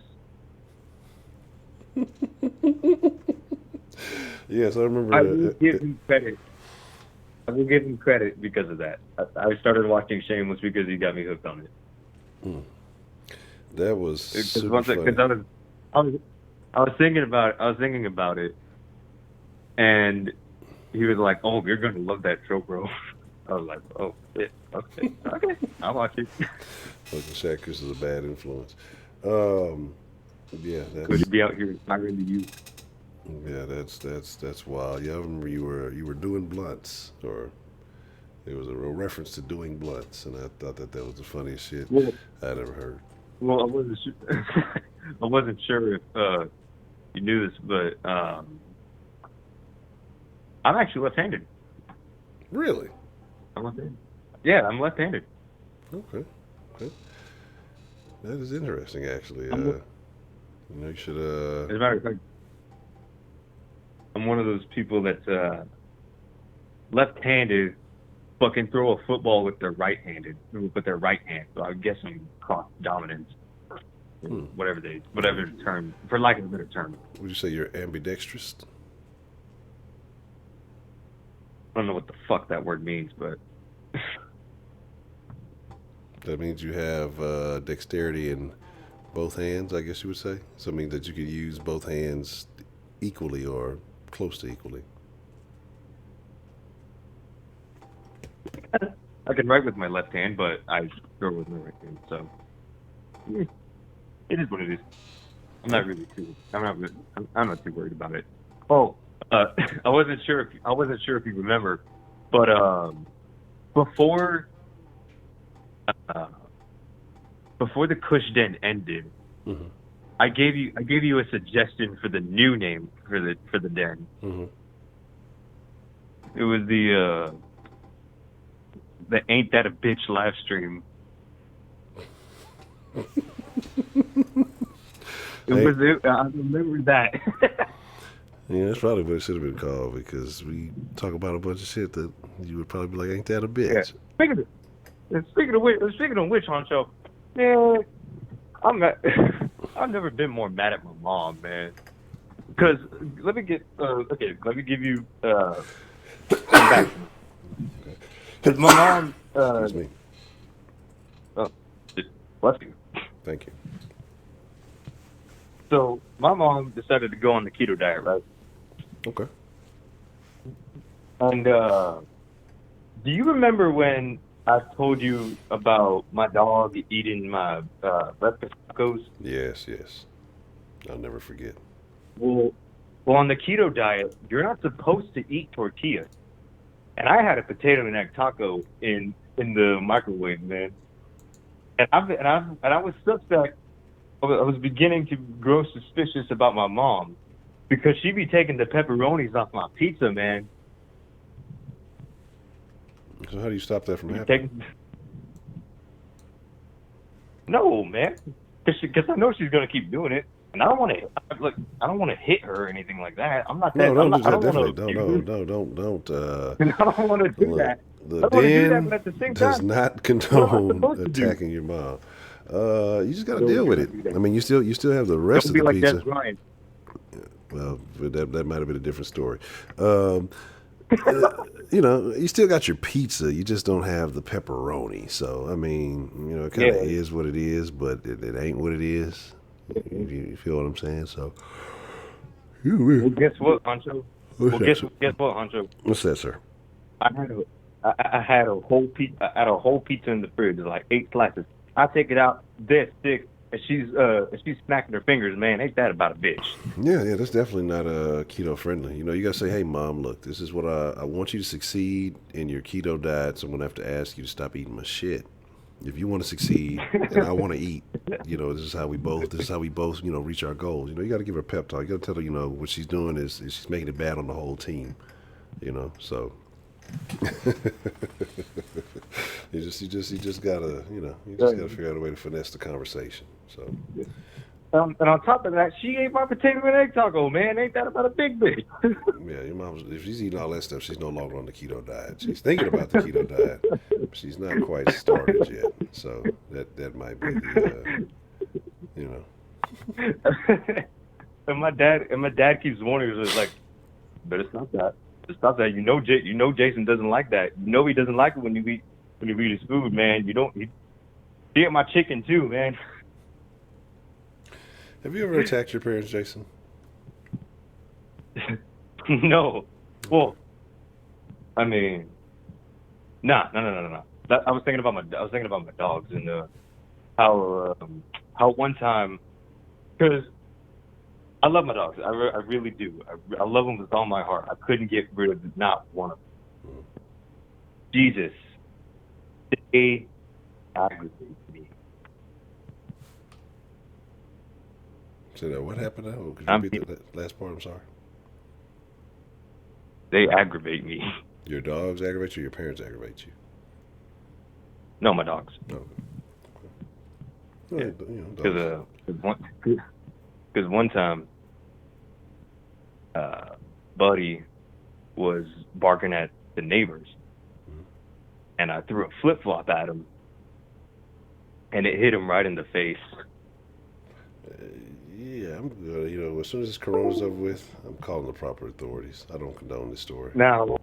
Yes, I remember. I will give him credit. I will give him credit because of that. I started watching Shameless because he got me hooked on it. That was super funny. Because I was thinking about it, and he was like, "Oh, you're gonna love that show, bro." I was like, "Oh, shit. Okay, I'll watch it." Shaq Kush is a bad influence. Yeah, could he be out here inspiring the youth? Yeah, that's wild. Yeah, I remember you were doing blunts, or it was a real reference to doing blunts, and I thought that was the funniest shit Well, I'd ever heard. well, I wasn't sure. I wasn't sure if you knew this, but I'm actually left-handed. Really? I'm left-handed. Yeah, I'm left-handed. Okay. Okay. That is interesting, actually. I'm, You should. as a matter of fact, I'm one of those people that's left-handed, but can throw a football with their right hand. So I guess I'm cross dominance, whatever the term, for lack of a better term. Would you say you're ambidextrous? I don't know what the fuck that word means, but That means you have dexterity in both hands, I guess you would say. So it means that you could use both hands equally or close to equally. I can write with my left hand, but I throw with my right hand. So it is what it is. I'm not really too. I'm not too worried about it. Oh, I wasn't sure if you remember, but before before the Kush Den ended, Mm-hmm. I gave you a suggestion for the new name for the den. Mm-hmm. It was the Ain't That a Bitch live stream. I remember that. Yeah, that's probably what it should have been called, because we talk about a bunch of shit that you would probably be like, "Ain't that a bitch?" Yeah. Speaking of which, Honcho, man, I've never been more mad at my mom, man. Because let me give you some background. Because my mom, That's me. bless you. Thank you. So my mom decided to go on the keto diet, right? Okay. And do you remember when I told you about my dog eating my breakfast tacos? Yes, yes. I'll never forget. Well, on the keto diet, you're not supposed to eat tortillas. And I had a potato and egg taco in the microwave, man. And I was suspect. I was beginning to grow suspicious about my mom, because she'd be taking the pepperonis off my pizza, man. So how do you stop that from happening? No, man, because I know she's gonna keep doing it, and I don't want to hit her or anything like that. I'm not that. No, don't I'm not, do I that. don't Definitely, don't. I don't want to do Look, that. the I don't want to do that, den but at the same does time, not what am I condone supposed to do? attacking your mom. You just got to No, deal we with gotta it. do that. I mean, you still have the rest Don't of be the like pizza. Des Bryant. Well, that might have been a different story. You still got your pizza. You just don't have the pepperoni. So, I mean, it kind of is what it is, but it ain't what it is. You feel what I'm saying? So, Well, guess what, Honcho? Guess what, Honcho? What's that, sir? I had a whole pizza in the fridge, like 8 slices. I take it out, this thick, and she's smacking her fingers. Man, ain't that about a bitch? Yeah, that's definitely not keto friendly. You gotta say, hey, mom, look, this is what I want you to succeed in your keto diet. So I'm gonna have to ask you to stop eating my shit. If you want to succeed and I want to eat, this is how we both reach our goals. You got to give her a pep talk. You got to tell her, what she's doing is she's making it bad on the whole team. So you just gotta figure out a way to finesse the conversation. So. And on top of that, she ate my potato and egg taco, man. Ain't that about a big bitch? Yeah, your mom's, if she's eating all that stuff, she's no longer on the keto diet. She's thinking about the keto diet. But she's not quite started yet. So that might be the, And my dad keeps warning us, like, better stop that. Stop that. Jason doesn't like that. He doesn't like it when you eat his food, man. He ate my chicken too, man. Have you ever attacked your parents, Jason? No. Well, I mean, no. I was thinking about my dogs, and how one time, because I love my dogs. I really do. I love them with all my heart. I couldn't get rid of not one of them. Jesus, they aggravate me. So what happened now? Could you I'm repeat that last part? I'm sorry. They aggravate me. Your dogs aggravate you. Your parents aggravate you. No, my dogs. Okay. Yeah. Well, dogs. Because one time, Buddy was barking at the neighbors, and I threw a flip flop at him, and it hit him right in the face. Yeah, I'm good. As soon as this corona's over with, I'm calling the proper authorities. I don't condone this story. Now,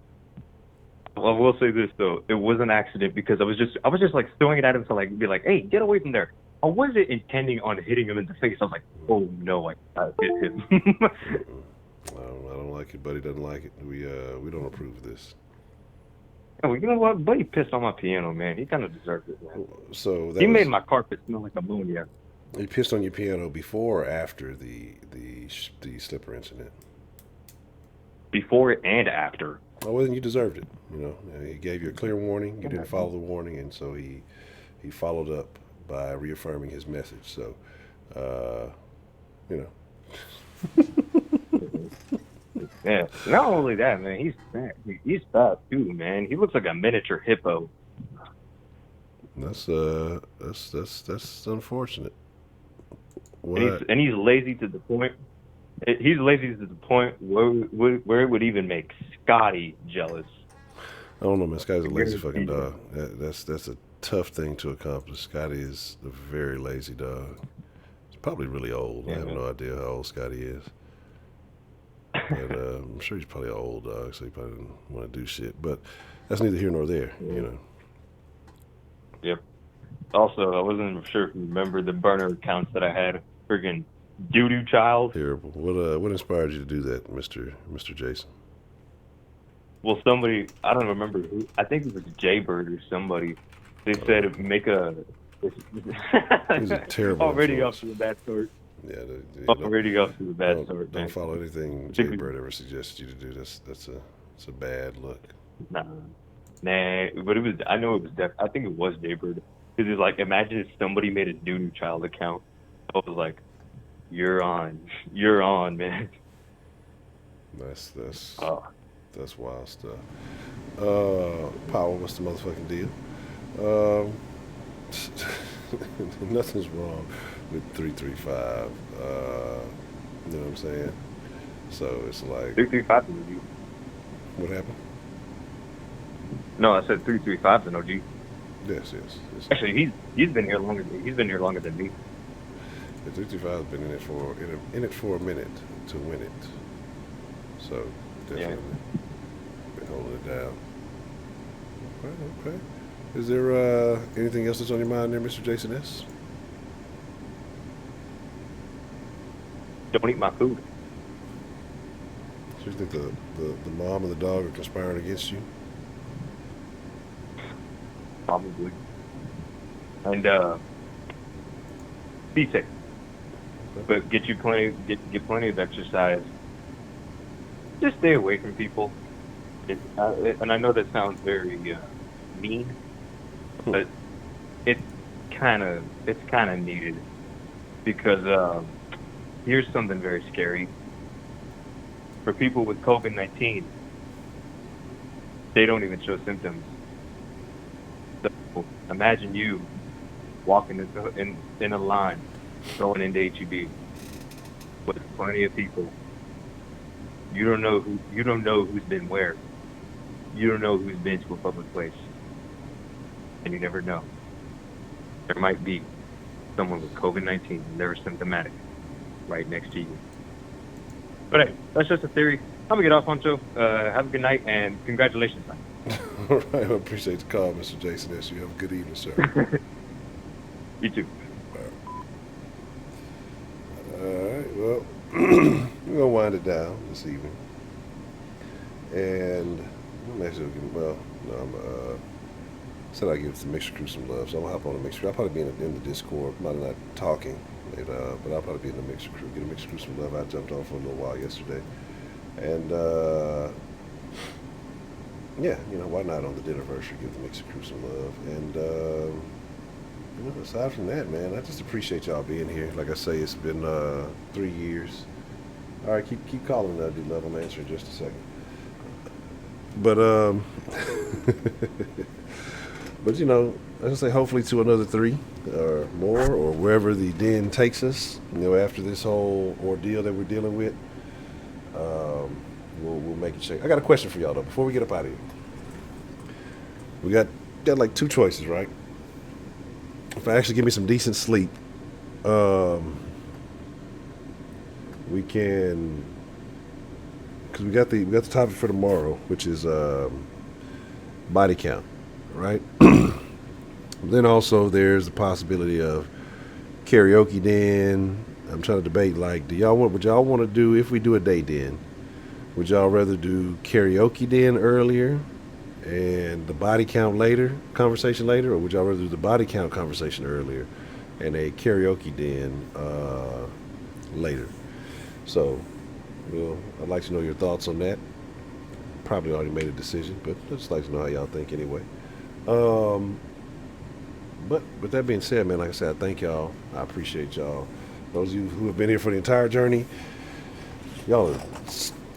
I will say this though, it was an accident because I was just like throwing it at him to like be like, hey, get away from there. I wasn't intending on hitting him in the face. I was like, oh no, I hit him. I don't like it. Buddy doesn't like it. We don't approve of this. Oh, you know what? Buddy pissed on my piano, man. He kind of deserved it, man. So he made my carpet smell like ammonia. He pissed on your piano before or after the slipper incident? Before and after. Oh, well, then you deserved it. He gave you a clear warning. You didn't follow the warning, and so he followed up by reaffirming his message. So, Yeah. Not only that, man. He's fat too, man. He looks like a miniature hippo. That's unfortunate. And he's lazy to the point. He's lazy to the point where it would even make Scotty jealous. I don't know, man. Scotty's a lazy fucking dog. That's a tough thing to accomplish. Scotty is a very lazy dog. He's probably really old. Yeah, I have no idea how old Scotty is. But I'm sure he's probably an old dog, so he probably doesn't want to do shit. But that's neither here nor there, Yep. Also, I wasn't sure if you remember the burner accounts that I had. Friggin' doo-doo child. Terrible. What inspired you to do that, Mr. Jason? Well, somebody, I don't remember who, I think it was Jaybird or somebody. They said make a... He's a terrible already influence. off to a bad start. Yeah, already off to a bad start. Don't follow anything Jaybird ever suggested you to do. That's a bad look. Nah, but it was. I know it was. I think it was Jaybird because it's like, imagine if somebody made a doo-doo child account. I was like, you're on, man. That's wild stuff. Power, what's the motherfucking deal? Nothing's wrong with 335. You know what I'm saying? So it's like 335 is an OG. What happened? No, I said 335 is an OG. Yes. Actually, he's been here longer. He's been here longer than me. The 335 has been in it for a minute to win it. So definitely been holding it down. Okay. Is there anything else that's on your mind there, Mr. Jason S? Don't eat my food. So you think the mom and the dog are conspiring against you? Probably. And be safe. But get plenty of exercise. Just stay away from people. And I know that sounds very mean, but it's kind of needed because here's something very scary. For people with COVID-19, they don't even show symptoms. So imagine you walking in a line going into HEB with plenty of people. You don't know who's been where. You don't know who's been to a public place. And you never know. There might be someone with COVID-19 and they're symptomatic right next to you. But hey, that's just a theory. I'm gonna get off, Honcho. Have a good night and congratulations. All right, I appreciate the call, Mr. Jason S. You have a good evening, sir. You too. All right, well, we're gonna wind it down this evening, and I'm actually said I'd give the Mixture Crew some love, so I'm gonna hop on the Mixture Crew. I'll probably be in the Discord, probably not talking, but I'll probably be in the Mixture Crew. Give the Mixture Crew some love. I jumped on for a little while yesterday, and yeah, why not on the Denniversary give the Mixture Crew some love, and aside from that, man, I just appreciate y'all being here. Like I say, it's been 3 years. All right, keep calling, D-Love. I'm answering in just a second. But but I just say hopefully to another 3 or more, or wherever the den takes us. After this whole ordeal that we're dealing with, we'll make it shake. I got a question for y'all though. Before we get up out of here, we got like 2 choices, right? If I actually give me some decent sleep, we can. Because we got the topic for tomorrow, which is body count, right? Then also there's the possibility of karaoke den. I'm trying to debate, like, would y'all want to do, if we do a day den, would y'all rather do karaoke den earlier and the body count conversation later, or would y'all rather do the body count conversation earlier and a karaoke den later? So, I'd like to know your thoughts on that. Probably already made a decision, but I'd just like to know how y'all think anyway. But with that being said, man, like I said, I thank y'all. I appreciate y'all. Those of you who have been here for the entire journey, y'all are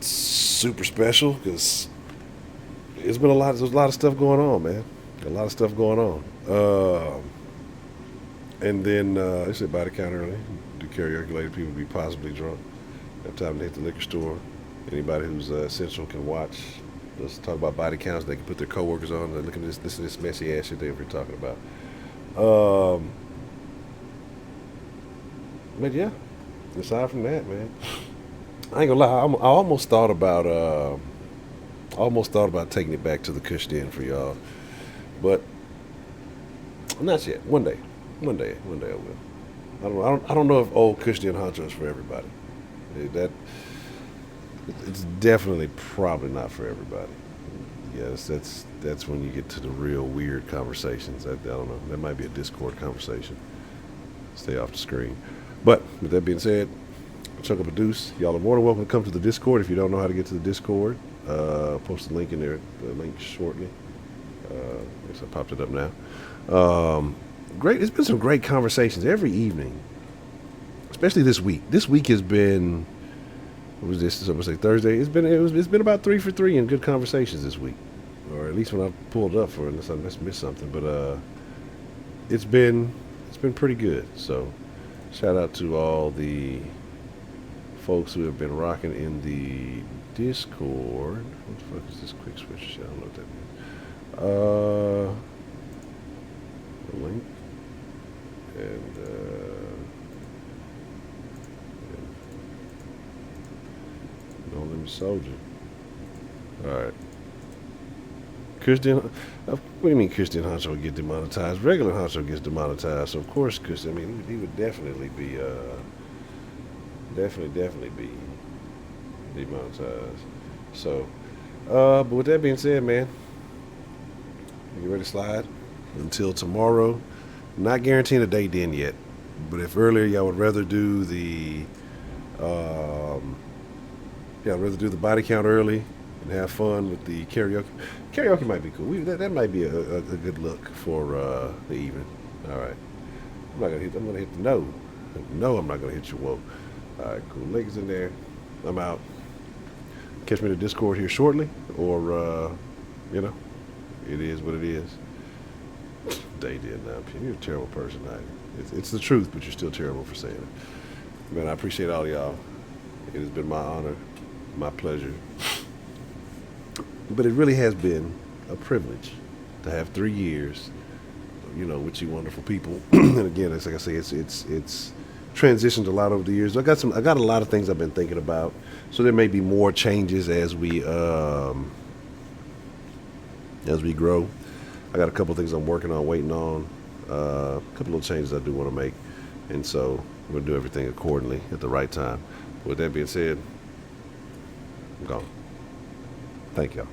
super special, because there's a lot of stuff going on, man. A lot of stuff going on. And then I said body count early. Do karaoke later. People be possibly drunk. Have time to hit the liquor store. Anybody who's essential can watch. Let's talk about body counts. They can put their coworkers on. They're looking at this messy ass shit they were talking about. But yeah, aside from that, man, I ain't gonna lie. I almost thought about taking it back to the Kush Den for y'all, but not yet. One day I will. I don't know if old Kush Den Honcho is for everybody. It's definitely probably not for everybody. Yes, that's when you get to the real weird conversations. I don't know. That might be a Discord conversation. Stay off the screen. But with that being said, chunk up a deuce. Y'all are more than welcome to come to the Discord. If you don't know how to get to the Discord, post the link in there. The link shortly. I guess I popped it up now. Great. It's been some great conversations every evening, especially this week. This week has been. What was this? I'm gonna say Thursday. It's been about 3 for 3 in good conversations this week, or at least when I pulled up for it, unless I missed something. But it's been pretty good. So shout out to all the folks who have been rocking in the Discord. What the fuck is this quick switch shit? I don't know what that means. The link and. Don't let me soldier. Alright. Christian, what do you mean Christian Honcho would get demonetized? Regular Honcho gets demonetized, so of course Christian, he would definitely be demonetized. So but with that being said, man, you ready to slide? Until tomorrow. Not guaranteeing a day den yet. But if earlier y'all would rather do the I'd rather do the body count early and have fun with the karaoke. Karaoke might be cool. That might be a good look for the evening. All right. I'm gonna hit the no. No, I'm not gonna hit your whoa. All right, cool. Link is in there. I'm out. Catch me in the Discord here shortly, or it is what it is. They did not. You're a terrible person. It's the truth, but you're still terrible for saying it. Man, I appreciate all y'all. It has been my honor. My pleasure. But it really has been a privilege to have 3 years, with you wonderful people. And again, it's like I say, it's transitioned a lot over the years. I got a lot of things I've been thinking about. So there may be more changes as we grow. I got a couple of things I'm working on, waiting on. A couple of changes I do want to make. And so I'm going to do everything accordingly at the right time. With that being said, I'm gone. Thank y'all.